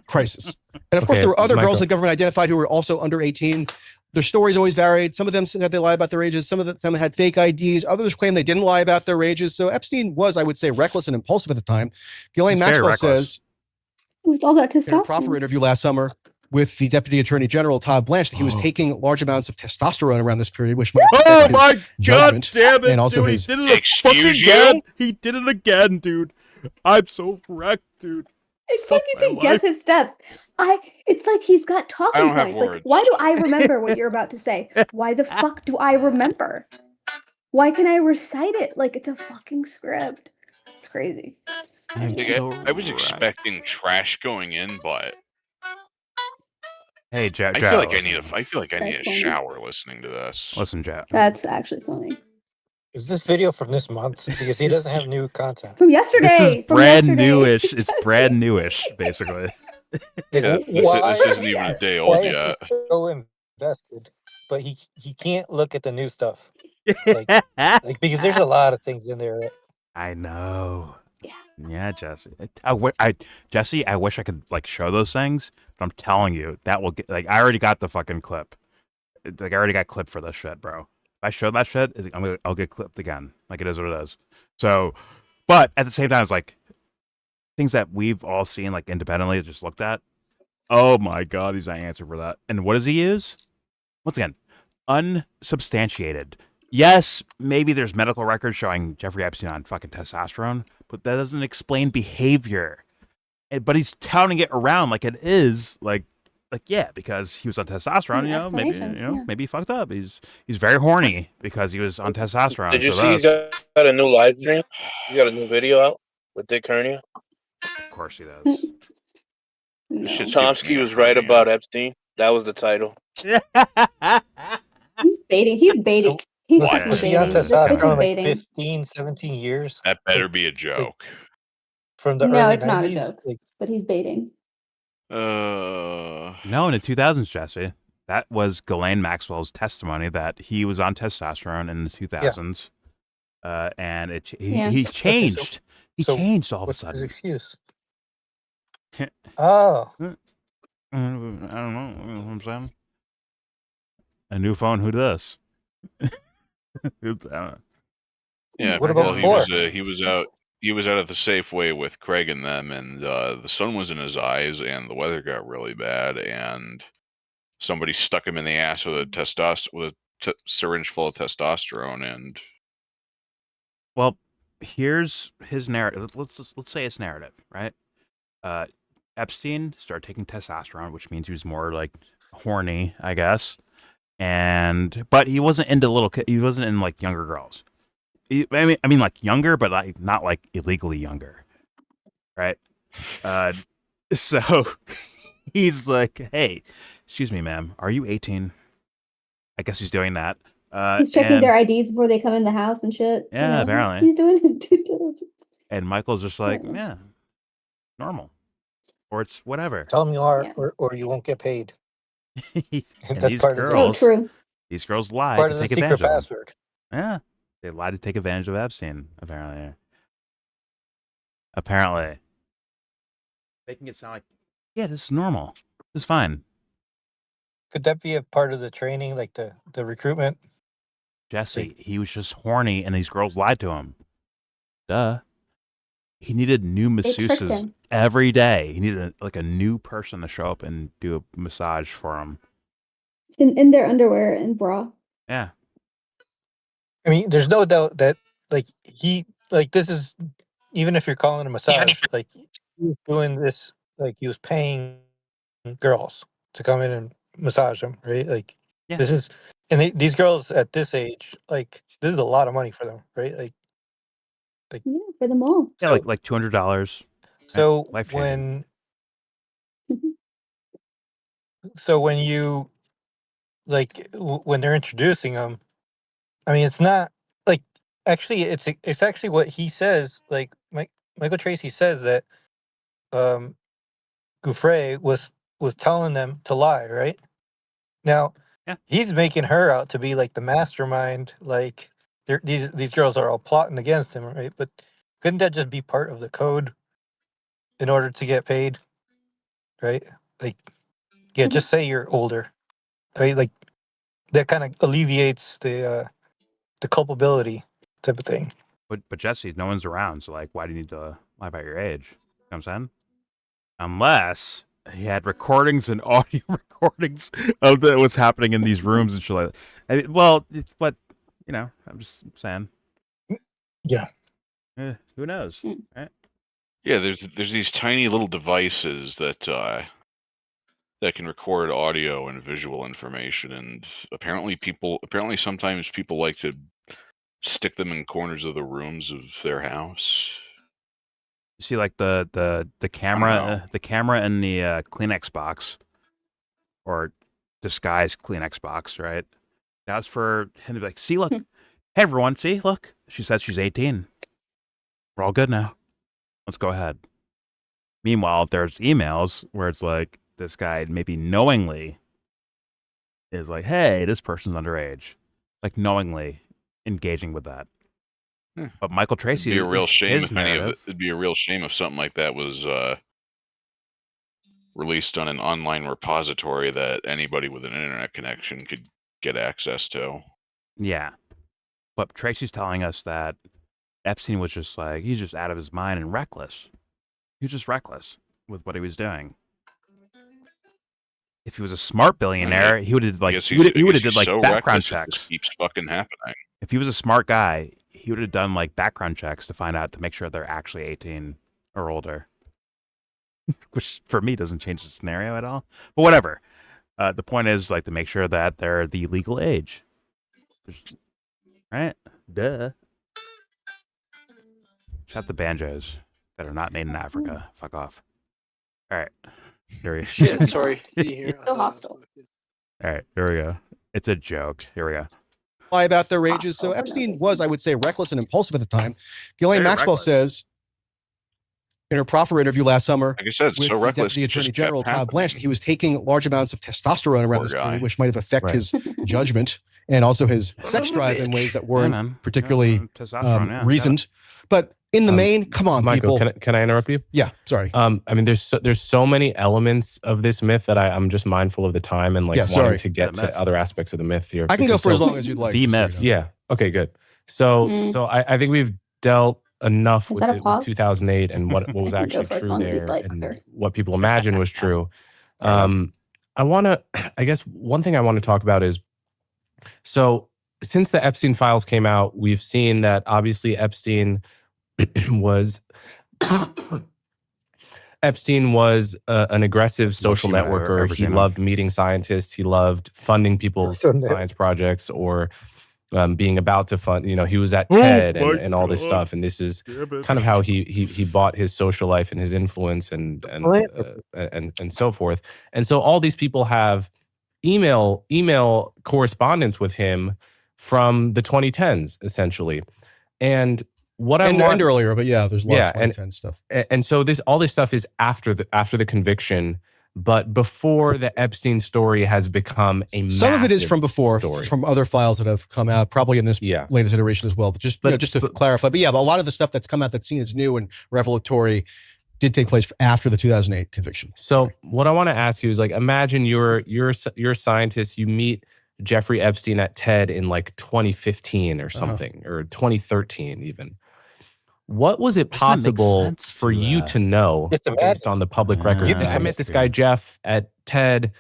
Crisis. And of course, there were other girls the government identified who were also under 18. Their stories always varied. Some of them said they lied about their ages. Some had fake IDs. Others claimed they didn't lie about their ages. So Epstein was, I would say, reckless and impulsive at the time. Ghislaine Maxwell says, it was all that in a testosterone. proffer interview last summer, with the Deputy Attorney General, Todd Blanche, that he was taking large amounts of testosterone around this period, which might Oh affect my his judgment damn it, and also dude, his... he did it Excuse again. you? He did it again, dude. I'm so wrecked, dude. It's Fuck like you my can guess life. his steps. It's like he's got I talking don't have points. Like, words. why do I remember what you're about to say? Why the fuck do I remember? Why can I recite it like it's a fucking script? It's crazy. I'm Like, so I was wrecked. expecting trash going in, but Hey, Joe. I feel like I need That's a funny. shower listening to this. Listen, Joe. That's actually funny. Is this video from this month? Because he doesn't have new content. From yesterday. This is from brand yesterday. newish. It's brand newish, basically. Yeah, this isn't even a day old Why is yet. he so invested? But he can't look at the new stuff. Like because there's a lot of things in there. I know. Yeah. Yeah, Jesse. Jesse, I wish I could like show those things, but I'm telling you, that will get like I already got the fucking clip. Like I already got clipped for this shit, bro. If I show that shit, I'll get clipped again. Like it is what it is. So, but at the same time, it's like things that we've all seen like independently, just looked at. Oh my god, he's not answer for that. And what does he use? Once again, unsubstantiated. Yes, maybe there's medical records showing Jeffrey Epstein on fucking testosterone, but that doesn't explain behavior. But he's touting it around like it is like yeah, because he was on testosterone. Maybe he fucked up. He's very horny because he was on testosterone. Did you see he's got a new live stream? He got a new video out with Dick Hernia. Of course he does. No. Chomsky was right about Epstein. That was the title. He's baiting. He's baiting. He's What? fucking Was he on baiting. This bitch testosterone is like baiting. 15, 17 years? That better be a joke. From the No, early it's not a 90s? joke. But he's baiting. No, in the 2000s, Jesse. That was Ghislaine Maxwell's testimony that he was on testosterone in the 2000s. And he changed. He changed all of a what's sudden. his excuse? Oh. I don't know. You know what I'm saying? A new phone, who this? Yeah, What about before? He was out at the Safeway with Craig and them, and the sun was in his eyes, and the weather got really bad, and somebody stuck him in the ass with a syringe full of testosterone, and well, here's his narrative. Let's say his narrative, right? Epstein started taking testosterone, which means he was more like horny, I guess. But he wasn't into little kids. He wasn't in like younger girls. I mean, like younger, but like not like illegally younger, right? So he's like, "Hey, excuse me, ma'am, are you 18?" I guess he's doing that. He's checking their IDs before they come in the house and shit. Yeah, apparently. He's doing his due diligence. And Michael's just like, yeah, normal, or it's whatever. Tell them you are, or you won't get paid. And that's these part girls, of the these girls lie part to of the take secret advantage of him. password. Yeah, they lied to take advantage of Epstein. Apparently, making it sound like, yeah, this is normal. This is fine. Could that be a part of the training, like the recruitment? Jesse, he was just horny, and these girls lied to him. Duh. He needed new masseuses every day. He needed a new person to show up and do a massage for him. In their underwear and bra. Yeah. I mean, there's no doubt that this is, even if you're calling a massage, like he was doing this, like he was paying girls to come in and massage him, right? Like this is, and these girls at this age, like this is a lot of money for them, right? Like yeah, for them all. Yeah, like $200. So life-changing. when you when they're introducing them, I mean, it's not like actually it's actually what he says. Like Michael Tracey says that Gouffre was telling them to lie, right? Now he's making her out to be like the mastermind. Like these girls are all plotting against him, right? But couldn't that just be part of the code in order to get paid, right? Like, yeah, just say you're older, right? Like that kind of alleviates the culpability type of thing. But Jesse, no one's around, so like, why do you need to lie about your age? You know what I'm saying? Unless he had recordings and audio recordings of what's happening in these rooms and shit like that. I mean, well, but you know, I'm just saying. Yeah. Who knows, right? Yeah, there's these tiny little devices that can record audio and visual information, and apparently sometimes people like to stick them in corners of the rooms of their house. You see, like the camera in the Kleenex box, or disguised Kleenex box, right? That's for him to be like, see, look, hey everyone, see, look. She says she's 18. We're all good now. Let's go ahead. Meanwhile, there's emails where it's like this guy maybe knowingly is like, hey, this person's underage, like knowingly engaging with that. But Michael Tracey, it'd be a real shame if narrative. it'd be a real shame if something like that was released on an online repository that anybody with an internet connection could get access to. Yeah, but Tracy's telling us that Epstein was just like, he's just out of his mind and reckless. He was just reckless with what he was doing. If he was a smart billionaire, he would have like he would have did like background checks. This keeps fucking happening. If he was a smart guy, he would have done like background checks to find out, to make sure they're actually 18 or older. Which for me doesn't change the scenario at all. But whatever. The point is like to make sure that they're the legal age. Right? Duh. Shut the banjos that are not made in Africa. Fuck off. All right. There we go. Shit, sorry. So hostile. All right, here we go. It's a joke. Here we go. Lie about their ages. So Epstein was, I would say, reckless and impulsive at the time. Ghislaine Maxwell says in her proffer interview last summer, like I said, with so the reckless, Deputy Attorney General Todd Blanche, that he was taking large amounts of testosterone around this period, which might have affected his judgment and also his sex drive in ways that weren't particularly reasoned. But in the main, come on, Michael, people. Can I interrupt you? Yeah, sorry. I mean, there's so many elements of this myth that I'm just mindful of the time and like wanting to get to other aspects of the myth here. I can go for as long as you'd like. The myth. Yeah. Okay, good. So I think we've dealt enough with 2008 and what was actually true there and what people imagine was true. I guess one thing I want to talk about is, so since the Epstein files came out, we've seen that obviously Epstein was an aggressive social networker. He loved meeting scientists. He loved funding people's science projects or being about to fund. You know, he was at TED and all this stuff. And this is kind of how he bought his social life and his influence and so forth. And so all these people have email correspondence with him from the 2010s, essentially. And what I want, and earlier, but yeah, there's a lot of 2010 stuff. And so all this stuff is after the conviction, but before the Epstein story has become a some of it is from before, story. From other files that have come out, probably in this latest iteration as well. But just to clarify, but a lot of the stuff that's come out that's seen as new and revelatory did take place after the 2008 conviction. So what I want to ask you is, like, imagine you're a scientist, you meet Jeffrey Epstein at TED in like 2015 or something, or 2013 even. What was it possible for you to know based on the public record? I met this guy Jeff at TED.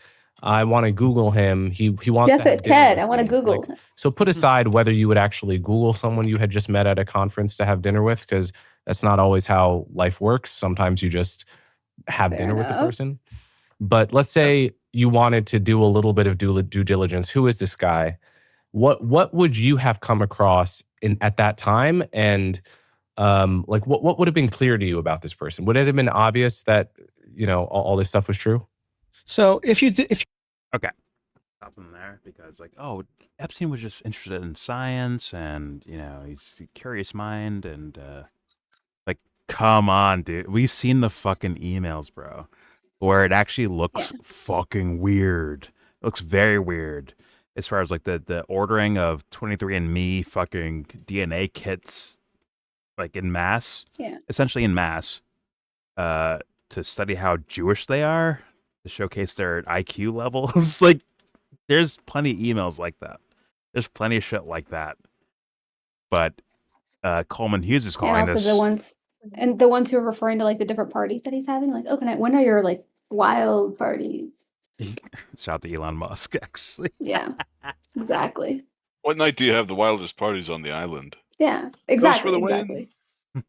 I want to Google him. He wants Jeff to have at TED. I want to me. Google. Like, so put aside whether you would actually Google someone you had just met at a conference to have dinner with, because that's not always how life works. Sometimes you just have dinner with the person. But let's say you wanted to do a little bit of due diligence. Who is this guy? What would you have come across at that time? And like what would have been clear to you about this person? Would it have been obvious that, you know, all this stuff was true? So if okay, stop them there, because like, oh, Epstein was just interested in science, and you know, he's a curious mind, and like, come on, dude, we've seen the fucking emails, bro, where it actually looks fucking weird. It looks very weird as far as like the ordering of 23andMe fucking DNA kits, like in mass, essentially in mass, to study how Jewish they are, to showcase their IQ levels. Like, there's plenty of emails like that. There's plenty of shit like that. But Coleman Hughes is calling and also this. the ones who are referring to like the different parties that he's having. Like, oh, when are your like wild parties. Shout out to Elon Musk, actually. Yeah, exactly. What night do you have the wildest parties on the island? Yeah, exactly. Exactly.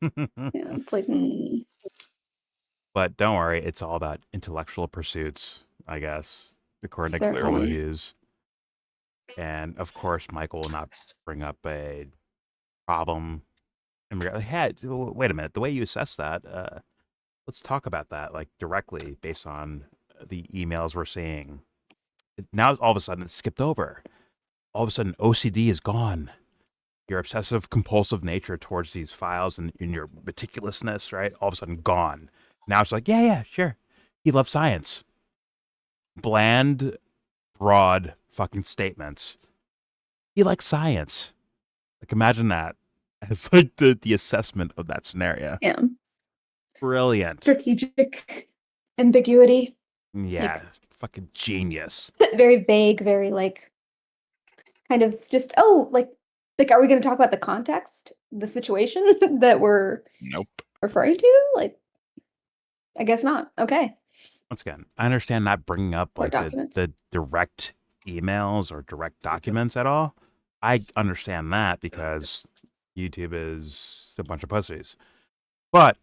Yeah, it's like. But don't worry, it's all about intellectual pursuits, I guess, according to Certainly. Coleman Hughes. And of course, Michael will not bring up a problem. And we're like, hey, wait a minute, the way you assess that, let's talk about that, like directly based on the emails we're seeing. Now, all of a sudden, it's skipped over. All of a sudden, OCD is gone. Your obsessive compulsive nature towards these files and your meticulousness, right? All of a sudden, gone. Now it's like, yeah, sure. He loves science. Bland, broad fucking statements. He likes science. Like, imagine that as like the assessment of that scenario. Yeah. Brilliant. Strategic ambiguity. Yeah, fucking genius. Very vague, very like kind of just are we going to talk about the context, the situation that we're referring to? Like, I guess not. Okay. Once again, I understand not bringing up like the direct emails or direct documents at all. I understand that because YouTube is a bunch of pussies. But,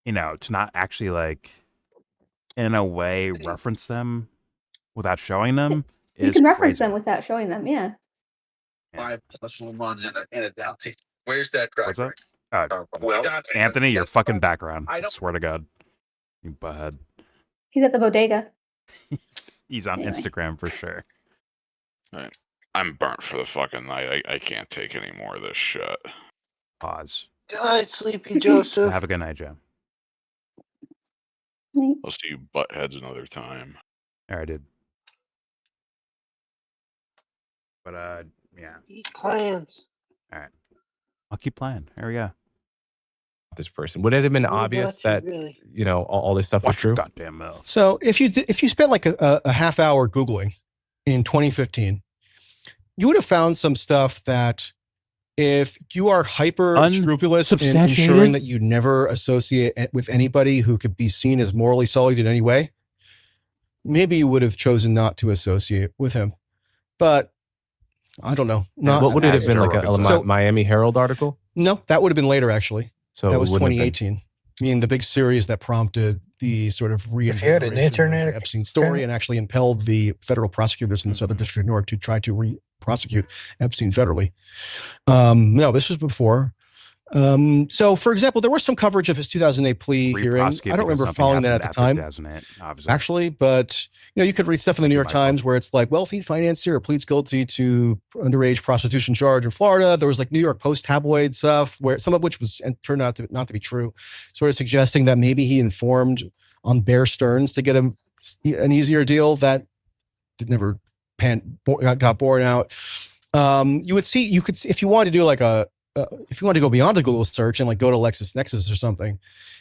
to not actually like in a way reference them without showing them is you can reference crazy. them without showing them, yeah. 5+1 runs in a Daly. Where's that track? What's that? Anthony, your fucking background. I swear to God. You butthead. He's at the bodega. He's on Instagram for sure. Right. I'm burnt for the fucking night. I can't take any more of this shit. Pause. Good night, Sleepy Joseph. Have a good night, Joe. I'll see you buttheads another time. All right, dude. But yeah. Eat clams. All right. I'll keep playing. Here we go. This person, would it have been obvious that all this stuff was true? Goddamn mouth. So if you spent like a half hour Googling in 2015, you would have found some stuff that if you are hyper scrupulous in ensuring that you never associate it with anybody who could be seen as morally sullied in any way, maybe you would have chosen not to associate with him. But I don't know. What would it have been, like a Miami Herald article? No, that would have been later, actually. So that was 2018. I mean, the big series that prompted the sort of reinvigoration of the Epstein story and actually impelled the federal prosecutors in the Southern District of New York to try to re-prosecute Epstein federally. No, this was before. So, for example, there was some coverage of his 2008 plea hearing. I don't remember following that at the time, actually, but you could read stuff in the New York Times where it's like wealthy financier pleads guilty to underage prostitution charge in Florida. There was like New York Post tabloid stuff where some of which was and turned out to not to be true, sort of suggesting that maybe he informed on Bear Stearns to get him an easier deal that never got borne out. You could see if you wanted to do like if you want to go beyond the Google search and like go to LexisNexis or something,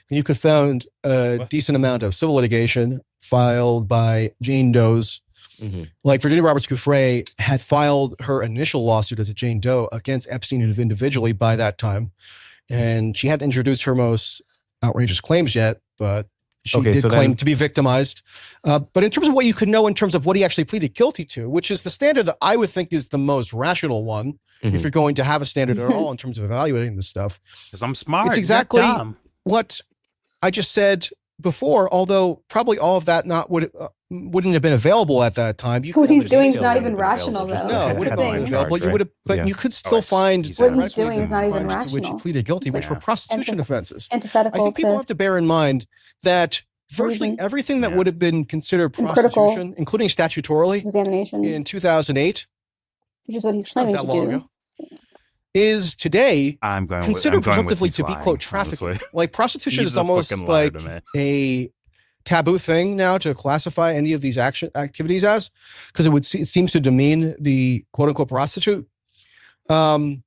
then you could find a decent amount of civil litigation filed by Jane Doe's. Mm-hmm. Like Virginia Roberts Giuffre had filed her initial lawsuit as a Jane Doe against Epstein individually by that time. And she hadn't introduced her most outrageous claims yet, but she did claim to be victimized. But in terms of what you could know in terms of what he actually pleaded guilty to, which is the standard that I would think is the most rational one, if you're going to have a standard at all in terms of evaluating this stuff. Because I'm smart. It's exactly what I just said before, although probably all of that wouldn't have been available at that time. What he's doing is not even rational, though. No, it would have been available. You would have, but you could still find what he's doing is not even rational. To which he pleaded guilty, which were prostitution offenses. I Antithetical think people have to bear in mind that virtually everything that would have been considered prostitution, including statutorily, examination in 2008, which is what he's claiming to do, is today considered presumptively to be, lying, quote, trafficking. Honestly. Like prostitution is almost like a taboo thing now to classify any of these activities as, because it seems to demean the quote unquote prostitute. But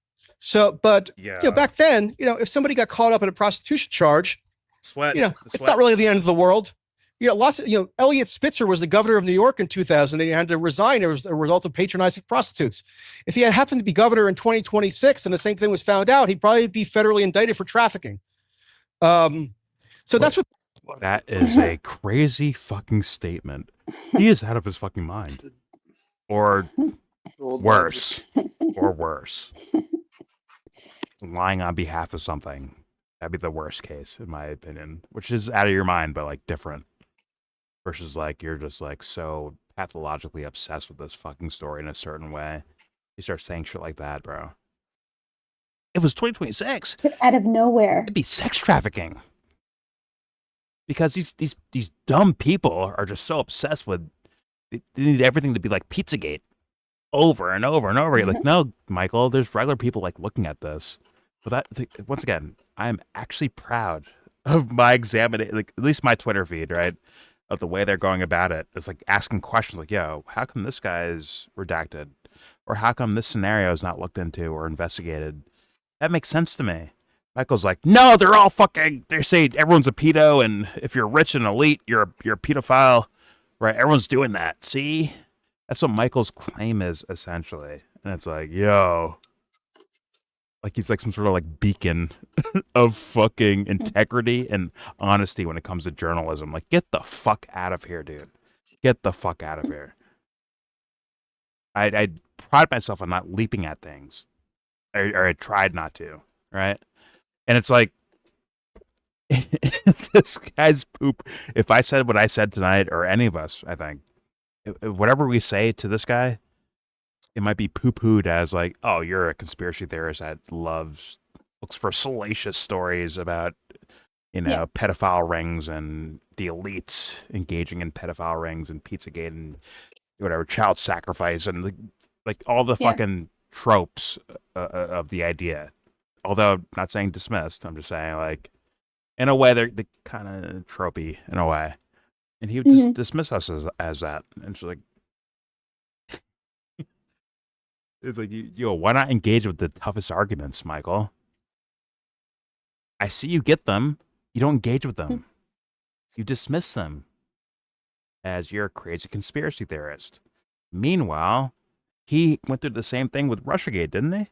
back then, if somebody got caught up in a prostitution charge, it's not really the end of the world. Elliot Spitzer was the governor of New York in 2000 and he had to resign as a result of patronizing prostitutes. If he had happened to be governor in 2026 and the same thing was found out, he'd probably be federally indicted for trafficking. So that's what That is a crazy fucking statement. He is out of his fucking mind. Or worse. Or worse. Lying on behalf of something. That'd be the worst case, in my opinion. Which is out of your mind, but like different. Versus like you're just like so pathologically obsessed with this fucking story in a certain way. You start saying shit like that, bro. It was 2026. Out of nowhere. It'd be sex trafficking. Because these dumb people are just so obsessed with, they need everything to be like Pizzagate over and over and over. You're like, no, Michael, there's regular people like looking at this. But once again, I'm actually proud of my examining, like at least my Twitter feed, right? Of the way they're going about it. It's like asking questions like, yo, how come this guy is redacted? Or how come this scenario is not looked into or investigated? That makes sense to me. Michael's like, no, they're all fucking, they say everyone's a pedo, and if you're rich and elite, you're a pedophile, right? Everyone's doing that. See? That's what Michael's claim is, essentially. And it's like, yo, like he's like some sort of like beacon of fucking integrity and honesty when it comes to journalism. Like, get the fuck out of here, dude. Get the fuck out of here. I pride myself on not leaping at things. Or I tried not to, right? And it's like, this guy's poop. If I said what I said tonight, or any of us, I think, whatever we say to this guy, it might be poo-pooed as like, oh, you're a conspiracy theorist that looks for salacious stories about, pedophile rings and the elites engaging in pedophile rings and Pizzagate and whatever, child sacrifice and like all the fucking tropes of the idea. Although, not saying dismissed, I'm just saying, like, in a way, they're kind of tropey, in a way. And he would just dismiss us as that. And it's like, why not engage with the toughest arguments, Michael? I see you get them. You don't engage with them. You dismiss them as you're a crazy conspiracy theorist. Meanwhile, he went through the same thing with Russiagate, didn't he?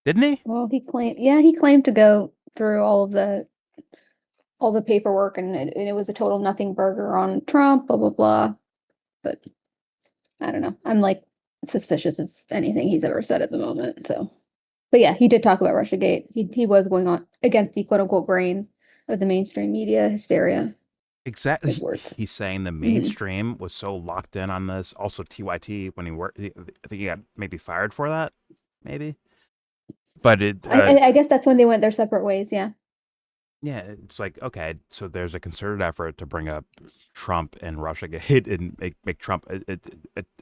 Didn't he? Well, he claimed to go through all the paperwork, and it was a total nothing burger on Trump, blah blah blah. But I don't know. I'm like suspicious of anything he's ever said at the moment. So, but yeah, he did talk about Russiagate. He was going on against the quote unquote grain of the mainstream media hysteria. Exactly. He's saying the mainstream was so locked in on this. Also, TYT when he worked, I think he got maybe fired for that. Maybe. But I guess that's when they went their separate ways. Yeah. Yeah, it's like, okay, so there's a concerted effort to bring up Trump and Russiagate and make Trump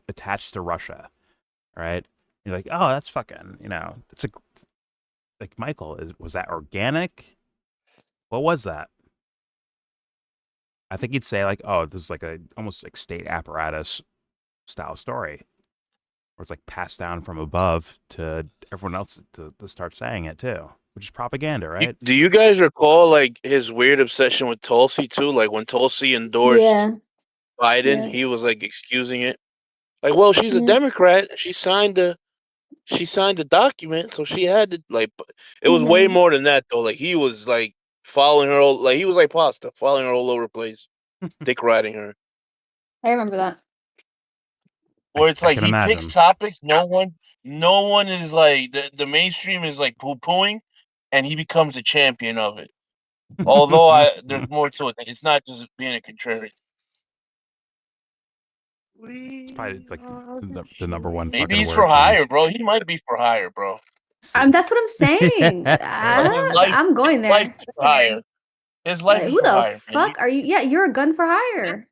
attached to Russia, right? You're like, oh, that's fucking, it's like, Michael, was that organic? What was that? I think he'd say like, oh, this is like almost like state apparatus style story. Or it's like passed down from above to everyone else to start saying it too, which is propaganda, right? Do you guys recall like his weird obsession with Tulsi too? Like when Tulsi endorsed Biden, he was like excusing it. Like, well, she's a Democrat. She signed the document, so she had to like. It was way more than that though. Like he was like following her, like he was like pasta, following her all over the place, dick riding her. I remember that. Where it's like he picks topics no one is like the mainstream is like poo-pooing, and he becomes a champion of it. Although there's more to it. It's not just being a contrarian. It's probably like the number one. Maybe he's for hire, bro. He might be for hire, bro. That's what I'm saying. I'm going there. Life for hire. His life is who for the hire. fuck are you? Yeah, you're a gun for hire.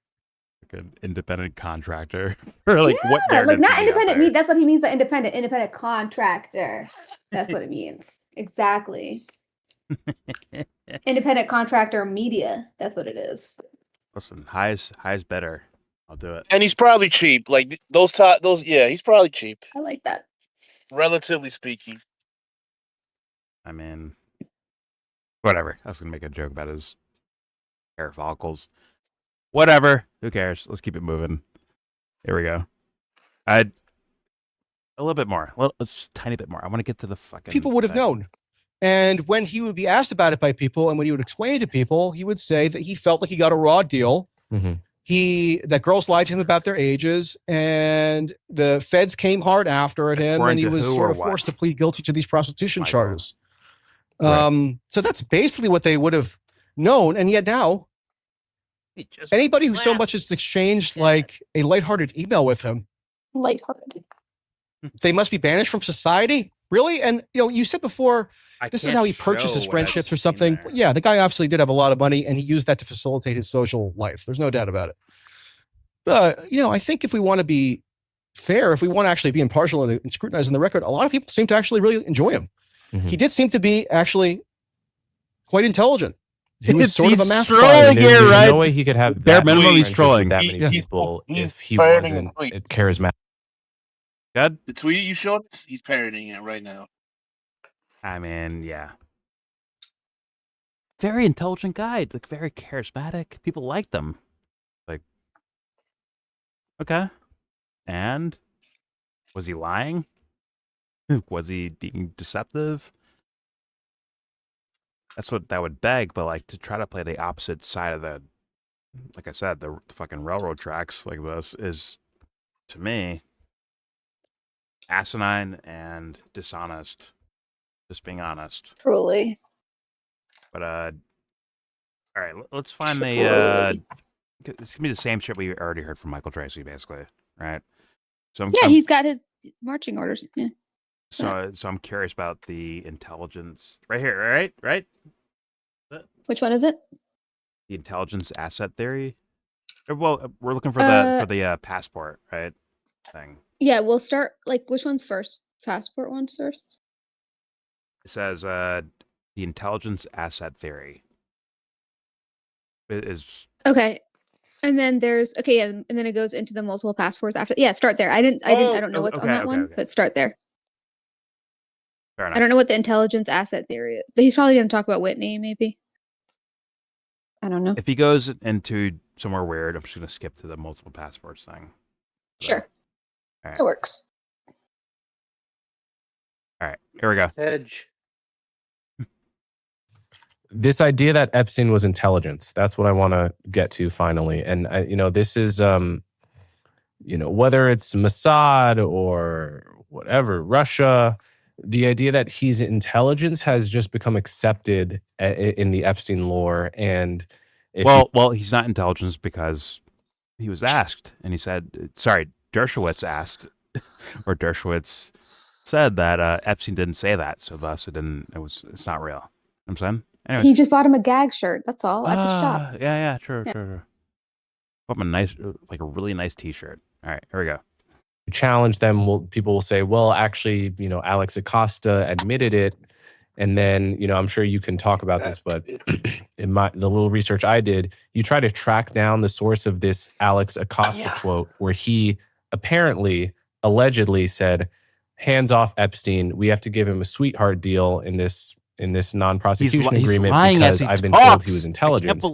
Like an independent contractor, or like what? Like not independent meat. That's what he means by independent contractor. That's what it means exactly. Independent contractor media. That's what it is. Listen, high's better. I'll do it. And he's probably cheap. Like those. Yeah, he's probably cheap. I like that. Relatively speaking. I mean, whatever. I was gonna make a joke about his hair follicles. Whatever. Who cares? Let's keep it moving. Here we go. A little bit more. Just a tiny bit more. I want to get to the fucking. People would have known. And when he would be asked about it by people, and when he would explain it to people, he would say that he felt like he got a raw deal. That girls lied to him about their ages, and the feds came hard after at him, and he was sort of forced to plead guilty to these prostitution charges. So that's basically what they would have known. And yet now, anybody who so much as exchanged like a lighthearted email with him, lighthearted, they must be banished from society. Really? And you said before, this is how he purchased his friendships or something. Yeah, the guy obviously did have a lot of money, and he used that to facilitate his social life. There's no doubt about it. But I think if we want to be fair, if we want to actually be impartial and scrutinizing the record, a lot of people seem to actually really enjoy him. He did seem to be actually quite intelligent. He was sort of a math guy. There's no way he could have bare that minimum. many He's trolling that many people he's if he parroting wasn't charismatic. Good. The tweet you showed us, he's parroting it right now. I mean, yeah. Very intelligent guy. Like very charismatic. People like them. Like, okay. And was he lying? Was he being deceptive? That's what that would beg, but like to try to play the opposite side of the, like I said, the fucking railroad tracks like this is, to me, asinine and dishonest. Just being honest. Truly. But all right, let's find the. It's gonna be the same shit we already heard from Michael Tracey, basically, right? So he's got his marching orders. Yeah. So I'm curious about the intelligence right here, right? Which one is it? The intelligence asset theory. Well, we're looking for the passport, right? Thing. Yeah, we'll start. Like, which one's first? Passport one's first. It says the intelligence asset theory. It is okay. And then there's and then it goes into the multiple passports after. Yeah, start there. I don't know what's on that one, but start there. Fair enough. I don't know what the intelligence asset theory is. He's probably going to talk about Whitney, maybe. I don't know. If he goes into somewhere weird, I'm just going to skip to the multiple passports thing. Sure. All right. It works. All right, here we go. Edge. This idea that Epstein was intelligence, that's what I want to get to finally. And, this is, whether it's Mossad or whatever, Russia, the idea that he's intelligence has just become accepted in the Epstein lore. And well, he's not intelligence because he was asked, and he said, sorry, Dershowitz asked, or Dershowitz said that Epstein didn't say that, so thus it's not real. You know what I'm saying? Anyways. He just bought him a gag shirt. That's all at the shop. Yeah, sure. Bought him a really nice T-shirt. All right, here we go. Challenge them. People will say, well, actually, Alex Acosta admitted it, and then I'm sure you can talk about this, but in the little research I did, you try to track down the source of this Alex Acosta quote, where he allegedly said, "Hands off Epstein. We have to give him a sweetheart deal in this non-prosecution agreement because I've been told he was intelligent."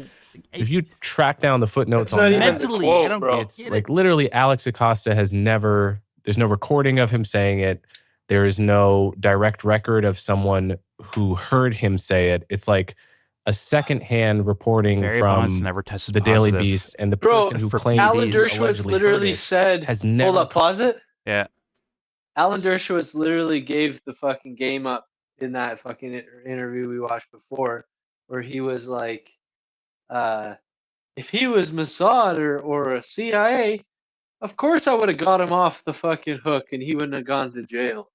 If you track down the footnotes on that, mentally, quote, I don't bro. get like literally Alex Acosta there's no recording of him saying it. There is no direct record of someone who heard him say it. It's like a secondhand reporting Barry from Bonds never tested the Daily positive. Beast, and the person who claimed Alan he Dershowitz allegedly literally heard it said, has never. hold up, pause it. Yeah. Alan Dershowitz literally gave the fucking game up in that fucking interview we watched before, where he was like, if he was Mossad or a CIA, of course I would have got him off the fucking hook and he wouldn't have gone to jail.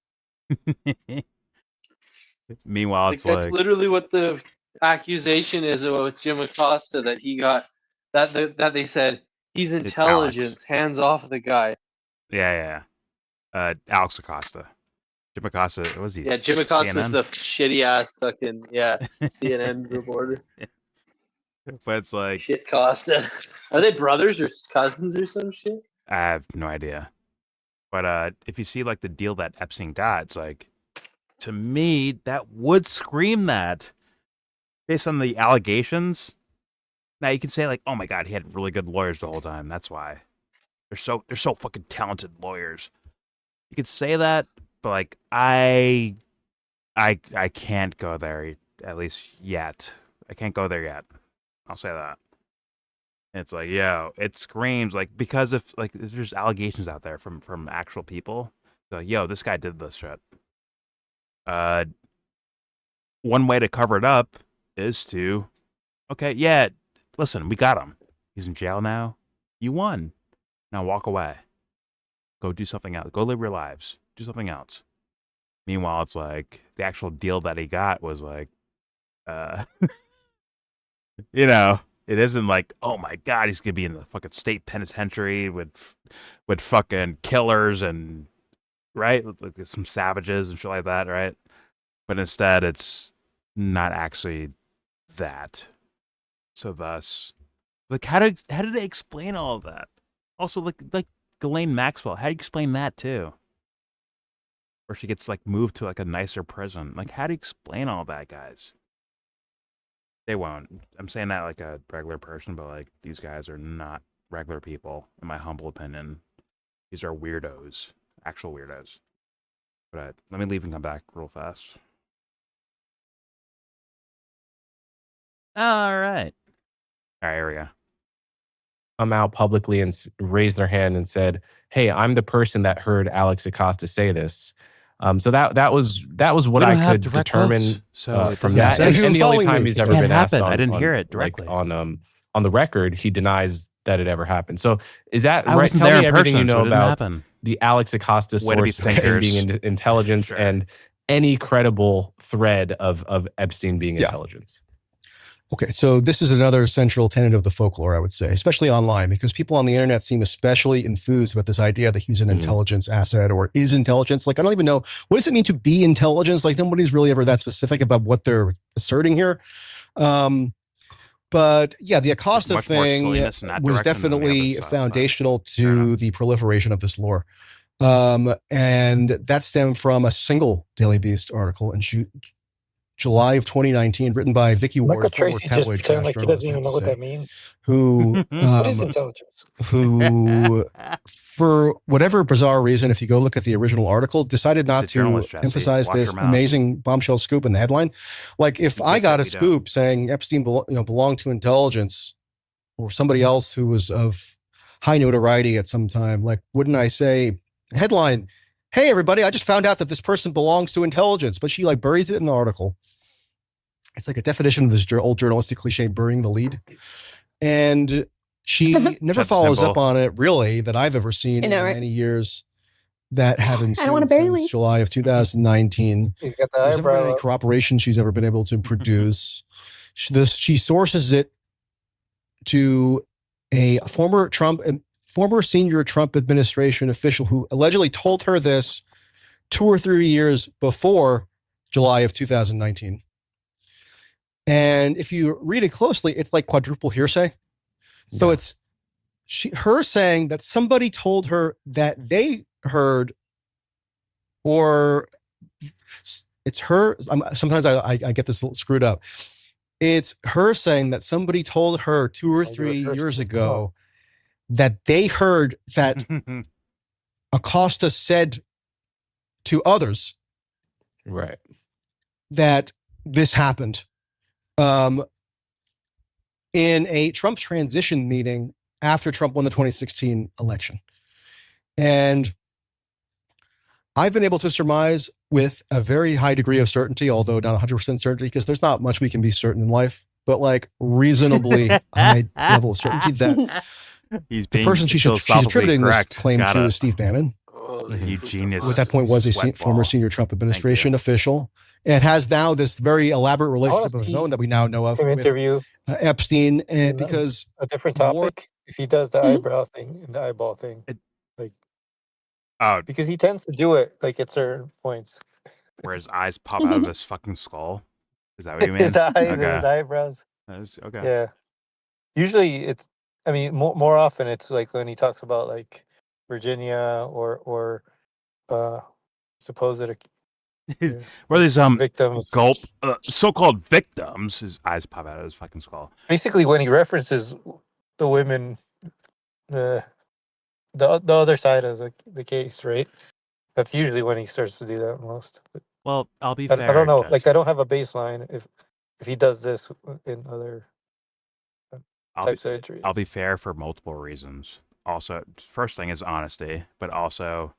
Meanwhile, it's that's literally what the accusation is about Jim Acosta, that he got that they said he's intelligence, hands off the guy. Yeah. Alex Acosta. Jim Acosta, what was he? Yeah, Jim Acosta's the shitty ass fucking CNN reporter. But it's like shit Costa. Are they brothers or cousins or some shit? I have no idea. But if you see like the deal that Epstein got, it's like, to me, that would scream that based on the allegations. Now you can say like, oh my God, he had really good lawyers the whole time. That's why. They're so fucking talented lawyers. You could say that, but like I'm I can't go there, at least yet. I can't go there yet. I'll say that. It's like, yo, it screams like, because if like there's allegations out there from actual people, like, yo, this guy did this shit. One way to cover it up is to, okay, yeah, listen, we got him. He's in jail now. You won. Now walk away. Go do something else. Go live your lives. Do something else. Meanwhile, it's like the actual deal that he got was like, you know, it isn't like, oh my God, he's gonna be in the fucking state penitentiary with fucking killers and right, with like some savages and shit like that, right? But instead, it's not actually that. So thus, like, how did they explain all of that? Also, like Ghislaine Maxwell, how do you explain that too? Or she gets like moved to like a nicer prison. Like, how do you explain all that, guys? They won't. I'm saying that like a regular person, but like these guys are not regular people, in my humble opinion. These are weirdos, actual weirdos. But let me leave and come back real fast. All right. All right, here we go. Come out publicly and raised their hand and said, "Hey, I'm the person that heard Alex Acosta say this." So that was what I could determine from that. And the only time he's ever been asked on, I didn't hear it directly. Like on the record, he denies that it ever happened. So is that I right? wasn't Tell there me in everything person, you know so it didn't about happen. the Alex Acosta source being intelligence Sure. and any credible thread of Epstein being intelligence. Okay, so this is another central tenet of the folklore, I would say, especially online, because people on the internet seem especially enthused about this idea that he's an intelligence asset or is intelligence. Like, I don't even know, what does it mean to be intelligence? Like, nobody's really ever that specific about what they're asserting here. But yeah, the Acosta thing was definitely foundational to the proliferation of this lore. And that stemmed from a single Daily Beast article in July of 2019, written by Vicky Ward, a former tabloid trash like he journalist, doesn't even know what that means. who, What is intelligence? who, for whatever bizarre reason, if you go look at the original article, decided not to emphasize this amazing bombshell scoop in the headline. Like, if I got a scoop saying Epstein belonged to intelligence or somebody else who was of high notoriety at some time, like, wouldn't I say, headline, "Hey everybody, I just found out that this person belongs to intelligence," but she like buries it in the article. It's like a definition of this old journalistic cliche, burying the lead. And she never follows up on it, really, that I've ever seen in the many years that have ensued since July of 2019. He's got the There's never been eyebrow any up. corroboration she's ever been able to produce. She sources it to a former senior Trump administration official who allegedly told her this 2 or 3 years before July of 2019. And if you read it closely, it's like quadruple hearsay. So it's her saying that somebody told her that they heard, or it's her. Sometimes I get this screwed up. It's her saying that somebody told her 2 or 3 years ago that they heard that Acosta said to others, right, that this happened in a Trump transition meeting after Trump won the 2016 election. And I've been able to surmise with a very high degree of certainty, although not 100% certainty, because there's not much we can be certain in life, but like reasonably high level of certainty that the person she's attributing this claim to is Steve Bannon. You genius. Who at that point was a former senior Trump administration official, and has now this very elaborate relationship of his own that we now know of with Epstein. And because a different topic, if he does the eyebrow thing and the eyeball thing, because he tends to do it like at certain points, where his eyes pop out of his fucking skull. Is that what you mean? His eyes and his eyebrows. Okay. Yeah. Usually it's, I mean, more often it's like when he talks about like Virginia or supposed where these victims, so-called victims, his eyes pop out of his fucking skull. Basically, when he references the women, the other side of the case, right? That's usually when he starts to do that most. Well, I'll be I fair. don't know. Like, I Jesse. don't have a baseline if he does this in other types of injuries. I'll be fair for multiple reasons. Also, first thing is honesty, but also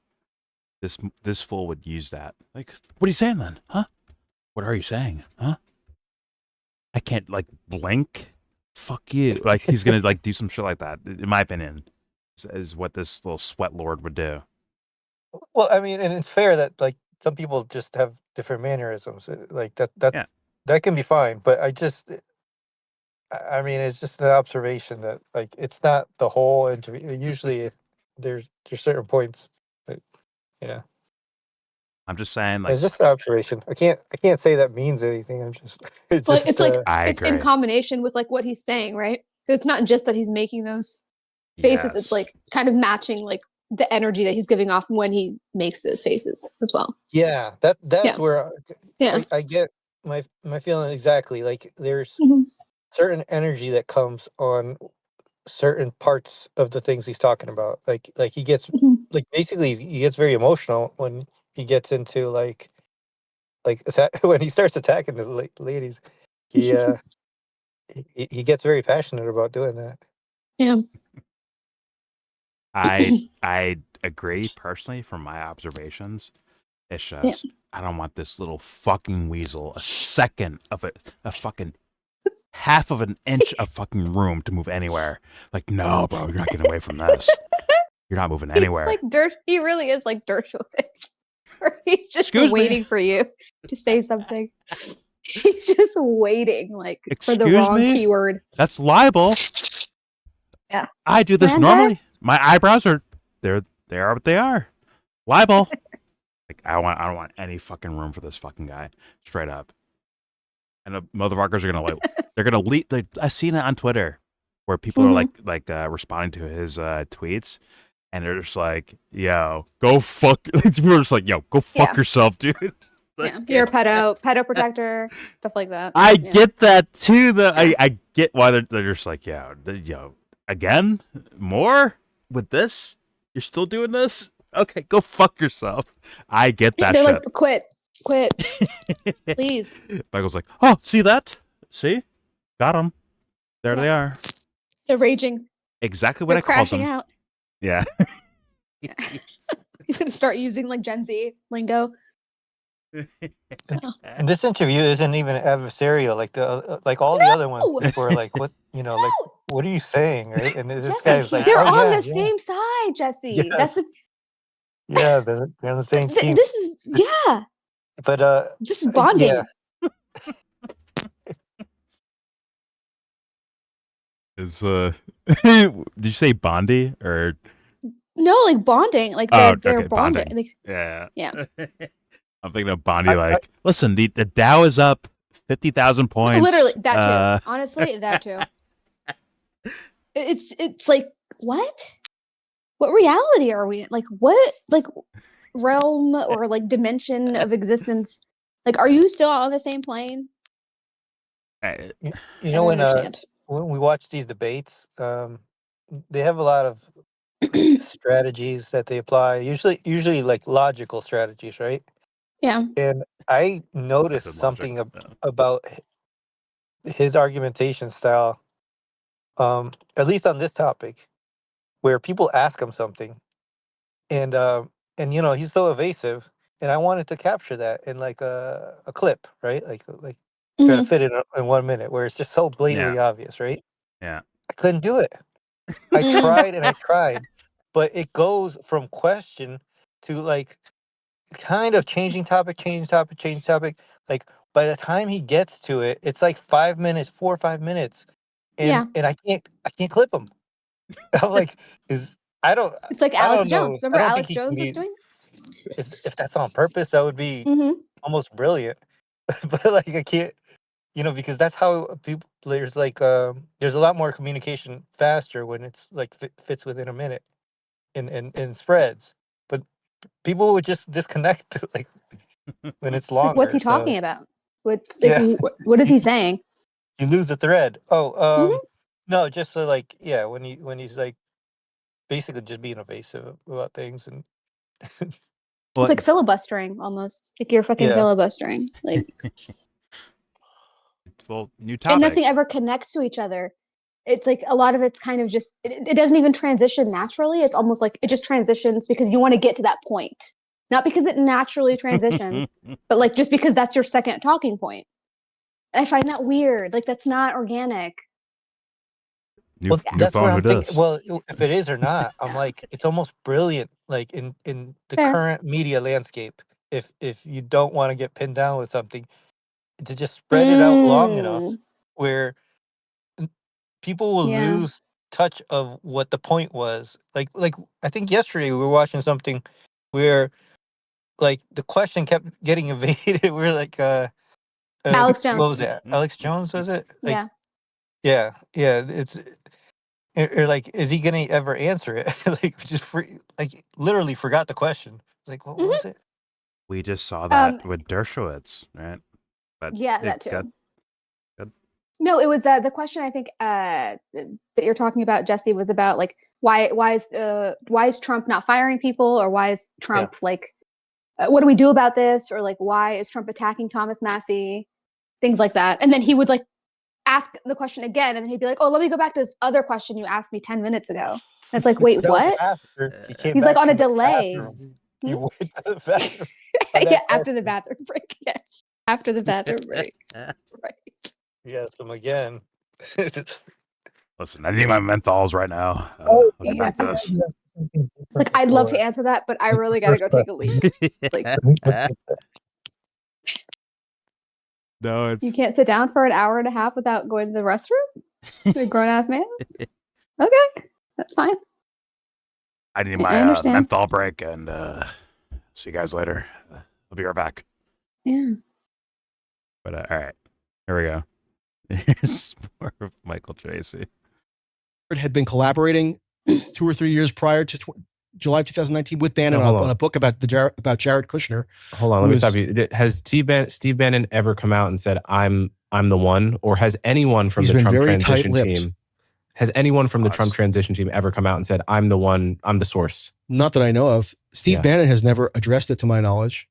this fool would use that. Like, what are you saying then? Huh? What are you saying? Huh? I can't like blink. Fuck you. Like he's gonna like do some shit like that. In my opinion, is what this little sweat lord would do. Well, I mean, and it's fair that like some people just have different mannerisms. Like that can be fine. But I mean, it's just an observation that like it's not the whole interview. Usually, there's certain points that, yeah. I'm just saying, like, It's just an observation. I can't say that means anything. I'm just it's Well, just it's like I it's in agree. combination with like what he's saying, right? So it's not just that he's making those faces. It's Yes. like kind of matching like the energy that he's giving off when he makes those faces as well. yeah. That's Yeah. where Yeah. I get my feeling exactly. Like there's Mhm. certain energy that comes on certain parts of the things he's talking about. Like he gets Mhm. like basically he gets very emotional when he gets into like when he starts attacking the ladies. He he gets very passionate about doing that. Yeah. I agree personally from my observations. It's Yeah. just I don't want this little fucking weasel a second of a fucking half of an inch of fucking room to move anywhere. Like, no, bro, you're not getting away from this. You're not moving anywhere. He's like dirt. He really is like Dershowitz. He's just Excuse me? waiting for you to say something. He's just waiting, like for the Excuse wrong me? keyword. That's libel. Yeah. I do this Slander? normally. My eyebrows are they are what they are. Libel. Like I don't want any fucking room for this fucking guy. Straight up. And the motherfuckers are gonna like they're gonna leak. I've seen it on Twitter where people are like responding to his tweets, and they're just like, "Yo, go fuck." People are just like, "Yo, go fuck yourself, dude." Like, Yeah, you're a pedo protector, stuff like that. I Yeah. get that too. I get why they're just like, "Yo, again, more with this. You're still doing this." Okay, go fuck yourself. I get that They're shit. like, quit, please. Michael's like, oh, see that? See? Got them. There they are. They're raging. Exactly what They're I called crashing them. out. Yeah. He's gonna start using like Gen Z lingo. And this interview isn't even adversarial. Like like all the other ones were like, what like what are you saying, right? And this guy's like, they're oh, on yeah, the same side, Jesse. Yes. That's a, yeah, they're on the same team. this is But this is bonding. Yeah. Is did you say Bondi or No, like bonding. Like they're bonding. bonding. Like, Yeah. yeah. I'm thinking of Bondi like, listen, the Dow is up 50,000 points. Literally that too. Honestly, that too. It's like what reality are we in? Like what realm or like dimension of existence? Like, are you still on the same plane? You know when we watch these debates, they have a lot of strategies that they apply. Usually like logical strategies, right? Yeah. And I noticed something about his argumentation style, at least on this topic, where people ask him something, and he's so evasive, and I wanted to capture that in like a clip, right? Like try to fit it in 1 minute, where it's just so blatantly obvious, right? Yeah. I couldn't do it. I tried and I tried, but it goes from question to like kind of changing topic. Like by the time he gets to it, it's like 5 minutes, 4 or 5 minutes, and I can't clip him. I'm like, it's like Alex Jones. Jones. Remember Alex Jones was doing? If that's on purpose, that would be almost brilliant. But like I can't, because that's how people. There's like there's a lot more communication faster when it's like fits within a minute, in spreads. But people would just disconnect like when it's longer. Like, what's he talking about? What's like, what is he saying? You lose the thread. Oh, no, just so like when he's like basically just being evasive about things and. It's like filibustering almost. Like you're fucking filibustering. Like well, new topic. And nothing ever connects to each other. It's like a lot of it's kind of just it doesn't even transition naturally. It's almost like it just transitions because you want to get to that point. Not because it naturally transitions, but like just because that's your second talking point. I find that weird. Like that's not organic. Well, that's what I'm thinking. Well, if it is or not, I'm like, it's almost brilliant. Like in the current media landscape, if you don't want to get pinned down with something, to just spread it out long enough where people will lose touch of what the point was. Like I think yesterday we were watching something where like the question kept getting evaded. We're like, Alex Jones. What was that? Alex Jones, was it? Like, yeah. It's. Or like, is he gonna ever answer it? Like, just literally forgot the question. Like, what was it? We just saw that with Dershowitz, right? But that too. Good. No, it was the question I think that you're talking about, Jesse, was about like why is Trump not firing people, or why is Trump like what do we do about this, or like why is Trump attacking Thomas Massey, things like that, and then he would like ask the question again, and then he'd be like, oh, let me go back to this other question you asked me 10 minutes ago. And it's like, wait, what? He's like on a delay. He went to the bathroom. Yeah, after the bathroom break. Yes, after the bathroom break. Right. He asked him again. Listen, I need my menthols right now. I'll get back to this. It's like, I'd love to answer that, but I really got to go take a leak. Like, no, you can't sit down for an hour and a half without going to the restroom? You're a grown-ass man? Okay, that's fine. I need my menthol break, and see you guys later. I'll be right back. Yeah. But all right, here we go. Here's more of Michael Tracey. Had been collaborating 2 or 3 years prior to July 2019 with Bannon on a book about Jared Kushner. Hold on, let me stop you. Has Steve Bannon ever come out and said, I'm the one? Or has anyone from the Trump transition team... Has anyone from the Trump transition team ever come out and said, I'm the one, I'm the source? Not that I know of. Steve Bannon has never addressed it to my knowledge.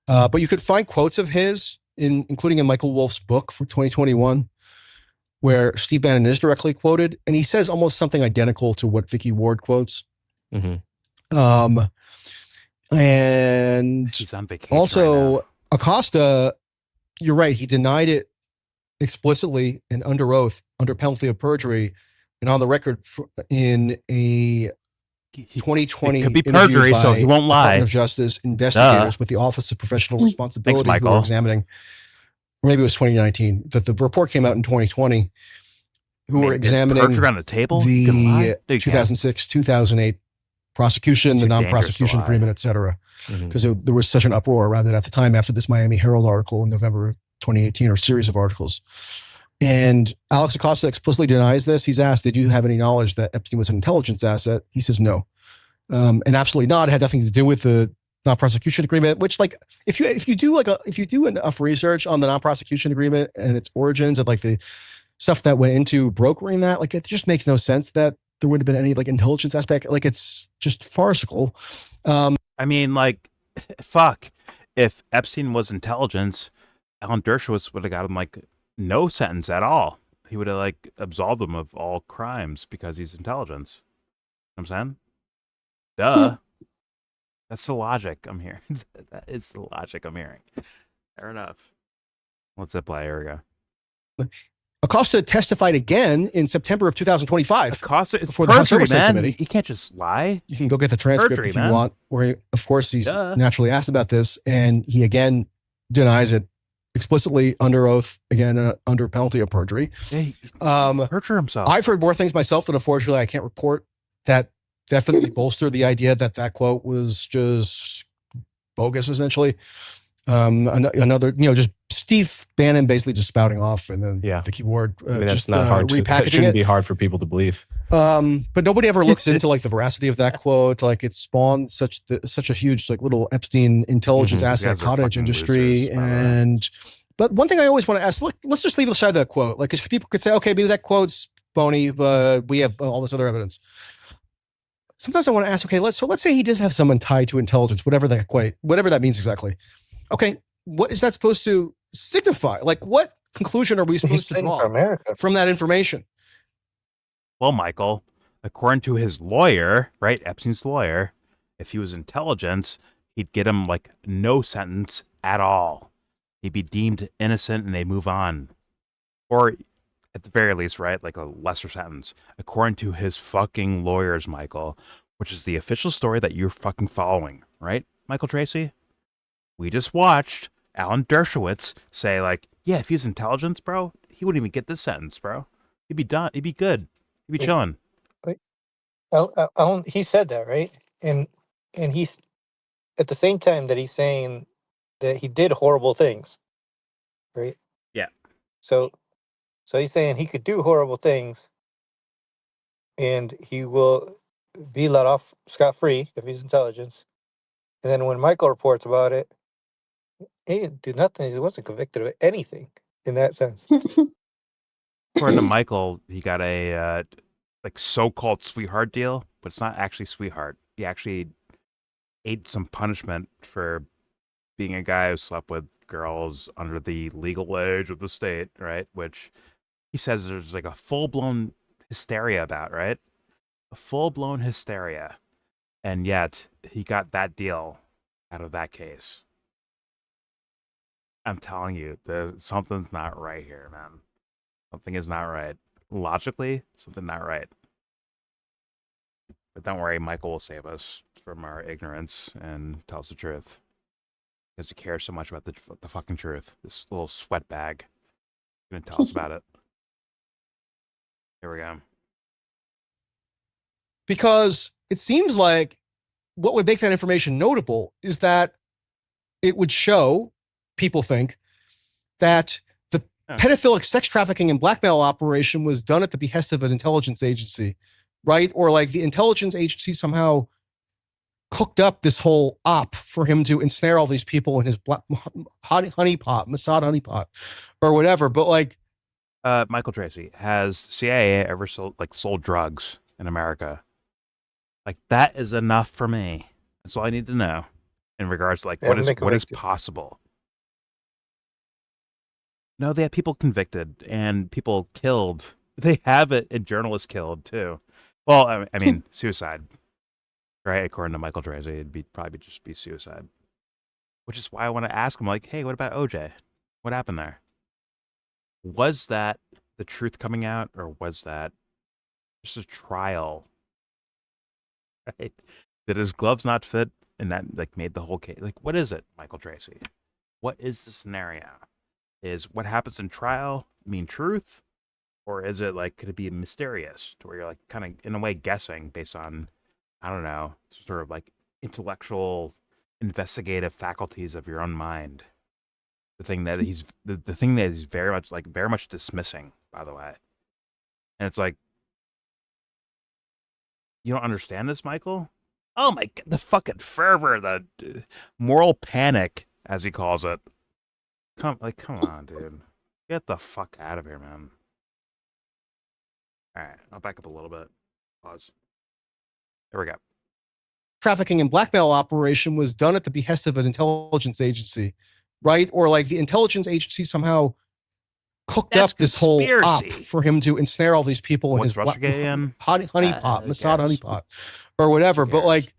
But you could find quotes of his, including in Michael Wolff's book from 2021, where Steve Bannon is directly quoted, and he says almost something identical to what Vicky Ward quotes. Mm-hmm. And he's on vacation also right Acosta, you're right, he denied it explicitly and under oath, under penalty of perjury, and on the record in a 2020 it could be perjury, so he won't lie. Department of Justice investigators with the Office of Professional Responsibility who were examining, or maybe it was 2019, that the report came out in 2020, who were examining perjury on the table? The 2006, 2008 prosecution, the non-prosecution agreement, et cetera. Because there was such an uproar around it at the time after this Miami Herald article in November 2018, or series of articles. And Alex Acosta explicitly denies this. He's asked, did you have any knowledge that Epstein was an intelligence asset? He says no. And absolutely not. It had nothing to do with the non-prosecution agreement, which, like, if you do enough research on the non-prosecution agreement and its origins and like the stuff that went into brokering that, like, it just makes no sense that there would have been any like intelligence aspect. Like, it's just farcical. I mean, like, fuck. If Epstein was intelligence, Alan Dershowitz would have got him like no sentence at all. He would have like absolved him of all crimes because he's intelligence. You know what I'm saying? Duh. That's the logic I'm hearing. That is the logic I'm hearing. Fair enough. Let's hit play. Here we go. Acosta testified again in September of 2025. Acosta, it's before the House perjury, Oversight man. Committee. He can't just lie. You can go get the transcript Perjury, if you man. want, where, of course, he's naturally asked about this, and he again denies it explicitly under oath, again under penalty of perjury. Yeah, he perjured himself. I've heard more things myself that unfortunately I can't report that definitely bolster the idea that quote was just bogus, essentially. Another, just Steve Bannon basically just spouting off, and then the keyword that's just not hard. That shouldn't be hard for people to believe. But nobody ever looks into like the veracity of that quote. Like, it spawned such a huge like little Epstein intelligence asset cottage industry. But one thing I always want to ask, let's just leave aside that quote. Like, because people could say, okay, maybe that quote's phony, but we have all this other evidence. sometimes I want to ask, okay, let's say he does have someone tied to intelligence, whatever that means exactly. Okay, what is that supposed to signify? Like, what conclusion are we supposed to draw from that information? Well, Michael, according to his lawyer, right, Epstein's lawyer, if he was intelligence, he'd get him like no sentence at all. He'd be deemed innocent and they move on. Or at the very least, right, like a lesser sentence. According to his fucking lawyers, Michael, which is the official story that you're fucking following, right, Michael Tracey? We just watched Alan Dershowitz say, like, yeah, if he's intelligence, bro, he wouldn't even get this sentence, bro. He'd be done. He'd be good. He'd be chilling. Alan, he said that, right? And he's at the same time that he's saying that he did horrible things, right? Yeah. So he's saying he could do horrible things, and he will be let off scot-free if he's intelligence. And then when Michael reports about it, he didn't do nothing. He wasn't convicted of anything in that sense. According to Michael, he got a like so-called sweetheart deal, but it's not actually sweetheart. He actually ate some punishment for being a guy who slept with girls under the legal age of the state, right? Which he says there's like a full-blown hysteria about, right? A full-blown hysteria. And yet he got that deal out of that case. I'm telling you, something's not right here, man. Something is not right. Logically, something not right. But don't worry, Michael will save us from our ignorance and tell us the truth. Because he cares so much about the fucking truth. This little sweat bag. He's going to tell us about it. Here we go. Because it seems like what would make that information notable is that it would show, people think, that the pedophilic sex trafficking and blackmail operation was done at the behest of an intelligence agency, right? Or like the intelligence agency somehow cooked up this whole op for him to ensnare all these people in his honeypot, Mossad honeypot, or whatever. But like, Michael Tracey, has CIA ever sold drugs in America? Like, that is enough for me. That's all I need to know in regards to like what is possible. No, they have people convicted and people killed. They have it, and journalists killed too. Well, I mean, suicide, right? According to Michael Tracey, it'd probably just be suicide. Which is why I want to ask him, like, hey, what about OJ? What happened there? Was that the truth coming out, or was that just a trial? Right? Did his gloves not fit, and that like made the whole case? Like, what is it, Michael Tracey? What is the scenario? Is what happens in trial mean truth, or is it like, could it be mysterious to where you're like kind of in a way guessing based on, I don't know, sort of like intellectual investigative faculties of your own mind? The thing that he's the thing that he's very much dismissing, by the way. And it's like, you don't understand this, Michael? Oh my God, the fucking fervor, the moral panic, as he calls it. Come on, dude. Get the fuck out of here, man. All right, I'll back up a little bit. Pause. There we go. trafficking and blackmail operation was done at the behest of an intelligence agency, right? Or like the intelligence agency somehow cooked up this whole op for him to ensnare all these people in his honeypot, Mossad honeypot, or whatever. But like,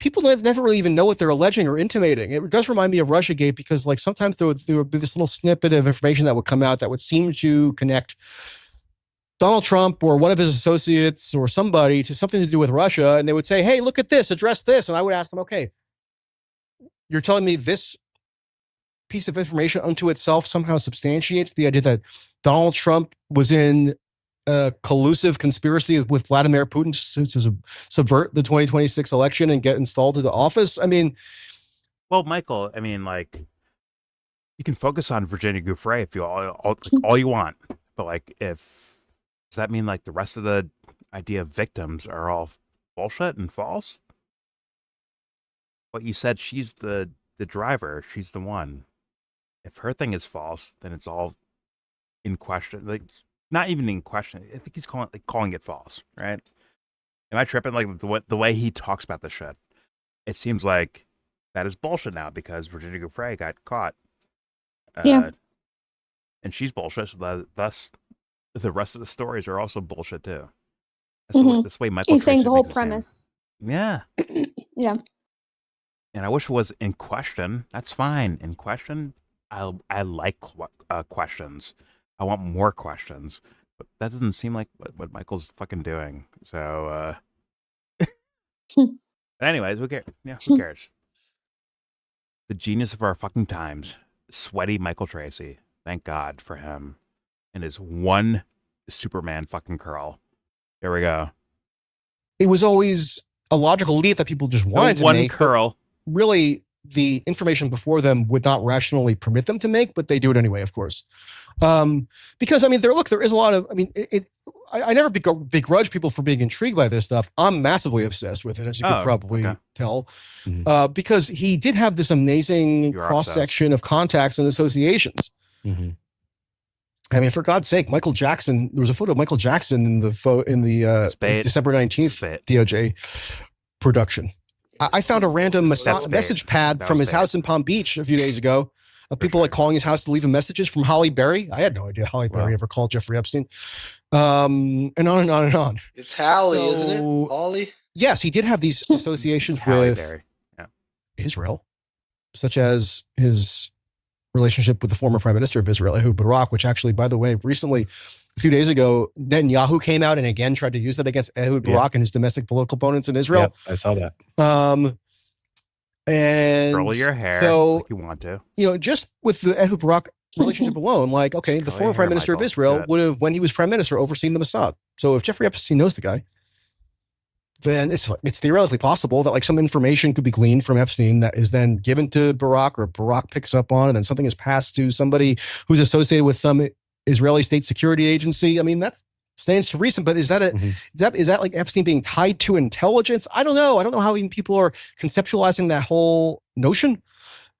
people never really even know what they're alleging or intimating. It does remind me of Russiagate, because like sometimes there would be this little snippet of information that would come out that would seem to connect Donald Trump or one of his associates or somebody to something to do with Russia. And they would say, hey, look at this, address this. And I would ask them, okay, you're telling me this piece of information unto itself somehow substantiates the idea that Donald Trump was in a collusive conspiracy with Vladimir Putin to subvert the 2026 election and get installed into office? I mean, well, Michael, I mean, like, you can focus on Virginia Giuffre if you all you want, but like, does that mean like the rest of the idea of victims are all bullshit and false? What you said, she's the driver, she's the one. If her thing is false, then it's all in question. Like, not even in question. I think he's calling it false, right? Am I tripping? Like the way he talks about this shit, it seems like that is bullshit now because Virginia Giuffre got caught. Yeah. And she's bullshit. So thus, the rest of the stories are also bullshit too. That's the way Michael. He's saying Tracy the whole thinks premise. Yeah. Yeah. And I wish it was in question. That's fine. In question, I like questions. I want more questions. But that doesn't seem like what Michael's fucking doing. So, anyways, who cares? Yeah, who cares? The genius of our fucking times, sweaty Michael Tracy. Thank God for him and his one Superman fucking curl. Here we go. It was always a logical leap that people just wanted to one make. Curl. Really, the information before them would not rationally permit them to make, but they do it anyway, of course. Because I mean, there is a lot of. I mean, I never begrudge people for being intrigued by this stuff. I'm massively obsessed with it, as you could probably tell, because he did have this amazing cross section of contacts and associations. Mm-hmm. I mean, for God's sake, Michael Jackson. There was a photo of Michael Jackson in the December 19th DOJ production. I found a random message pad from his house in Palm Beach a few days ago of people like calling his house to leave him messages from Holly Berry. I had no idea Holly Berry ever called Jeffrey Epstein. And on and on and on. It's Hallie, isn't it? Holly? Yes, he did have these associations with Israel, such as his relationship with the former prime minister of Israel, Ehud Barak, which actually, by the way, recently, a few days ago, Netanyahu came out and again tried to use that against Ehud Barak and his domestic political opponents in Israel. Yep, I saw that. And curl your hair like you want to. You know, just with the Ehud Barak relationship alone, like, okay, the former prime minister of Israel would have, when he was prime minister, overseen the Mossad. So if Jeffrey Epstein knows the guy, then it's theoretically possible that like some information could be gleaned from Epstein that is then given to Barak, or Barak picks up on, and then something is passed to somebody who's associated with some Israeli state security agency. I mean, that stands to reason, but is that is that like Epstein being tied to intelligence? I don't know. I don't know how even people are conceptualizing that whole notion.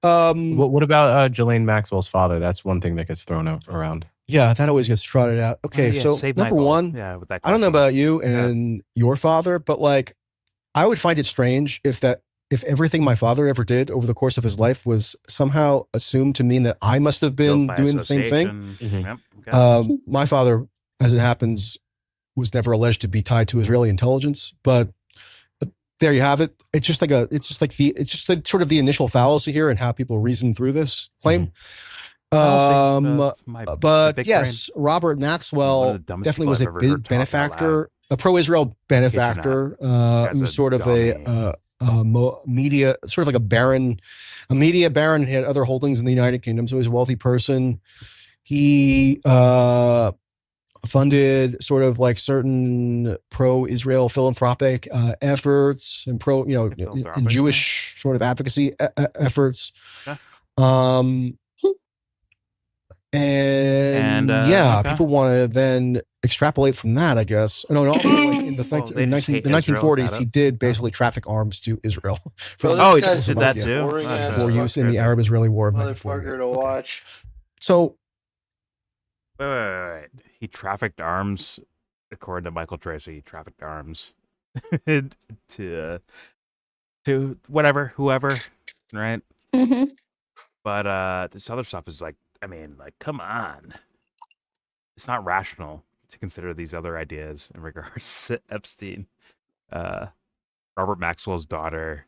What about Ghislaine Maxwell's father? That's one thing that gets thrown around. Yeah, that always gets trotted out. Okay, so number Michael. one, with that I don't know about you and your father, but like, I would find it strange if everything my father ever did over the course of his life was somehow assumed to mean that I must have been doing the same thing. Mm-hmm. My father, as it happens, was never alleged to be tied to Israeli intelligence, but there you have it. It's just sort of the initial fallacy here and how people reason through this claim. But yes, Robert Maxwell definitely was a big benefactor, a pro-Israel benefactor. He was sort of a media, sort of like a media baron. He had other holdings in the United Kingdom, so he was a wealthy person. He funded sort of like certain pro-Israel philanthropic efforts and Jewish sort of advocacy efforts. People want to then extrapolate from that, I guess. And also, like in the 1940s, he did basically traffic arms to Israel. He did that too. For use in the Arab-Israeli War of 1948. To watch. So, wait. He trafficked arms, according to Michael Tracy. He trafficked arms to whoever, right? Mm-hmm. But this other stuff is like, I mean, like, come on. It's not rational to consider these other ideas in regards to Epstein, Robert Maxwell's daughter,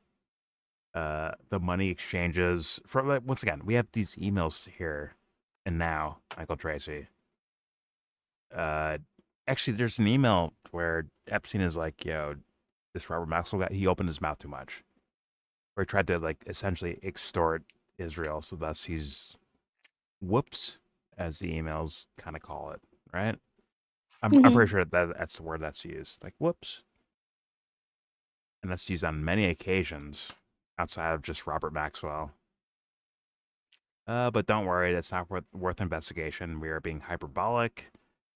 the money exchanges. Once again, we have these emails here and now, Michael Tracy. Actually, there's an email where Epstein is like, yo, this Robert Maxwell guy, he opened his mouth too much. Where he tried to, like, essentially extort Israel, so thus he's whoops, as the emails kind of call it, right? I'm pretty sure that's the word that's used, like whoops. And that's used on many occasions outside of just Robert Maxwell. But don't worry, that's not worth investigation. We are being hyperbolic,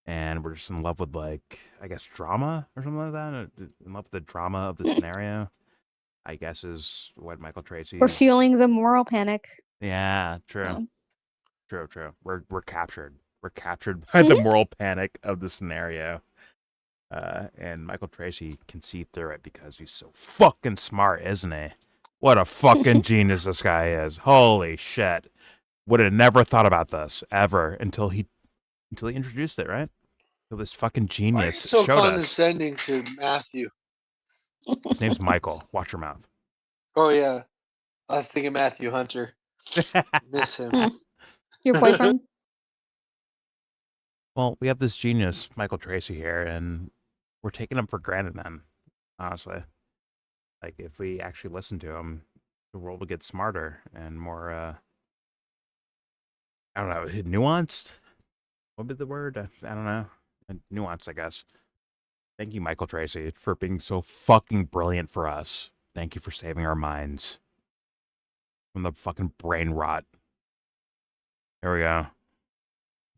and we're just in love with, like, I guess, drama or something like that. In love with the drama of the scenario, I guess, is what Michael Tracy. We're fueling the moral panic. Yeah, true. Yeah. True. We're captured. We're captured by the moral panic of the scenario. And Michael Tracey can see through it because he's so fucking smart, isn't he? What a fucking genius this guy is. Holy shit. Would have never thought about this ever until he introduced it, right? Until this fucking Why are you genius so showed us. condescending to Matthew? His name's Michael. Watch your mouth. Oh yeah, I was thinking Matthew Hunter. Miss him. Your boyfriend? Well, we have this genius, Michael Tracey, here, and we're taking him for granted, man. Honestly. Like, if we actually listen to him, the world will get smarter and more, I don't know, nuanced? What would be the word? I don't know. Nuanced, I guess. Thank you, Michael Tracey, for being so fucking brilliant for us. Thank you for saving our minds from the fucking brain rot. Here we go.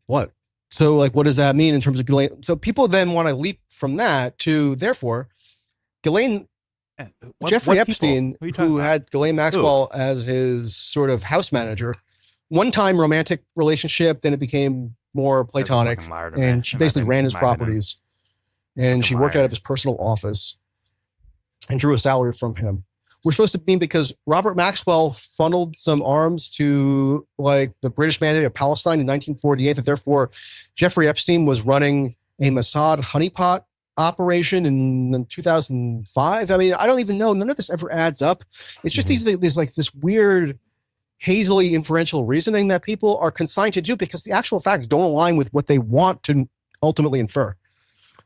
What? So, like, what does that mean in terms of Ghislaine? So people then want to leap from that to, therefore, Ghislaine, Jeffrey Epstein, who had Ghislaine Maxwell as his sort of house manager, one-time romantic relationship, then it became more platonic, and she basically ran his properties, and she worked out of his personal office and drew a salary from him. We're supposed to mean because Robert Maxwell funneled some arms to like the British Mandate of Palestine in 1948, that therefore Jeffrey Epstein was running a Mossad honeypot operation in 2005. I mean, I don't even know. None of this ever adds up. It's just these like this weird, hazily inferential reasoning that people are consigned to do because the actual facts don't align with what they want to ultimately infer.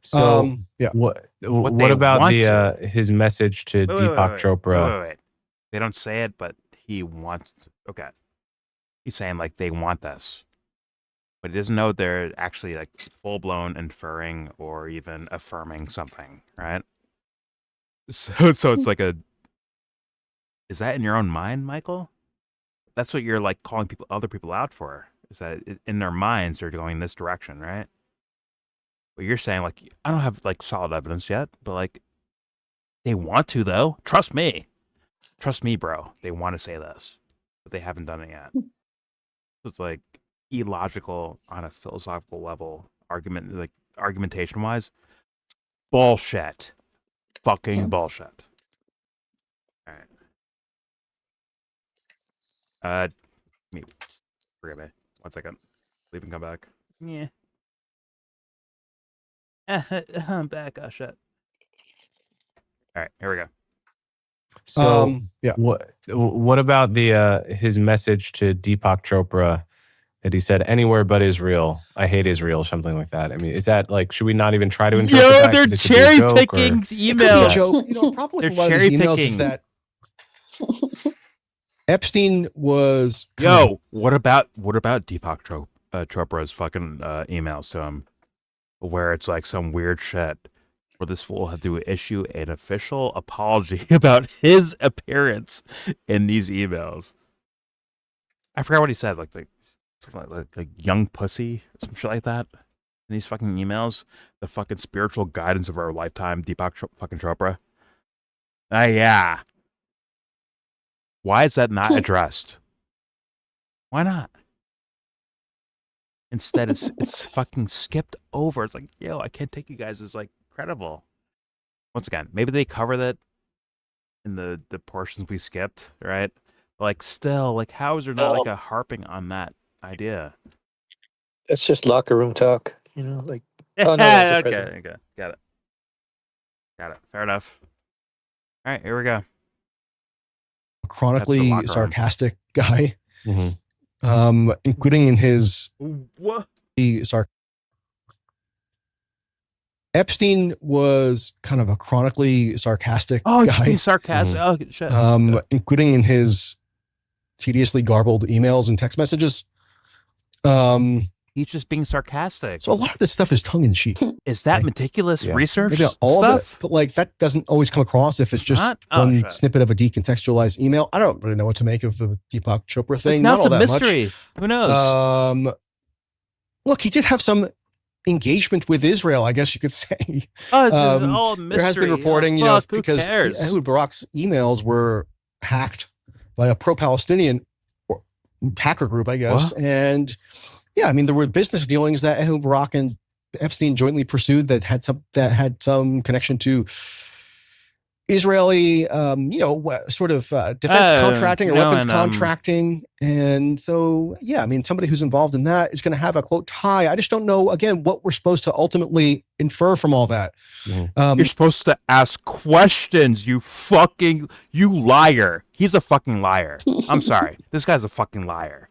So yeah. What about the his message to Deepak Chopra? Wait. They don't say it, but he wants to. Okay. He's saying like they want this. But he doesn't know they're actually like full-blown inferring or even affirming something, right? So it's like a, is that in your own mind, Michael? That's what you're like calling other people out for. Is that in their minds they're going this direction, right? But you're saying like, I don't have like solid evidence yet, but like they want to though. Trust me, bro. They want to say this, but they haven't done it yet. So it's like illogical on a philosophical level, argumentation wise. Bullshit. Fucking bullshit. All right. Forgive me. 1 second. Leave and come back. Yeah. I'm back. Oh shit. All right, here we go. So what about the his message to Deepak Chopra that he said anywhere but Israel, I hate Israel, something like that? I mean, is that like, should we not even try to interpret that? They're cherry picking emails. The problem with a lot of these emails is that Epstein was what about Deepak Chopra's fucking emails to him, where it's like some weird shit where this fool had to issue an official apology about his appearance in these emails. I forgot what he said, like young pussy, some shit like that. In these fucking emails, the fucking spiritual guidance of our lifetime, Deepak fucking Chopra. Yeah. Why is that not addressed? Why not? Instead, it's fucking skipped over. It's like, yo, I can't take you guys as like credible. Once again, maybe they cover that in the portions we skipped, right? But like, still, like, how is there not like a harping on that idea? It's just locker room talk, you know, like. Oh, no, okay, got it. Fair enough. All right, here we go. A chronically sarcastic guy, including in his Epstein was kind of a chronically sarcastic guy. Oh, he's sarcastic. Oh, shit. Including in his tediously garbled emails and text messages. He's just being sarcastic. So a lot of this stuff is tongue in cheek. Is that meticulous research? Maybe not all of it, but like that doesn't always come across if it's just one snippet of a decontextualized email. I don't really know what to make of the Deepak Chopra thing. Now not it's all a that mystery. Much. Who knows? Look, he did have some engagement with Israel, I guess you could say. Oh, it's all a mystery. There has been reporting, because Ehud Barak's emails were hacked by a pro-Palestinian hacker group, I guess. What? And yeah, I mean, there were business dealings that Ehud Barak and Epstein jointly pursued that had some connection to Israeli, sort of defense contracting or weapons contracting. And so, yeah, I mean, somebody who's involved in that is going to have a quote tie. I just don't know, again, what we're supposed to ultimately infer from all that. You're supposed to ask questions, you liar. He's a fucking liar. I'm sorry. This guy's a fucking liar.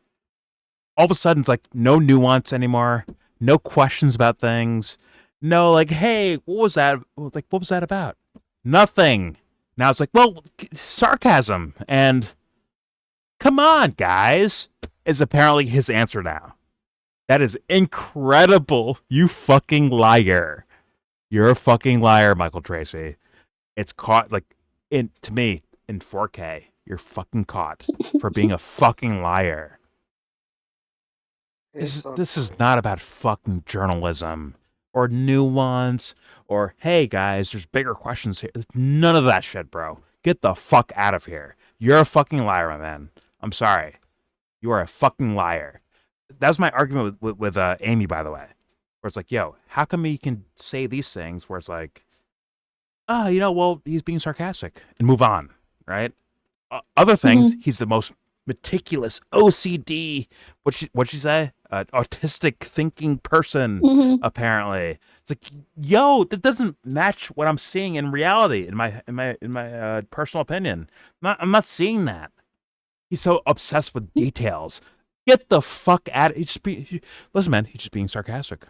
All of a sudden, it's like no nuance anymore. No questions about things. No, like, hey, what was that? Like, what was that about? Nothing. Now it's like, well, sarcasm and come on, guys, is apparently his answer now. That is incredible. You fucking liar. You're a fucking liar, Michael Tracey. It's caught, like, to me, in 4K. You're fucking caught for being a fucking liar. This is not about fucking journalism or nuance or, hey, guys, there's bigger questions here. None of that shit, bro. Get the fuck out of here. You're a fucking liar, my man. I'm sorry. You are a fucking liar. That was my argument with Amy, by the way, where it's like, yo, how come he can say these things where it's like, well, he's being sarcastic and move on, right? Other things, he's the most meticulous OCD, what'd she say? Autistic thinking person, apparently. It's like, yo, that doesn't match what I'm seeing in reality, in my personal opinion. I'm not seeing that. He's so obsessed with details. Get the fuck out of it. Listen, man, he's just being sarcastic.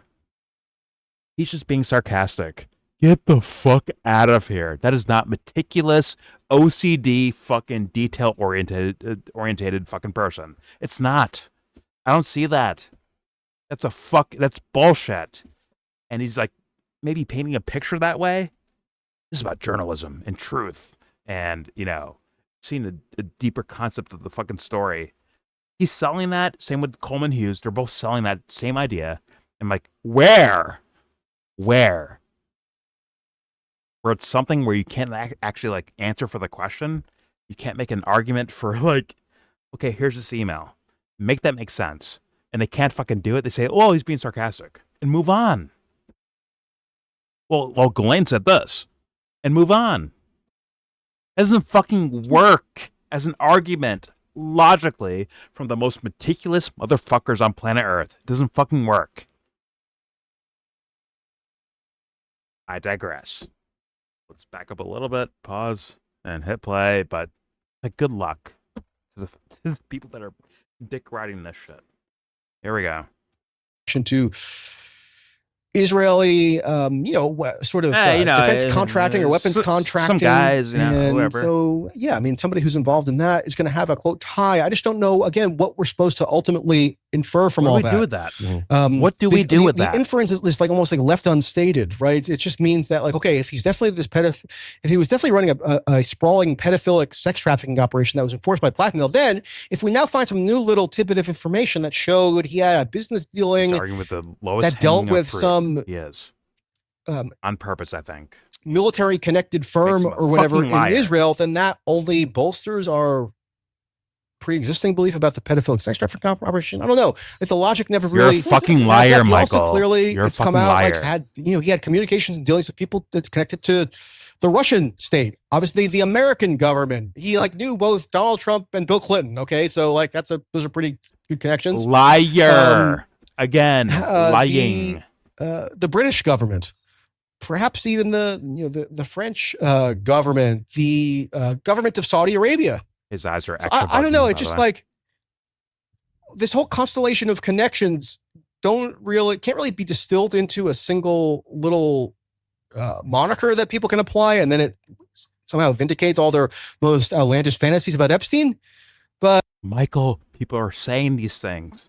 He's just being sarcastic. Get the fuck out of here. That is not meticulous, OCD, fucking detail-oriented fucking person. It's not. I don't see that. That's bullshit. And he's like maybe painting a picture that way. This is about journalism and truth and, seeing a deeper concept of the fucking story. He's selling that. Same with Coleman Hughes. They're both selling that same idea. And like, where? Where it's something where you can't actually like answer for the question. You can't make an argument for like, okay, here's this email. Make that make sense. And they can't fucking do it. They say, oh, he's being sarcastic. And move on. Well, Ghislaine said this. And move on. It doesn't fucking work as an argument logically from the most meticulous motherfuckers on planet Earth. It doesn't fucking work. I digress. Let's back up a little bit, pause, and hit play. But good luck to the people that are dick riding this shit. Here we go. To Israeli, sort of defense contracting or weapons contracting. Some guys, and whoever. So, yeah, I mean, somebody who's involved in that is going to have a quote tie. I just don't know, again, what we're supposed to ultimately infer from all that. What do we do with that? What do we do with that? The inference is like almost like left unstated, right? It just means that, like, okay, if he's definitely if he was definitely running a sprawling pedophilic sex trafficking operation that was enforced by blackmail, then if we now find some new little tidbit of information that showed he had a business dealing with the lowest that dealt with some on purpose, I think, military connected firm or whatever in Israel, then that only bolsters our pre-existing belief about the pedophilic sex trafficking operation. I don't know. If the logic never really. You're a fucking liar, Michael. Also clearly, You're it's come out like he had communications and dealings with people that connected to the Russian state, obviously the American government. He like knew both Donald Trump and Bill Clinton. Okay, so like those are pretty good connections. Liar again, lying. The British government, perhaps even the French government, the government of Saudi Arabia. His eyes are extra. I don't know. It's just like this whole constellation of connections can't really be distilled into a single little moniker that people can apply, and then it somehow vindicates all their most outlandish fantasies about Epstein. But Michael, people are saying these things.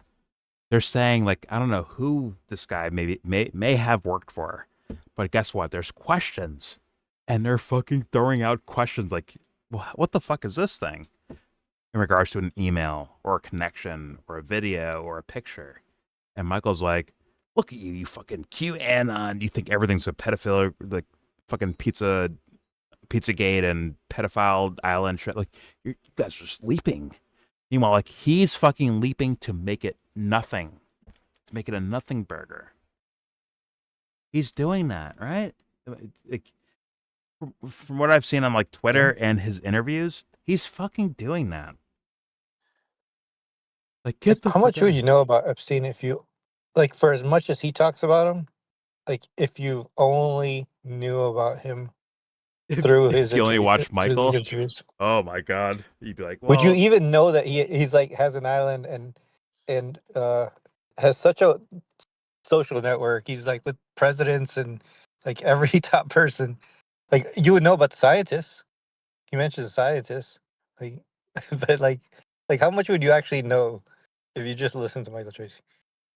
They're saying, like, I don't know who this guy may have worked for, but guess what? There's questions, and they're fucking throwing out questions like, well, what the fuck is this thing? In regards to an email or a connection or a video or a picture. And Michael's like, look at you, you fucking QAnon. You think everything's a pedophile, like fucking Pizzagate and pedophile island shit. Like, you guys are just leaping. Meanwhile, like, he's fucking leaping to make it nothing. To make it a nothing burger. He's doing that, right? Like, from what I've seen on like Twitter and his interviews, he's fucking doing that. Like, get the How fuck much would out. you know about Epstein if you, like, for as much as he talks about him, like, if you only knew about him through his If you only watch through these Michael, interviews? oh my god, you'd be like, Would you well, even know that he's like has an island and has such a social network? He's like with presidents and like every top person. Like you would know about the scientists. He mentions scientists. Like, but like how much would you actually know if you just listened to Michael Tracey?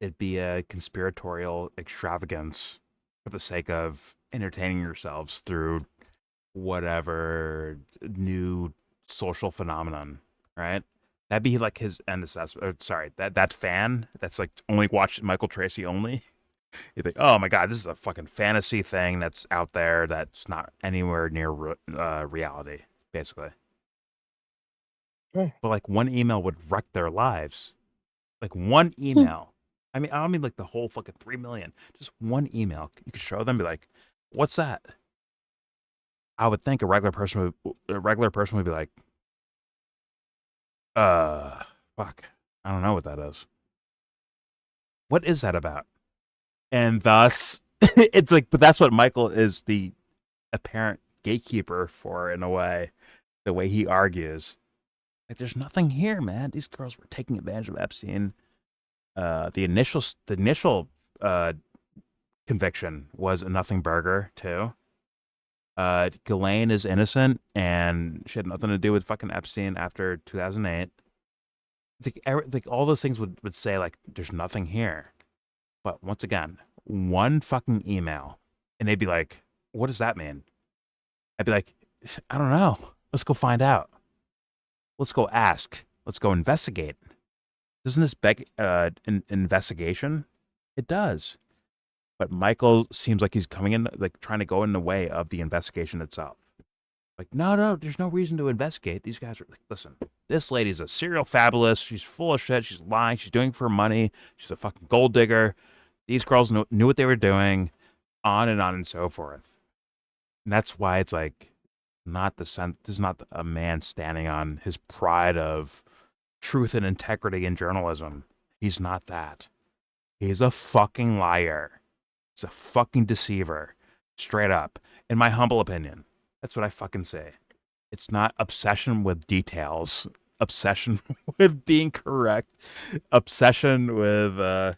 it'd be a conspiratorial extravagance for the sake of entertaining yourselves through whatever new social phenomenon, right? That'd be like his end assessment. Sorry, that fan that's like only watched Michael Tracey only. You think, oh my god, this is a fucking fantasy thing that's out there that's not anywhere near reality, basically. Right. But like one email would wreck their lives. Like one email. I mean, I don't mean like the whole fucking 3 million. Just one email. You could show them, and be like, "What's that?" I would think a regular person would be like, fuck. I don't know what that is. What is that about?" And thus, it's like, but that's what Michael is the apparent gatekeeper for, in a way, the way he argues. Like, there's nothing here, man. These girls were taking advantage of Epstein. The initial conviction was a nothing burger too. Ghislaine is innocent, and she had nothing to do with fucking Epstein after 2008. Like all those things would say like there's nothing here, but once again, one fucking email, and they'd be like, "What does that mean?" I'd be like, "I don't know. Let's go find out. Let's go ask. Let's go investigate." Doesn't this beg an investigation? It does. But Michael seems like he's coming in, like trying to go in the way of the investigation itself. Like, no, there's no reason to investigate. These guys are like, listen, this lady's a serial fabulous. She's full of shit. She's lying. She's doing it for money. She's a fucking gold digger. These girls knew what they were doing, on and so forth. And that's why it's like, this is not a man standing on his pride of truth and integrity in journalism. He's not that. He's a fucking liar. He's a fucking deceiver. Straight up. In my humble opinion. That's what I fucking say. It's not obsession with details. Obsession with being correct. Obsession with, the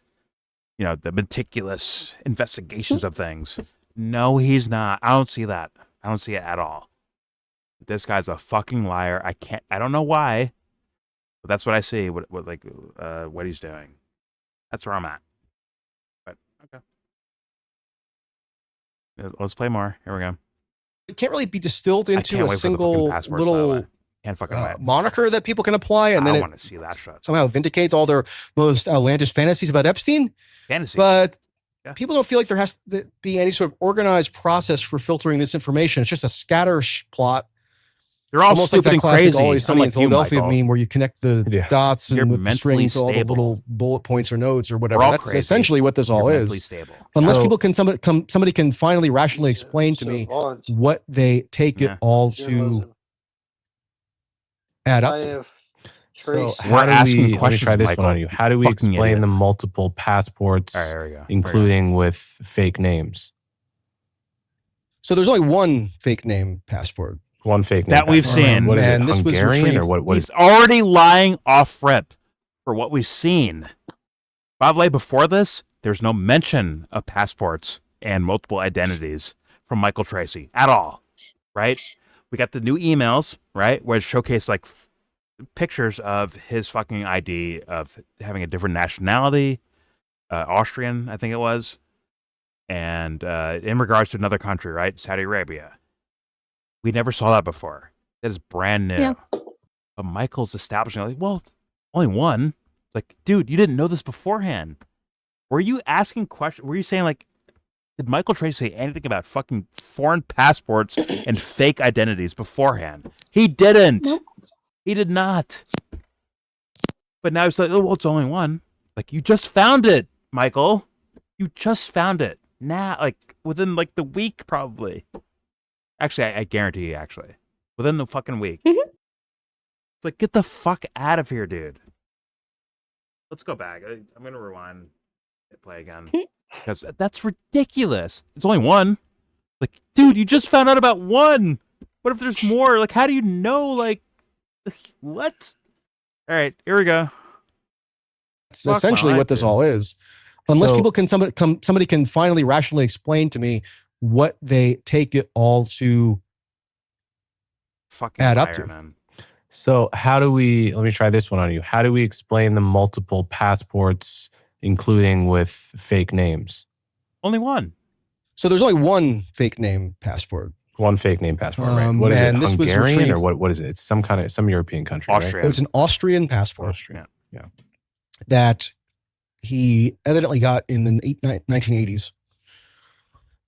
meticulous investigations of things. No, he's not. I don't see that. I don't see it at all. This guy's a fucking liar. I don't know why. But that's what I see. What he's doing. That's where I'm at. But okay. Let's play more. Here we go. It can't really be distilled into a single little can't fucking moniker that people can apply, and then I want to see that shit. Somehow vindicates all their most outlandish fantasies about Epstein. Fantasy. But people don't feel like there has to be any sort of organized process for filtering this information. It's just a scatter plot. They're all almost stupid like that and classic crazy. Always Sunny in Philadelphia Michael. meme where you connect the dots You're and with the mentally strings to all the stable. little bullet points or notes or whatever. all That's crazy. essentially what this all You're is. mentally stable. Unless So- people can somebody can finally rationally explain to me what they take it all to add up. I to. have So Trace. how do asking we, let me questions, try this Michael. one on you. How do we Fucking explain idiot. the multiple passports, All right, here we go. including with fake names? So there's only one fake name passport. One fake name That we've passport. seen. What is And it, this was Hungarian or retrieved- what He's is already lying off rip for what we've seen. By the way, before this, there's no mention of passports and multiple identities from Michael Tracey at all, right? We got the new emails, right, where it showcased like pictures of his fucking ID of having a different nationality, Austrian, I think it was, and in regards to another country, right, Saudi Arabia. We never saw that before. That is brand new. Yeah. But Michael's establishing, like, well, only one. Like, dude, you didn't know this beforehand. Were you asking questions? Were you saying, like, did Michael Tracey say anything about fucking foreign passports and fake identities beforehand? He didn't. Nope. He did not. But now it's like, oh, well, it's only one. Like, you just found it, Michael. You just found it. now, like within like the week, probably. Actually, I guarantee you, actually, within the fucking week. Mhm. It's like, get the fuck out of here, dude. Let's go back. I'm gonna rewind, hit play again, because that's ridiculous. It's only one. Like, dude, you just found out about one. What if there's more? Like, how do you know? Like, what? All right, here we go. It's essentially what this all is. Unless people can somebody can finally rationally explain to me what they take it all to fucking add up to. Man. So how do we, let me try this one on you. How do we explain the multiple passports, including with fake names? Only one. So there's only one fake name passport. One fake name passport, right? What is it, Hungarian or what is it? It's some European country, Austrian. right? It's an Austrian passport. Austrian, yeah. That he evidently got in the 1980s.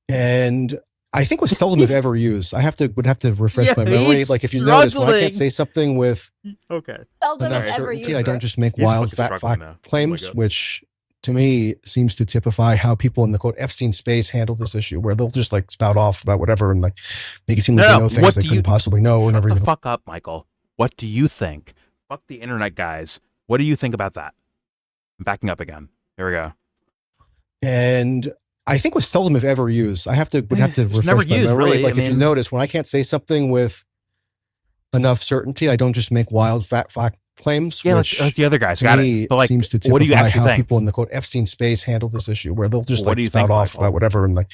And I think was seldom if ever used. I would have to refresh my memory. Like if you notice, when I can't say something with Seldom enough if ever certainty, used. I don't just make wild fact claims, God. which to me seems to typify how people in the quote Epstein space handle this issue, where they'll just like spout off about whatever and like make it seem like they know things they couldn't possibly know or never Shut even. the fuck up, Michael. What do you think? Fuck the internet guys. What do you think about that? I'm backing up again. Here we go. And I think was seldom if ever used. I would have to refresh never my used, memory. really. Like I if you mean- notice, when I can't say something with enough certainty, I don't just make wild fact claims. Yeah, which like the other guys. to Got me it. But like, seems to what do you typify actually how think? people in the quote Epstein space handle this issue, where they'll just What like do you spout think, off Michael? about whatever and like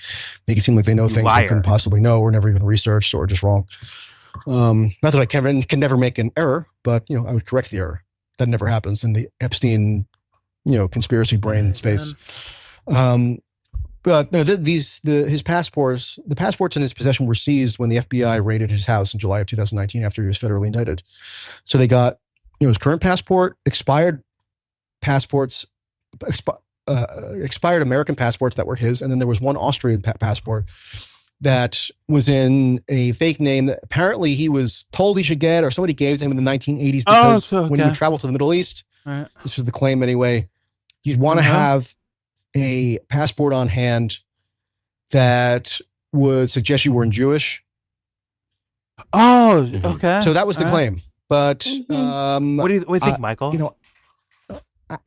make it seem like they know You things liar. they couldn't possibly know or never even researched or just wrong. Not that I can never make an error, but I would correct the error. That never happens in the Epstein, conspiracy brain space. But no, his passports, the passports in his possession were seized when the FBI raided his house in July of 2019 after he was federally indicted. So they got, his current passport, expired passports, expired American passports that were his, and then there was one Austrian passport that was in a fake name that apparently he was told he should get, or somebody gave to him in the 1980s because when you travel to the Middle East, this was the claim anyway, you'd want to have a passport on hand that would suggest you weren't Jewish. Oh, okay. So that was the claim. But what do you think, Michael?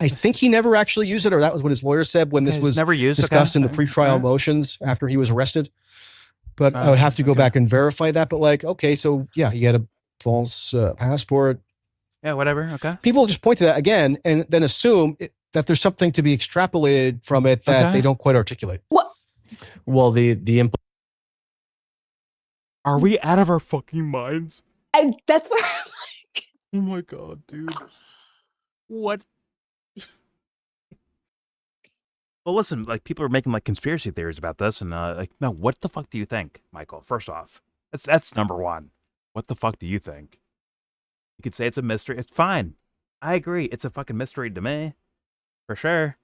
I think he never actually used it, or that was what his lawyer said when this was never used, discussed in the pretrial motions after he was arrested. But I would have to go back and verify that. But like, okay, so yeah, he had a false passport. Yeah, whatever. Okay. People just point to that again and then assume that there's something to be extrapolated from it that they don't quite articulate. What? Well, the Are we out of our fucking minds? That's where I'm like, oh my god, dude. What? Well, listen, like people are making like conspiracy theories about this, and like, no, what the fuck do you think, Michael? First off, that's number one. What the fuck do you think? You could say it's a mystery. It's fine. I agree. It's a fucking mystery to me, for sure.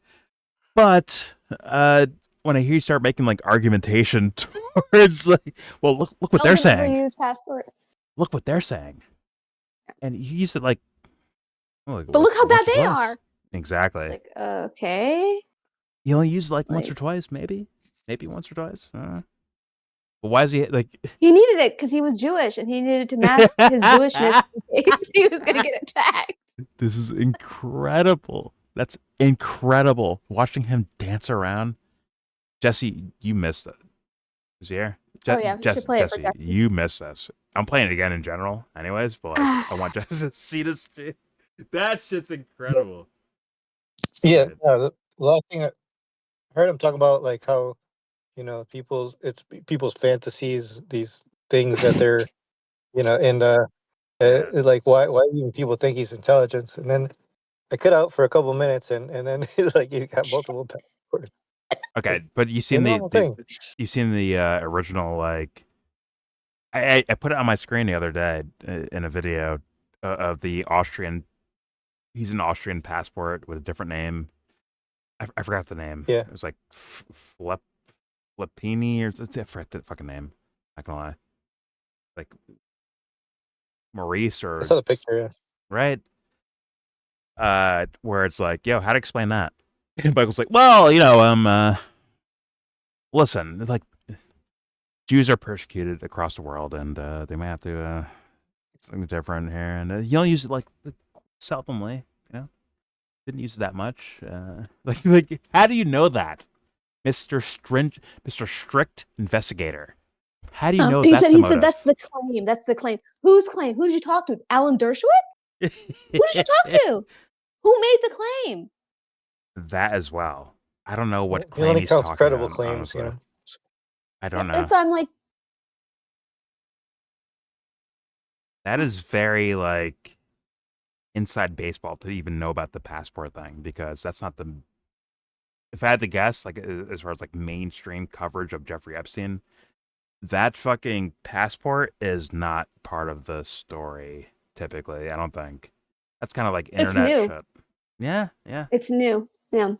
But when I hear you start making like argumentation towards like, well, look what they're saying. use passport. Look what they're saying, and you used it like. Well, But look how bad they are. Exactly. Like, okay. You only used like once or twice, maybe once or twice. But why is he like? He needed it because he was Jewish and he needed to mask his Jewishness in case he was gonna get attacked. This is incredible. That's incredible. Watching him dance around. Jesse, you missed it. Is he here? Oh yeah, we should play it for Jesse. You missed this. I'm playing it again in general, anyways. But like, I want Jesse to see this too. That shit's incredible. Yeah, the last thing I heard him talk about, like how people's fantasies, these things that they're and like why even people think he's intelligent, and then I cut out for a couple minutes and then like he's got multiple passports. Okay, but you seen the original like I put it on my screen the other day in a video of the Austrian. He's an Austrian passport with a different name. I forgot the name. Yeah, it was like Flippini or I forgot the fucking name. Not gonna lie, like Maurice or I saw the picture. Yeah, right. Where it's like, yo, how to explain that? And Michael's like, well, listen, like Jews are persecuted across the world, and they might have to something different here, and you don't use it like seldomly, you know. Didn't use it that much. Like, how do you know that, Mr. Strict Investigator? How do you know he that's said, a he said motive? that's the claim. That's the claim. Whose claim? Who did you talk to? Alan Dershowitz? Who did you talk to? Who made the claim? That as well. I don't know what He claim only he's counts talking credible about, claims, honestly. you know. I don't know. That's why I'm like, That is very like inside baseball to even know about the passport thing, because that's not the. If I had to guess, like as far as like mainstream coverage of Jeffrey Epstein, that fucking passport is not part of the story. Typically, I don't think. That's kind of like it's internet new. shit. Yeah, yeah. It's new. Yeah.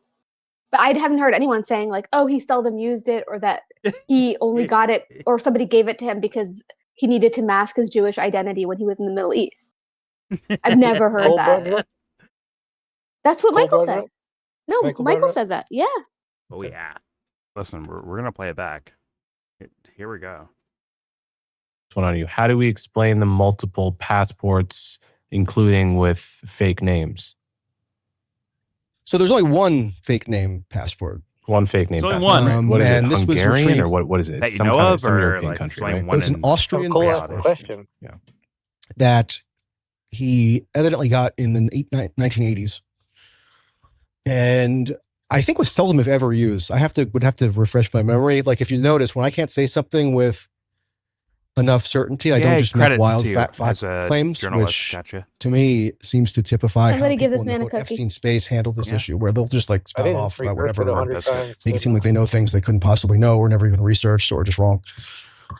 But I haven't heard anyone saying like, oh, he seldom used it, or that he only got it, or somebody gave it to him because he needed to mask his Jewish identity when he was in the Middle East. I've never heard that. That's what Michael said. No, Michael said that. Yeah. Oh yeah. Listen, we're gonna play it back. Here we go. What's one on you? How do we explain the multiple passports, including with fake names? So there's only one fake name passport. One fake name. There's only passport, one. right? What is and it? this was Hungarian retrieved or what is it? That you Some know kind of, some or European like country, there's only right? one It's an in Austrian Cole asked passport a question. Yeah. that he evidently got in the 1980s, and I think was seldom if ever used. Would have to refresh my memory. Like if you notice, when I can't say something with enough certainty, I don't just make wild fact claims, which to me seems to typify Somebody how give people this in man the a cookie. Epstein space handle this issue, where they'll just like spout off about whatever, make it seem like they know things they couldn't possibly know, or never even researched, or just wrong.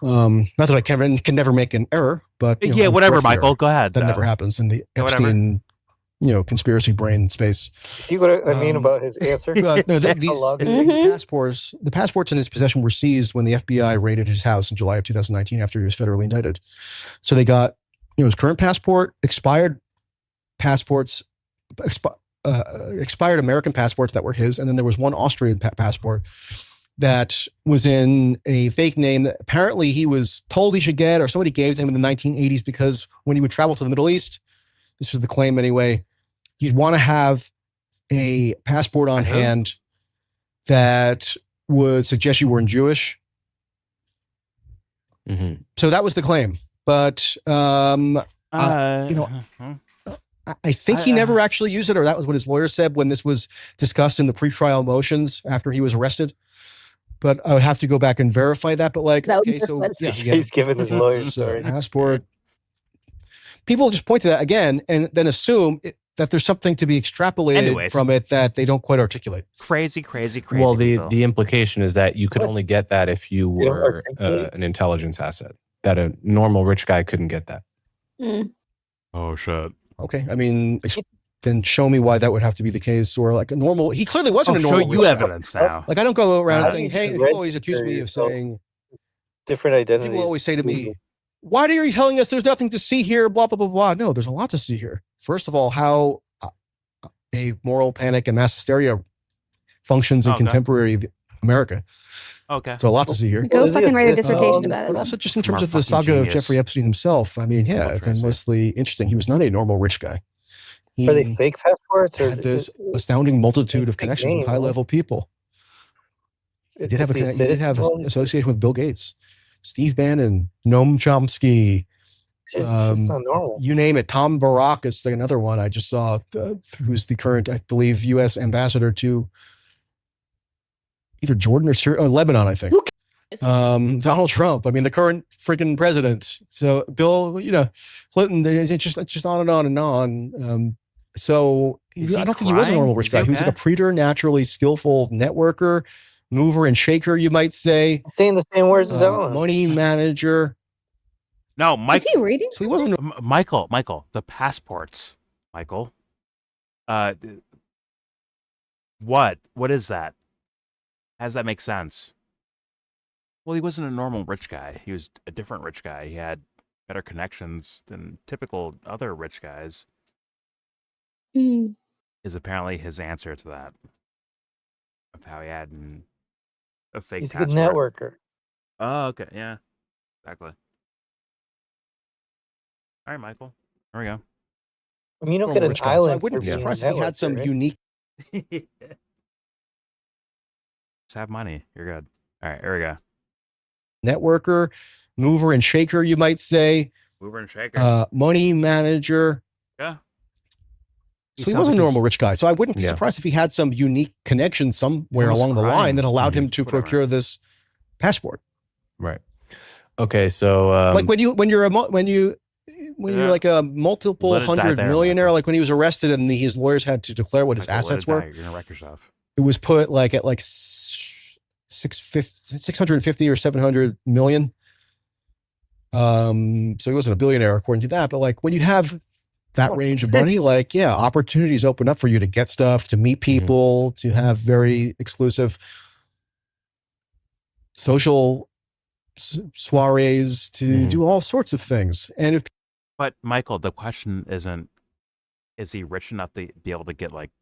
Not that I can never make an error, but yeah, whatever, Michael. Error. Go ahead. That never happens in the Epstein, conspiracy brain space. See what I mean about his answer? No, the passports in his possession were seized when the FBI raided his house in July of 2019 after he was federally indicted. So they got his current passport, expired passports, expired American passports that were his, and then there was one Austrian passport that was in a fake name that apparently he was told he should get, or somebody gave to him in the 1980s, because when he would travel to the Middle East, this was the claim anyway, you'd want to have a passport on hand that would suggest you weren't Jewish. Mm-hmm. So that was the claim. But, I think he never actually used it, or that was what his lawyer said when this was discussed in the pretrial motions after he was arrested. But I would have to go back and verify that. But he's given his lawyer story. Passport. People just point to that again and then assume that there's something to be extrapolated from it that they don't quite articulate. Crazy. Well, the implication is that you could only get that if you were an intelligence asset. That a normal rich guy couldn't get that. Mm. Oh shit. Okay, I mean, then show me why that would have to be the case, or like a normal. He clearly wasn't a normal. Show you evidence now. Like I don't go around saying, "Hey," people always accuse me of saying different identities. People always say to me, "Why are you telling us there's nothing to see here?" Blah blah blah blah. No, there's a lot to see here. First of all, how a moral panic and mass hysteria functions in contemporary America. Okay. So a lot to see here. Go fucking write a dissertation about it. But also just in terms of the saga of Jeffrey Epstein himself. I mean, yeah, it's endlessly interesting. He was not a normal rich guy. Are they fake passports? Or had this astounding multitude of connections with high-level people. He did have association with Bill Gates, Steve Bannon, Noam Chomsky. It's not normal. You name it. Tom Barak is another one I just saw, who's the current, I believe, U.S. ambassador to either Jordan or Lebanon, I think. Donald Trump. I mean, the current freaking president. So Bill, Clinton. It's just on and on and on. So I don't think he was a normal rich guy. He was like a preternaturally skillful networker, mover and shaker, you might say. Saying the same words as Ellen. Money manager. No, Mike. Is he reading? So he wasn't. Michael, the passports. Michael. What is that? How does that make sense? Well, he wasn't a normal rich guy. He was a different rich guy. He had better connections than typical other rich guys. Is apparently his answer to that. Of how he had A fake He's a good passport. networker. Oh, okay. Yeah, exactly. All right, Michael. There we go. I mean, you don't Former get an rich guy. So I island for wouldn't be being a surprised if he had networker, some right? unique. Just have money. You're good. All right, here we go. Networker, mover and shaker, you might say. Mover and shaker. Money manager. Yeah. So he wasn't a normal rich guy. So I wouldn't be Yeah. surprised if he had some unique connection somewhere was along the line crying. that allowed him to Whatever. procure this passport. Right. Okay, so Like when you're Yeah. like a multiple Let it die hundred there, millionaire, Michael. like when he was arrested and his lawyers had to declare what his Michael, let assets it die. were, You're gonna wreck yourself. it was put like at like 650 or 700 million. So he wasn't a billionaire according to that, but like when you have that range of money, like, yeah, opportunities open up for you to get stuff, to meet people, to have very exclusive social soirees, to do all sorts of things. And if But Michael, the question isn't, is he rich enough to be able to get like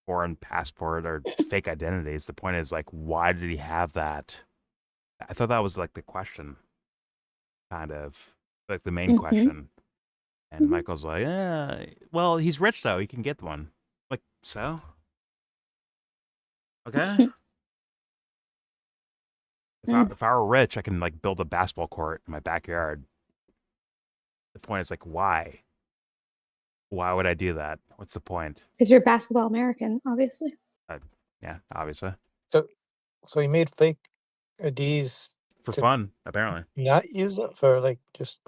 foreign passport or fake identities? The point is like, why did he have that? I thought that was like the question, kind of like the main question. And Michael's like, yeah, well, he's rich though. He can get one. Like, so? Okay. If I were rich, I can like build a basketball court in my backyard. The point is like, why? Why would I do that? What's the point? Because you're a basketball American, obviously. Yeah, obviously. So he made fake IDs For to fun, apparently. not use it for like just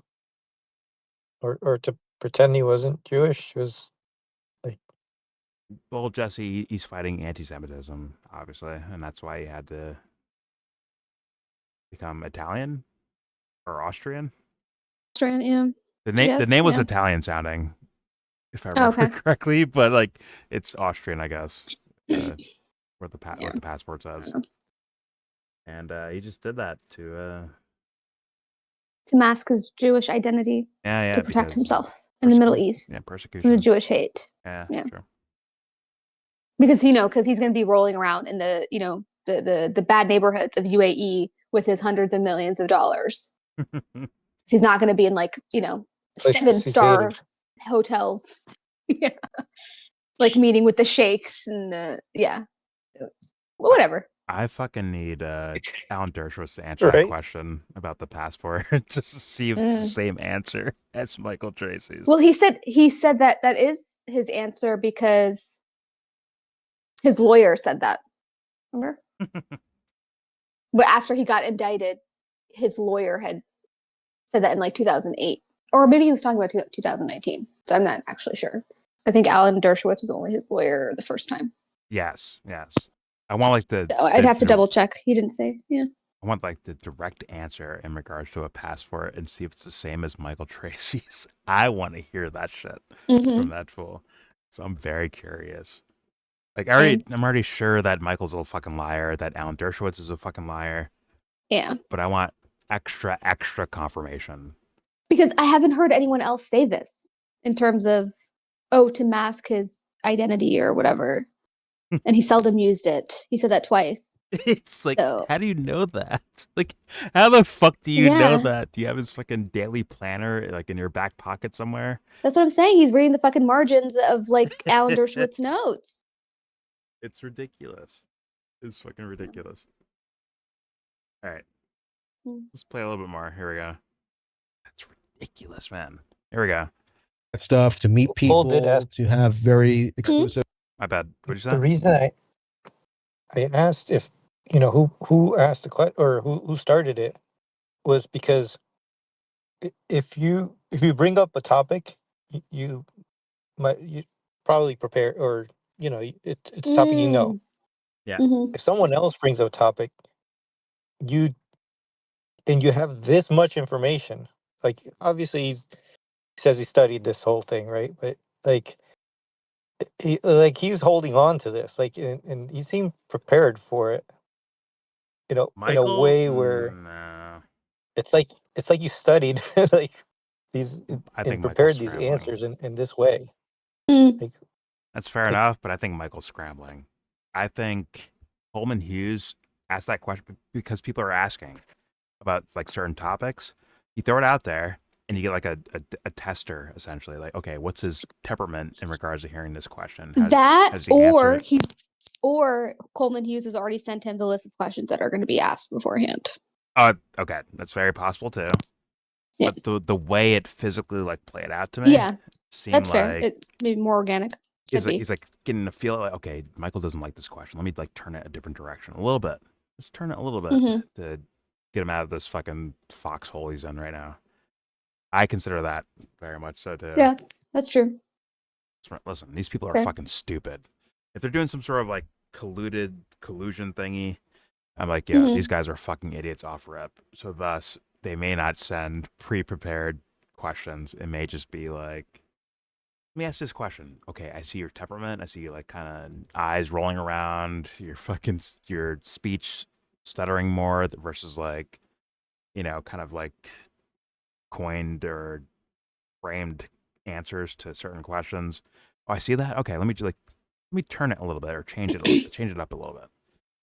or to pretend he wasn't Jewish. It was like, Well, Jesse, he's fighting anti-Semitism, obviously, and that's why he had to become Italian or Austrian. Australian, yeah. The name was Italian sounding, if I remember correctly, but like it's Austrian, I guess, what the passport says. And he just did that to mask his Jewish identity, to protect himself in the Middle East, persecution from the Jewish hate. Yeah, true. Because because he's going to be rolling around in the the bad neighborhoods of UAE with his hundreds of millions of dollars. He's not going to be in like 7-star hotels, like meeting with the sheikhs and whatever. I fucking need Alan Dershowitz to answer that question about the passport, just to see if it's the same answer as Michael Tracey's. Well, he said that is his answer because his lawyer said that. Remember? But after he got indicted, his lawyer had said that in like 2008, or maybe he was talking about 2019. So I'm not actually sure. I think Alan Dershowitz was only his lawyer the first time. Yes. I want like I'd have to double check. He didn't say. Yeah. I want like the direct answer in regards to a passport and see if it's the same as Michael Tracey's. I want to hear that shit from that fool. So I'm very curious. Like I'm already sure that Michael's a fucking liar, that Alan Dershowitz is a fucking liar. Yeah. But I want extra confirmation. Because I haven't heard anyone else say this in terms of, to mask his identity or whatever. And he seldom used it. He said that twice. It's like, how do you know that? Like, how the fuck do you know that? Do you have his fucking daily planner like in your back pocket somewhere? That's what I'm saying. He's reading the fucking margins of like Alan Dershowitz notes. It's ridiculous. It's fucking ridiculous. All right. Let's play a little bit more. Here we go. That's ridiculous, man. Here we go. Stuff to meet people, to have very exclusive. My bad. What did you say? The reason I asked if who asked the question or who started it was because if you bring up a topic, you probably prepare, or it's a topic Yeah. If someone else brings up a topic, you have this much information, like obviously he says he studied this whole thing, right? But like he's holding on to this, like, and he seemed prepared for it, Michael? in a way where it's like you studied like these and prepared these answers in this way. Like, that's fair enough, but I think Michael's scrambling. I think Coleman Hughes ask that question because people are asking about like certain topics. You throw it out there and you get like a tester essentially. Like, okay, what's his temperament in regards to hearing this question? Or Coleman Hughes has already sent him the list of questions that are going to be asked beforehand. Okay, that's very possible too. Yeah. But the way it physically like played out to me, that's fair. It's maybe more organic. He's like getting a feel like, okay, Michael doesn't like this question. Let me like turn it a different direction a little bit. Just turn it a little bit to get him out of this fucking foxhole he's in right now. I consider that very much so too. Yeah, that's true. Listen, these people are fucking stupid. If they're doing some sort of like collusion thingy, I'm like, yeah, these guys are fucking idiots off rip. So thus, they may not send pre-prepared questions. It may just be like, let me ask this question. Okay, I see your temperament. I see you like kind of eyes rolling around. Your speech stuttering more versus like, kind of like coined or framed answers to certain questions. Oh, I see that. Okay, let me turn it a little bit or change it up a little bit.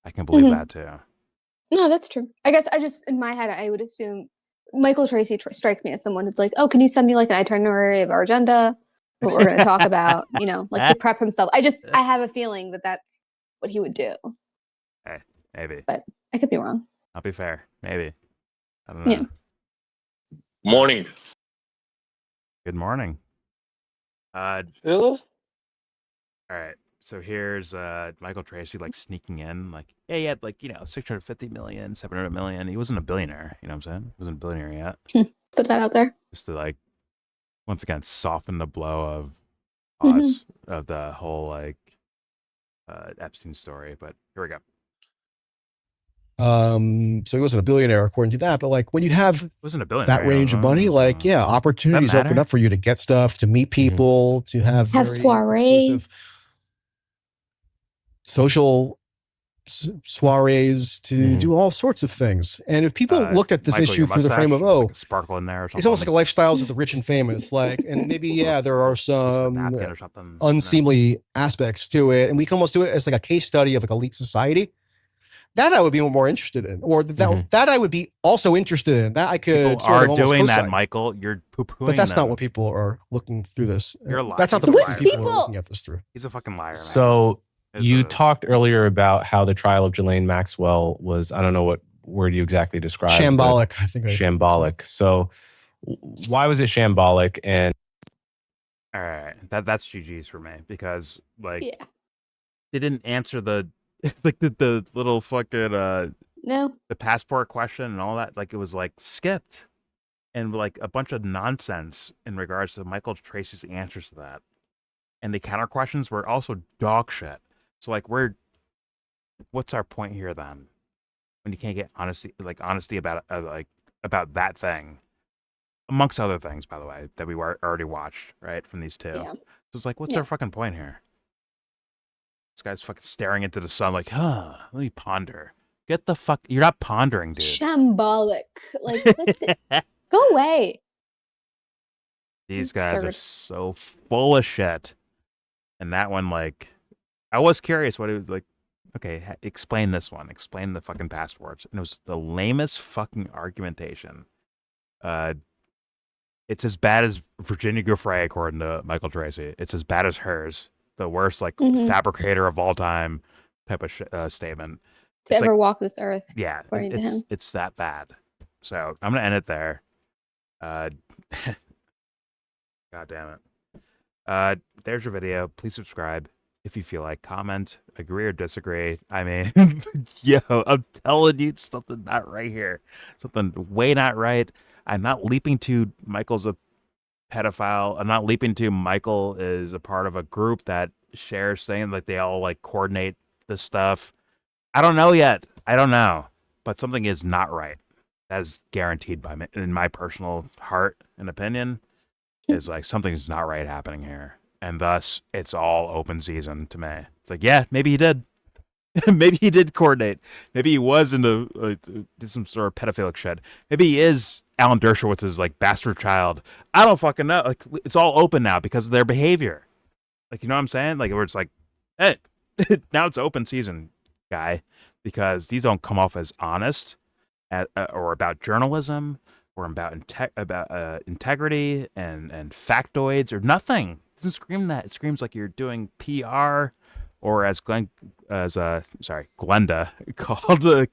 I can believe that too. No, that's true. I guess in my head, I would assume Michael Tracey strikes me as someone who's like, oh, can you send me like an itinerary of our agenda, what we're going to talk about, like to prep himself. I have a feeling that that's what he would do. Hey, maybe. But I could be wrong. I'll be fair. Maybe. I don't know. Yeah. Morning. Good morning. Phil? All right. So here's Michael Tracey like sneaking in, like, yeah, he had like, 650 million, 700 million. He wasn't a billionaire, you know what I'm saying? He wasn't a billionaire yet. Put that out there. Just to like, once again, soften the blow of Oz, of the whole like Epstein story. But here we go. So he wasn't a billionaire according to that, but like when you have wasn't a billionaire, that range of money, like opportunities open up for you to get stuff, to meet people, to have soirees, social soirees, to do all sorts of things. And if people looked at this issue through the frame of like a sparkle in there or something. It's almost like a lifestyles of the rich and famous, like, and maybe there are some unseemly aspects to it, and we can almost do it as like a case study of like elite society. That I would be more interested in, or that I would be also interested in. That I could people are doing that, Michael. You're poo-pooing but that's them. not what people are looking through this. You're a liar. That's not the person people are looking at this through. He's a fucking liar, man. So you talked earlier about how the trial of Ghislaine Maxwell was, I don't know what word you exactly described. Shambolic, I think. Shambolic. So why was it shambolic? And all right, that's GG's for me because like they didn't answer the like the little fucking the passport question and all that. Like it was like skipped and like a bunch of nonsense in regards to Michael Tracey's answers to that, and the counter questions were also dog shit. So like what's our point here then when you can't get honesty about about that thing, amongst other things, by the way, that we already watched right from these two. So it's like, what's our fucking point here? This guy's fucking staring into the sun like, let me ponder. Get the fuck... You're not pondering, dude. Shambolic. Like, go away. These guys are so full of shit. And that one, like... I was curious what it was like. Okay, explain this one. Explain the fucking passports. And it was the lamest fucking argumentation. It's as bad as Virginia Giuffre, according to Michael Tracey. It's as bad as hers. The worst, like, fabricator of all time type of statement. To ever walk this earth. Yeah, according to him. It's that bad. So I'm going to end it there. God damn it. There's your video. Please subscribe if you feel like. Comment, agree or disagree. I mean, yo, I'm telling you, something not right here. Something way not right. I'm not leaping to Michael's pedophile. I'm not leaping to Michael is a part of a group that shares things, like they all like coordinate this stuff. I don't know yet. I don't know, but something is not right. That is guaranteed by me, in my personal heart and opinion. Is like something's not right happening here, and thus it's all open season to me. It's like, yeah, maybe he did. Maybe he did coordinate. Maybe he was into did some sort of pedophilic shit. Maybe he is Alan Dershowitz's like bastard child. I don't fucking know. Like it's all open now because of their behavior. Like, you know what I'm saying? Like where it's like, hey, now it's open season, guy. because these don't come off as honest or about journalism or about integrity and factoids or nothing. It doesn't scream that. It screams like you're doing PR, or as Glenda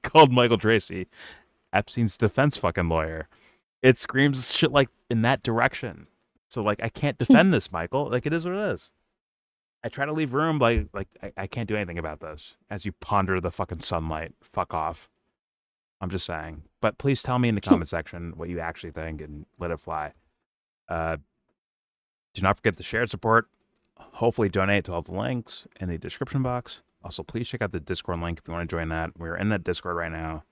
called Michael Tracey, Epstein's defense fucking lawyer. It screams shit like in that direction. So like I can't defend this, Michael. Like it is what it is. I try to leave room, like I can't do anything about this. As you ponder the fucking sunlight, fuck off. I'm just saying. But please tell me in the comment section what you actually think and let it fly. Do not forget the shared support. Hopefully donate to all the links in the description box. Also, please check out the Discord link if you want to join that. We're in that Discord right now.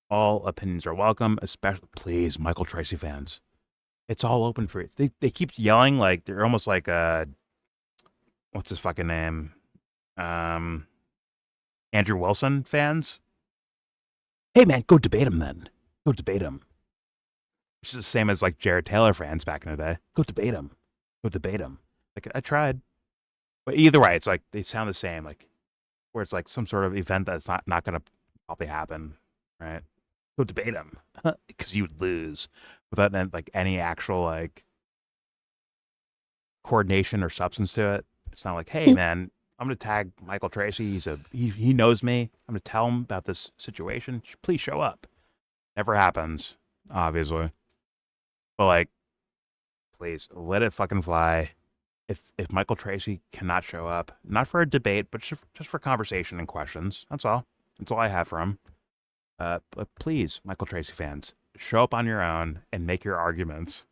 All opinions are welcome, especially, please, Michael Tracey fans. It's all open for you. They keep yelling like they're almost like what's his fucking name? Andrew Wilson fans. Hey man, go debate him then. Go debate him. Which is the same as like Jared Taylor fans back in the day. Go debate him. Go debate him. Like I tried. But either way, it's like they sound the same, like where it's like some sort of event that's not gonna probably happen, right? Go debate him. Because you would lose without like any actual like coordination or substance to it. It's not like, hey man, I'm gonna tag Michael Tracey. He knows me. I'm gonna tell him about this situation. Please show up. Never happens, obviously. But like, please let it fucking fly. If Michael Tracey cannot show up, not for a debate, but just for conversation and questions. That's all. That's all I have for him. But please, Michael Tracey fans, show up on your own and make your arguments.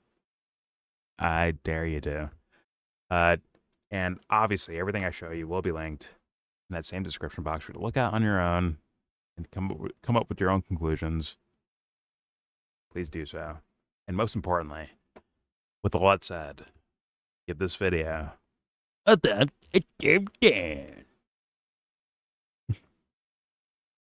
I dare you to. And obviously, everything I show you will be linked in that same description box for you to look at on your own and come up with your own conclusions. Please do so. And most importantly, with all that said, give this video a thumbs down.